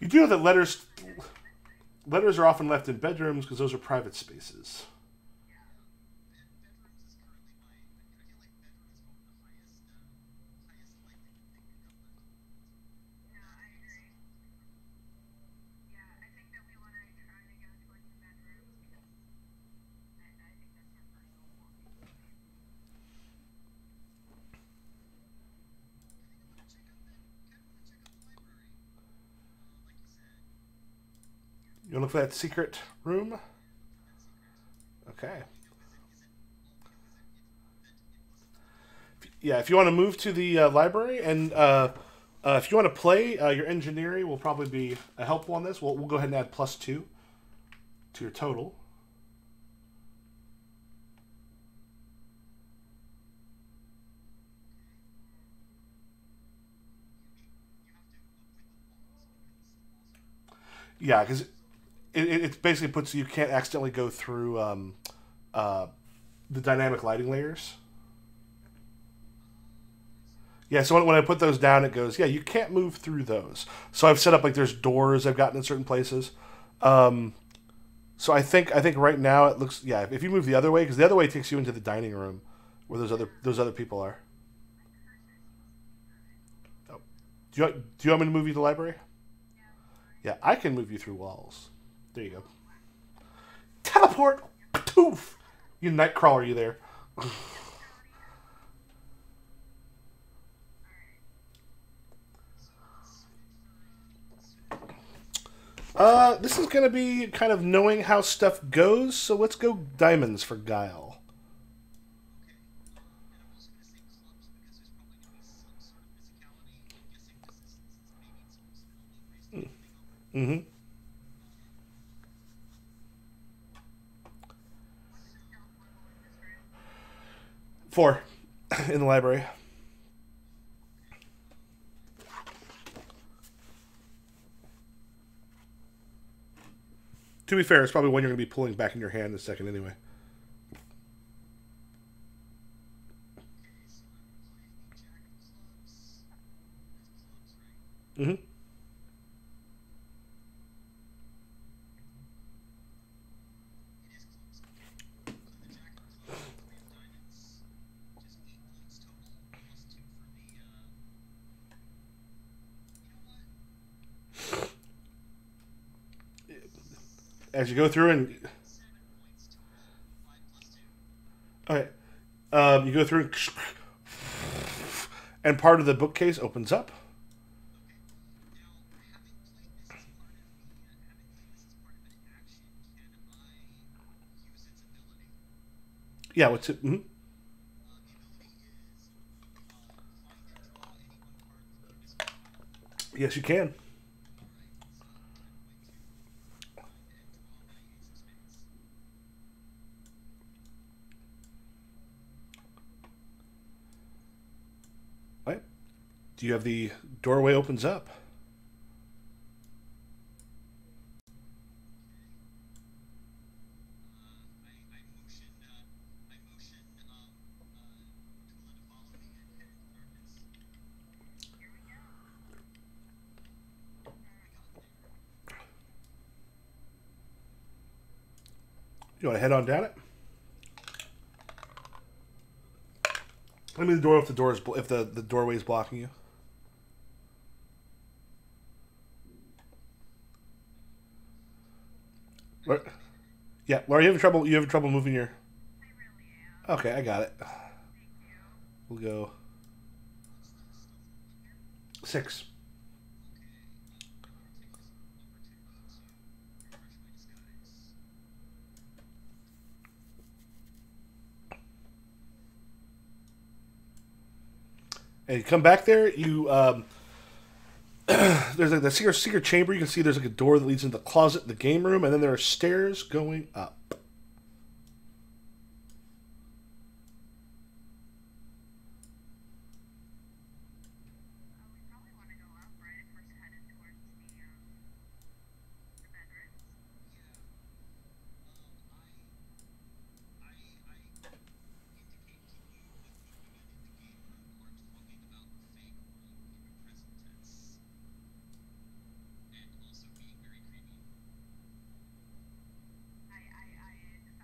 S1: You do know that letters are often left in bedrooms because those are private spaces.
S2: Yeah, I agree. Yeah, I think that we want to try to go towards the bedrooms because I think that's our personal walking space.
S1: You want to look for that secret room? Okay. Yeah, if you want to move to the library, and if you want to play, your engineering will probably be a helpful on this. We'll go ahead and add +2 to your total. Yeah, because it basically puts you can't accidentally go through the dynamic lighting layers. Yeah, so when I put those down, it goes, yeah, you can't move through those. So I've set up like there's doors I've gotten in certain places. So I think right now it looks, yeah, if you move the other way, because the other way takes you into the dining room where those other people are. Oh. Do you want me to move you to the library? Yeah, I can move you through walls. There you go. Teleport! Poof! You nightcrawler, you there. This is going to be kind of knowing how stuff goes, so let's go diamonds for Guile. Mm-hmm.
S2: What's the stealth level in this room?
S1: 4 in the library. To be fair, it's probably one you're going to be pulling back in your hand in a second anyway. Mm-hmm. As you go through and... Okay. You go through and part of the bookcase opens up. Yeah, what's it? Mm-hmm. Yes, you can. Right. Do you have the doorway opens up?
S2: Here we go.
S1: You want to head on down it? Let me the door if the door is if the doorway is blocking you. What? Yeah, Laura, you having trouble moving your...
S2: I really am.
S1: Okay, I got it.
S2: Thank you.
S1: We'll go 6. And you come back there, you there's like the secret chamber. You can see there's like a door that leads into the closet, the game room, and then there are stairs going up.
S2: We probably want to go up, right? If we're headed towards the bedrooms. I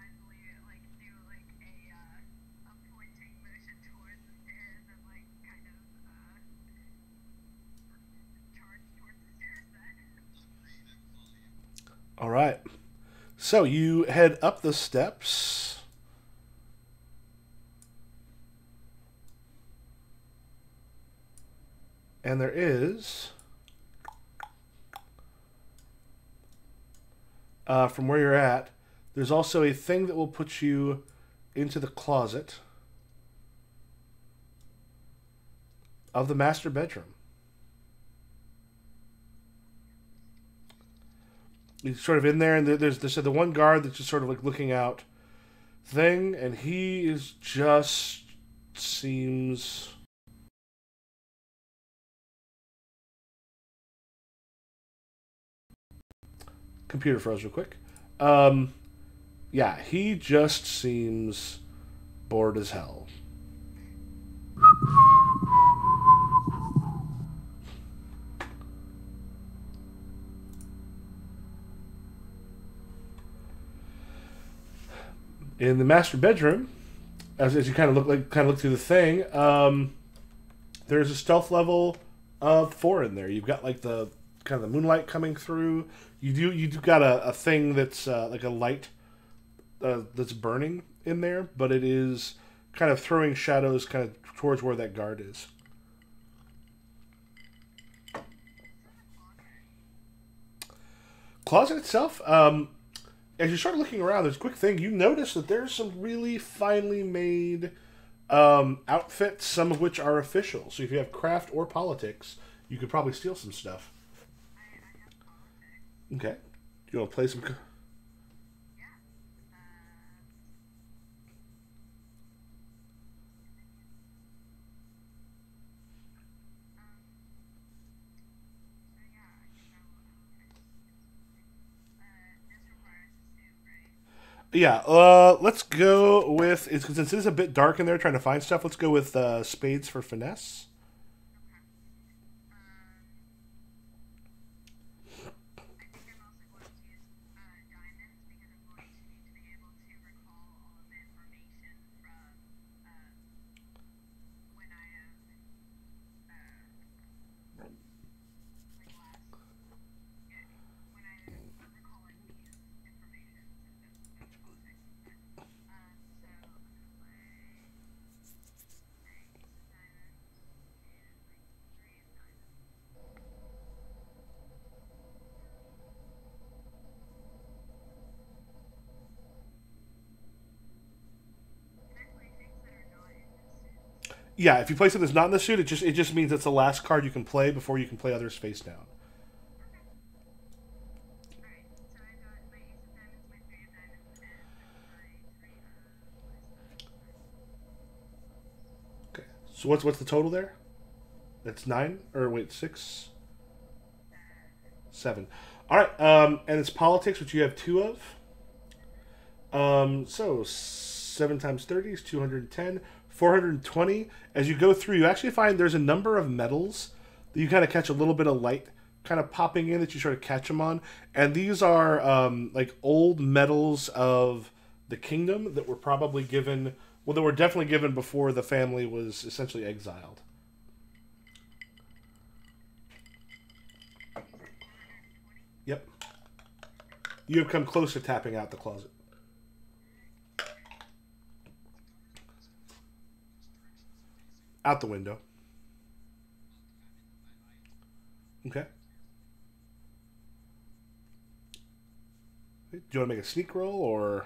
S2: decidedly like do like a pointing motion towards the stairs and like kind of charge towards the stairs then.
S1: All right. So you head up the steps. And there is, from where you're at, there's also a thing that will put you into the closet of the master bedroom. He's sort of in there, and there's the one guard that's just sort of like looking out thing, and he is just seems... Computer froze real quick. Yeah, he just seems bored as hell. In the master bedroom, as you kind of look through the thing, there's a stealth level of 4 in there. You've got like the kind of the moonlight coming through. You do got a thing that's like a light that's burning in there, but it is kind of throwing shadows kind of towards where that guard is. Closet itself, as you start looking around, there's a quick thing. You notice that there's some really finely made outfits, some of which are official. So if you have craft or politics, you could probably steal some stuff.
S2: I have politics.
S1: Okay. Do you want to play some?
S2: Yeah. So yeah, I think I will this requires a suit, right?
S1: Yeah. Let's go with since it is a bit dark in there trying to find stuff. Let's go with spades for finesse.
S2: Okay. I think I'm also going to use diamonds because I'm going to need to be able to recall all of the information from when I have like last yeah, when I recalling these information since that's the context of it. So I'm gonna play my ace of diamonds and my three of diamonds. Can I play things that are not in this suit?
S1: Yeah. If you play something that's not in the suit, it just means it's the last card you can play before you can play others face down.
S2: Okay. Alright, so I've got my ace of diamonds, my three of diamonds, and my three of what is that?
S1: Okay. So what's the total there? That's 9 or wait 6, 7. All right. And it's politics, which you have 2 of. So 7 times 30 is 210, 420. As you go through, you actually find there's a number of metals that you kind of catch a little bit of light kind of popping in that you sort of catch them on. And these are like old metals of the kingdom that were probably given, well, that were definitely given before the family was essentially exiled.
S2: And you said 420?
S1: Yep. You have come close to tapping out the closet. Out the window. Okay. Do you want to make a sneak roll or?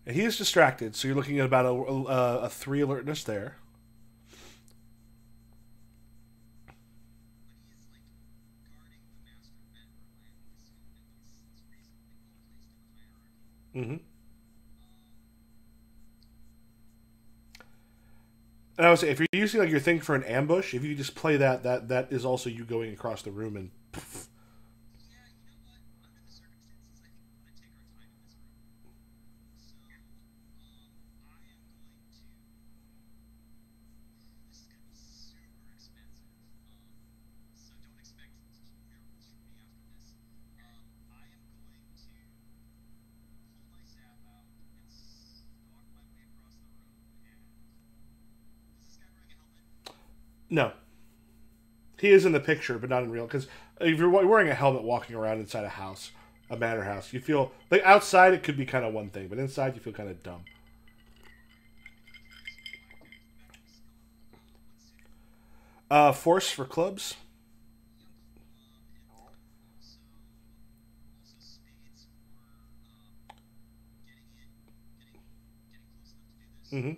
S1: And he is distracted, so you're looking at about a 3 alertness there. Mm-hmm. And I would say if you're using like your thing for an ambush, if you just play that is also you going across the room and. Poof. No, he is in the picture, but not in real. Because if you're wearing a helmet walking around inside a house, a manor house, you feel like outside it could be kind of one thing, but inside you feel kind of dumb. Force for clubs. Mm-hmm.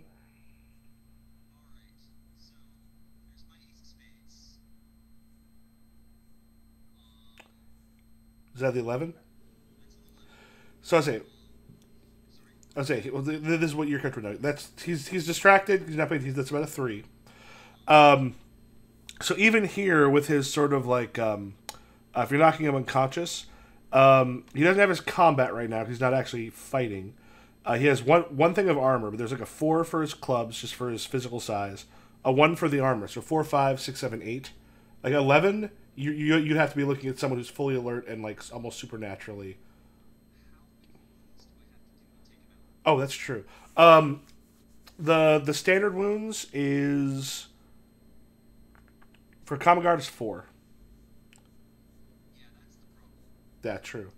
S1: Is that the 11? So I say, well, this is what your character knows. That's he's distracted. He's not playing. That's about a 3. So even here with his sort of like, if you're knocking him unconscious, he doesn't have his combat right now because he's not actually fighting. He has one thing of armor, but there's like a 4 for his clubs, just for his physical size. A 1 for the armor, so 4, 5, 6, 7, 8. Like 11, you'd have to be looking at someone who's fully alert and like almost supernaturally. Oh, that's true. The standard wounds is for common guard is 4. That's true.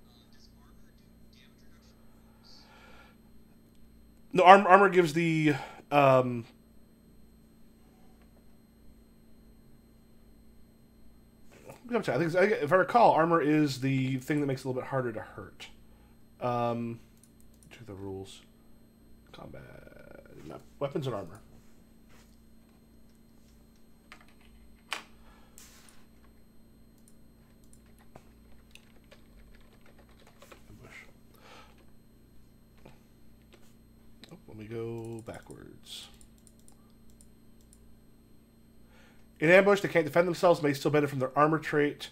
S1: No, armor gives the I think if I recall, armor is the thing that makes it a little bit harder to hurt. Check the rules. Combat. Not weapons and armor. Ambush. Oh, let me go backwards. In ambush, they can't defend themselves, may still benefit from their armor trait.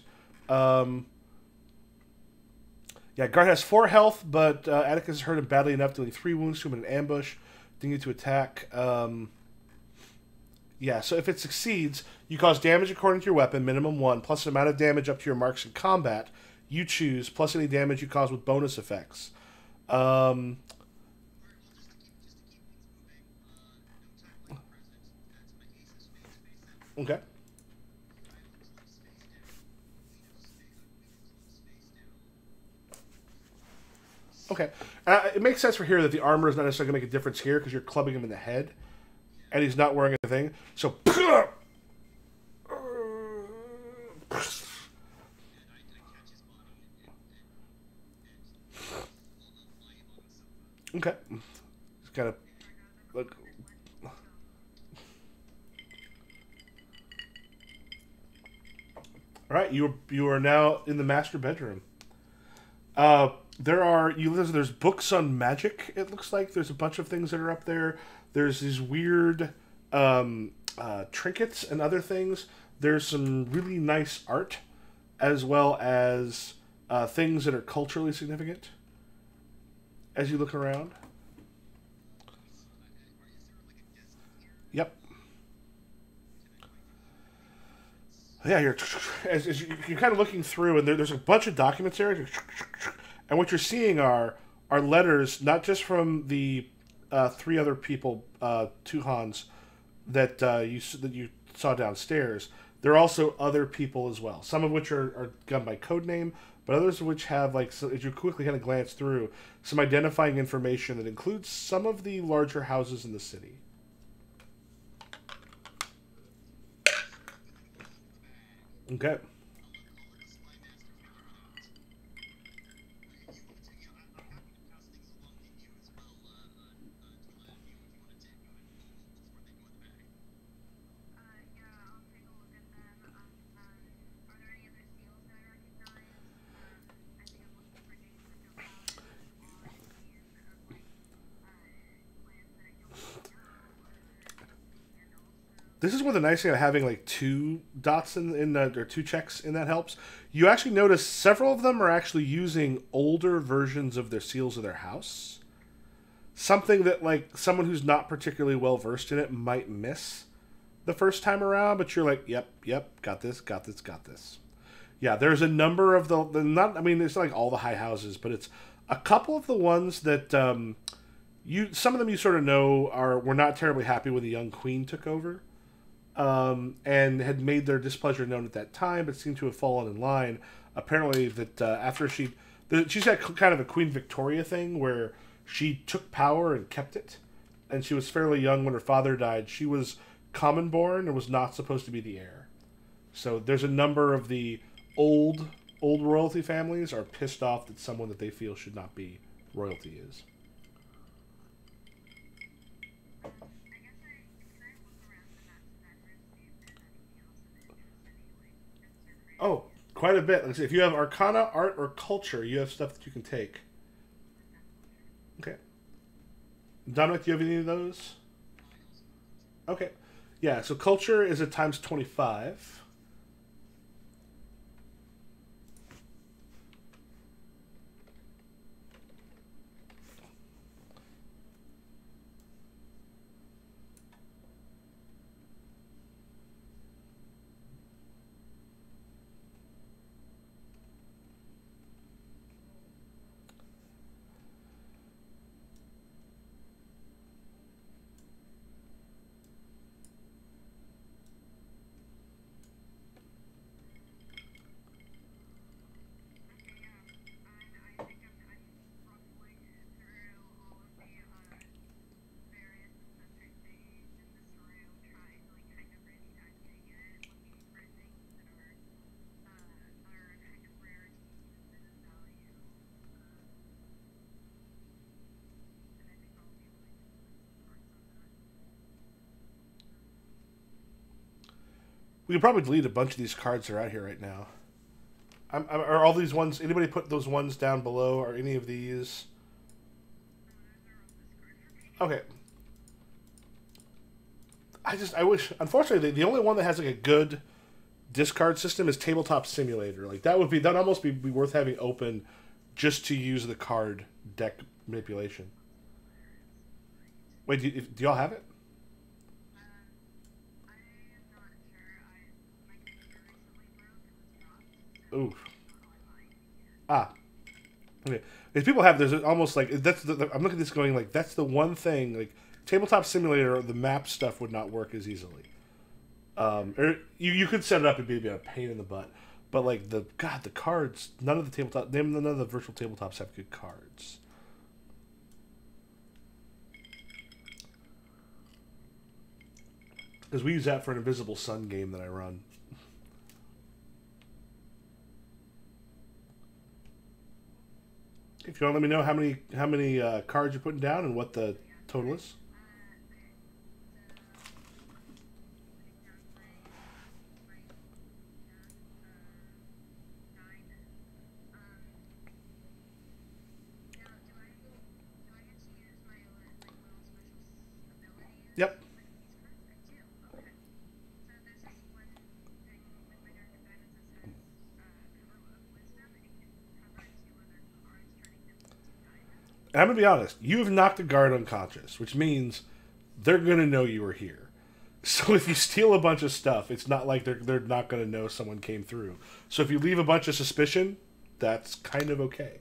S1: Yeah, guard has 4 health, but Atticus is hurt him badly enough, dealing 3 wounds to him in an ambush. Didn't get to attack. Yeah, so if it succeeds, you cause damage according to your weapon, minimum 1, plus the amount of damage up to your marks in combat you choose, plus any damage you cause with bonus effects. Okay. Okay. It makes sense for here that the armor is not necessarily going to make a difference here because you're clubbing him in the head, and he's not wearing a thing. So, okay. Just kind of look. All right, you are now in the master bedroom. There's books on magic. It looks like there's a bunch of things that are up there. There's these weird trinkets and other things. There's some really nice art, as well as things that are culturally significant. As you look around. Yep. Yeah, you're kind of looking through, and there's a bunch of documents there. And what you're seeing are letters, not just from the 3 other people, 2 Hans, that you saw downstairs. There are also other people as well. Some of which are done by code name, but others of which have, like, so as you quickly kind of glance through, some identifying information that includes some of the larger houses in the city. Okay. This is one of the nice thing of having like 2 dots or 2 checks in that helps. You actually notice several of them are actually using older versions of their seals of their house. Something that like someone who's not particularly well versed in it might miss the first time around, but you're like, yep, got this. Yeah, there's a number of the not. I mean, it's not like all the high houses, but it's a couple of the ones that some of them you sort of know were not terribly happy when the young queen took over. And had made their displeasure known at that time, but seemed to have fallen in line. Apparently, that after she's had kind of a Queen Victoria thing where she took power and kept it, and she was fairly young when her father died. She was common born and was not supposed to be the heir. So there's a number of the old royalty families are pissed off that someone that they feel should not be royalty is. Oh, quite a bit. Let's see. If you have Arcana, Art, or Culture, you have stuff that you can take. Okay. Dominik, do you have any of those? Okay. Yeah, so Culture is at times 25. We could probably delete a bunch of these cards that are out here right now. Are all these ones... Anybody put those ones down below? Are any of these... Okay. I wish... Unfortunately, the only one that has like a good discard system is Tabletop Simulator. Like, that'd almost be worth having open just to use the card deck manipulation. Wait, do y'all have it? Ooh. Ah. Okay. If people have, there's almost like I'm looking at this going like that's the one thing like Tabletop Simulator, the map stuff would not work as easily. Or you could set it up and be a pain in the butt, but like the cards, none of the virtual tabletops have good cards. Because we use that for an Invisible Sun game that I run. If you want to let me know how many cards you're putting down and what the total is. Yep. And I'm going to be honest, you have knocked a guard unconscious, which means they're going to know you were here. So if you steal a bunch of stuff, it's not like they're not going to know someone came through. So if you leave a bunch of suspicion, that's kind of okay.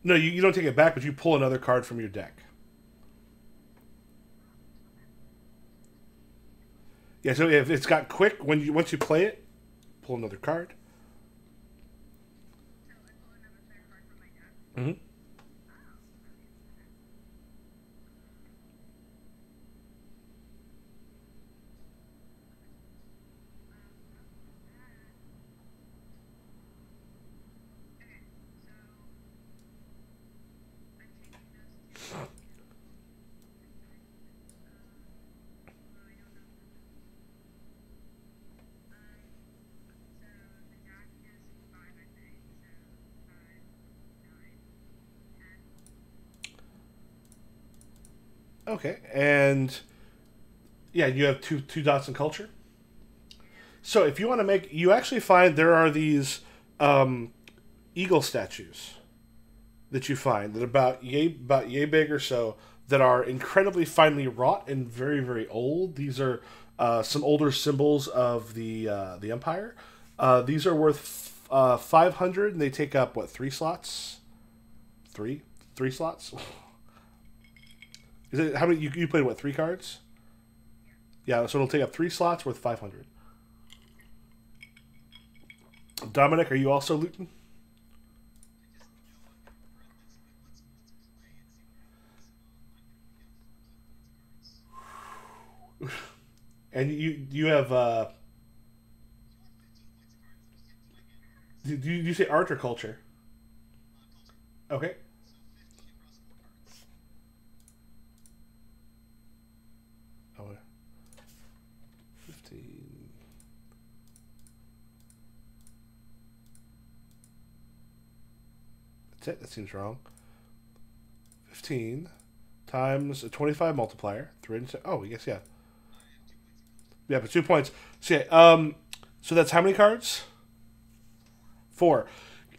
S1: No, you don't take it back, but you pull another card from your deck. Yeah, so if it's got quick, once you play it, pull another card. Mm-hmm. Okay, and yeah, you have two dots in culture. So if you want to make, you actually find there are these eagle statues that you find that about yay big or so that are incredibly finely wrought and very, very old. These are some older symbols of the Empire. These are worth 500, and they take up what, 3 slots? Three slots. Is it how many you played? What, 3 cards? Yeah, so it'll take up 3 slots worth 500. Dominik, are you also looting? And you have do you say art or culture? Okay. Oh, 15. That's it. That seems wrong. 15 times a 25 multiplier. 3. Oh, yes, yeah. Yeah, but 2 points. So yeah, so that's how many cards? 4.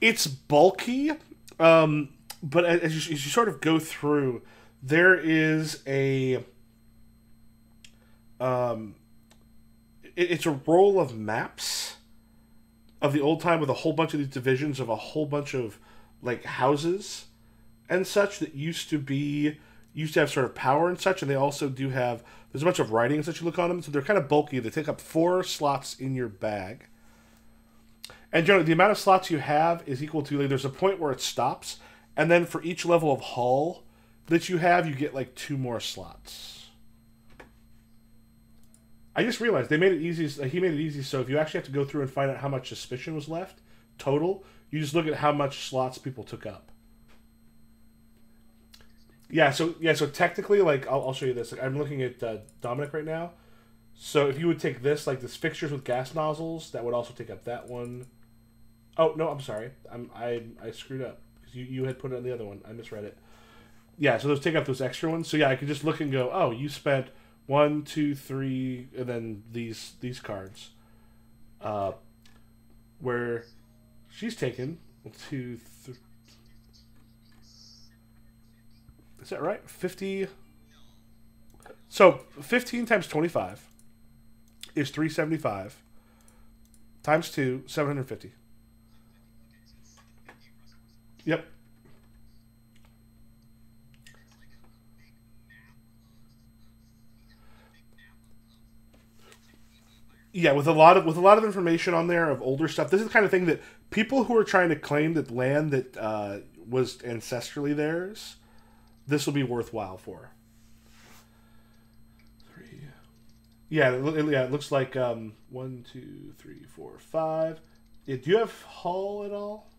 S1: It's bulky, but as you sort of go through, there is a it's a roll of maps of the old time with a whole bunch of these divisions of a whole bunch of like houses and such that used to have sort of power and such, and they also do have, there's a bunch of writings that you look on them, so they're kind of bulky. They take up 4 slots in your bag. And generally, the amount of slots you have is equal to, like, there's a point where it stops, and then for each level of hull that you have, you get, like, 2 more slots. I just realized they made it easy. He made it easy, so if you actually have to go through and find out how much suspicion was left total, you just look at how much slots people took up. Yeah. So technically, like I'll show you this. Like, I'm looking at Dominik right now. So if you would take this, like this fixtures with gas nozzles, that would also take up that one. Oh no, I'm sorry. I screwed up because you had put it on the other one. I misread it. Yeah. So those take up those extra ones. So yeah, I could just look and go, oh, you spent 1, 2, 3, and then these cards. Where she's taken 1, 2, 3. Is that right? 50. So 15 times 25 is 375 times 2, 750. Yep. Yeah, with a lot of information on there of older stuff. This is the kind of thing that people who are trying to claim that land that was ancestrally theirs, this will be worthwhile for. 3. Yeah, it looks like 1, 2, 3, 4, 5. Yeah, do you have Hull at all?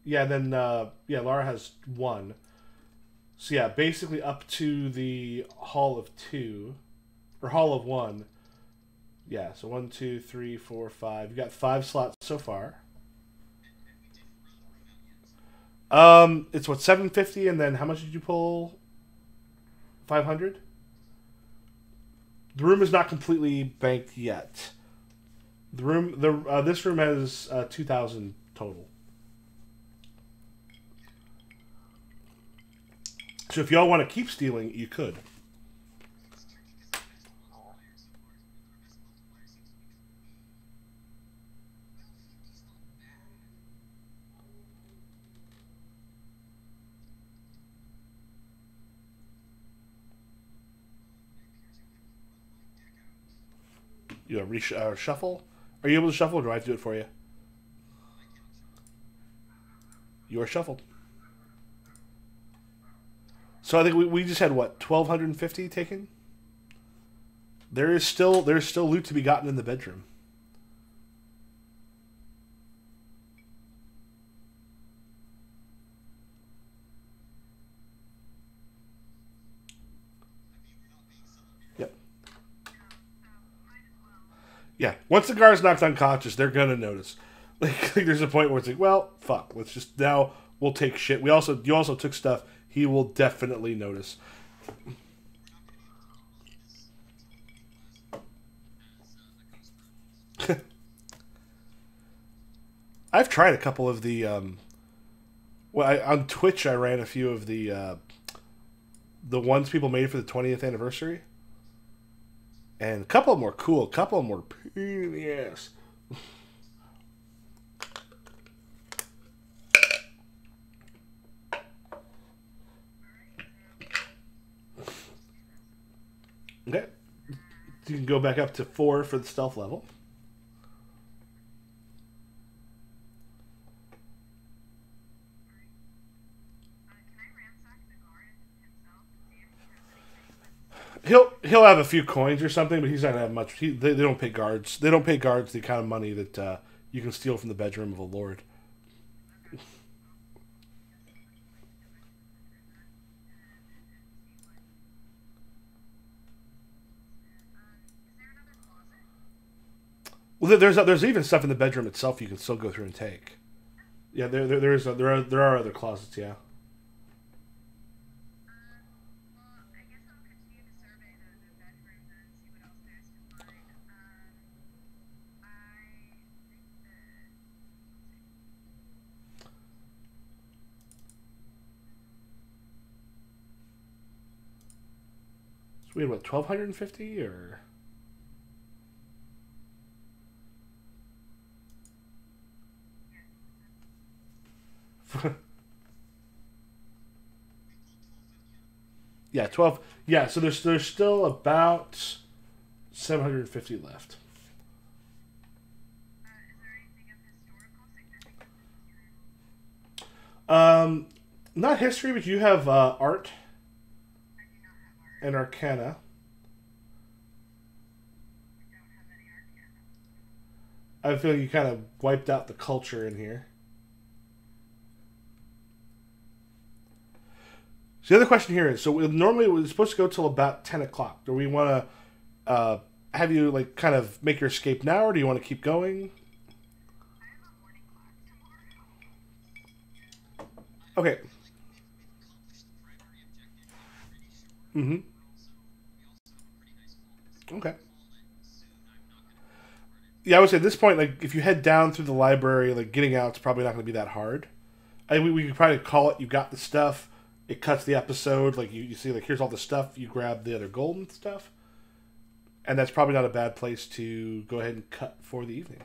S1: Yeah, then Lara has 1. So yeah, basically up to the Hall of 2 or Hall of 1. Yeah, so 1, 2, 3, 4, 5. You got 5 slots so far. It's what, 750, and then how much did you pull? 500. The room is not completely banked yet. This room has 2,000 total. So if y'all want to keep stealing, you could. You want to shuffle? Are you able to shuffle, or do I have to do it for you? You are shuffled. So I think we just had, what, 1,250 taken? There's still loot to be gotten in the bedroom. Yep. Yeah. Once the guard's knocked unconscious, they're gonna notice. Like there's a point where it's like, well, fuck. Let's just now we'll take shit. You also took stuff. He will definitely notice. I've tried a couple of the on Twitch I ran a few of the ones people made for the 20th anniversary. And a couple of them were cool, a couple of them were pain in the ass. Okay. You can go back up to 4 for the stealth level. He'll have a few coins or something, but he's not gonna have much. They don't pay guards. They don't pay guards the kind of money that you can steal from the bedroom of a lord. Well, there's even stuff in the bedroom itself you can still go through and take. Yeah, there are other closets. Yeah.
S2: I guess I'll continue to survey the bedroom and see what else there is to find.
S1: So we had what, 1,250 or? Yeah, 12. Yeah, so there's still about 750 left.
S2: Is there anything of historical significance?
S1: Not history, but you have art
S2: I do not have art.
S1: and arcana. I feel like you kind of wiped out the culture in here. So the other question here is, so normally it was supposed to go till about 10 o'clock. Do we want to have you like kind of make your escape now, or do you want to keep going? Okay. Mm-hmm. Okay. Yeah, I would say at this point, like, if you head down through the library, like, getting out's probably not going to be that hard. I mean, we could probably call it, you got the stuff, it cuts the episode, like, you see, like, here's all the stuff, you grab the other golden stuff, and that's probably not a bad place to go ahead and cut for the evening.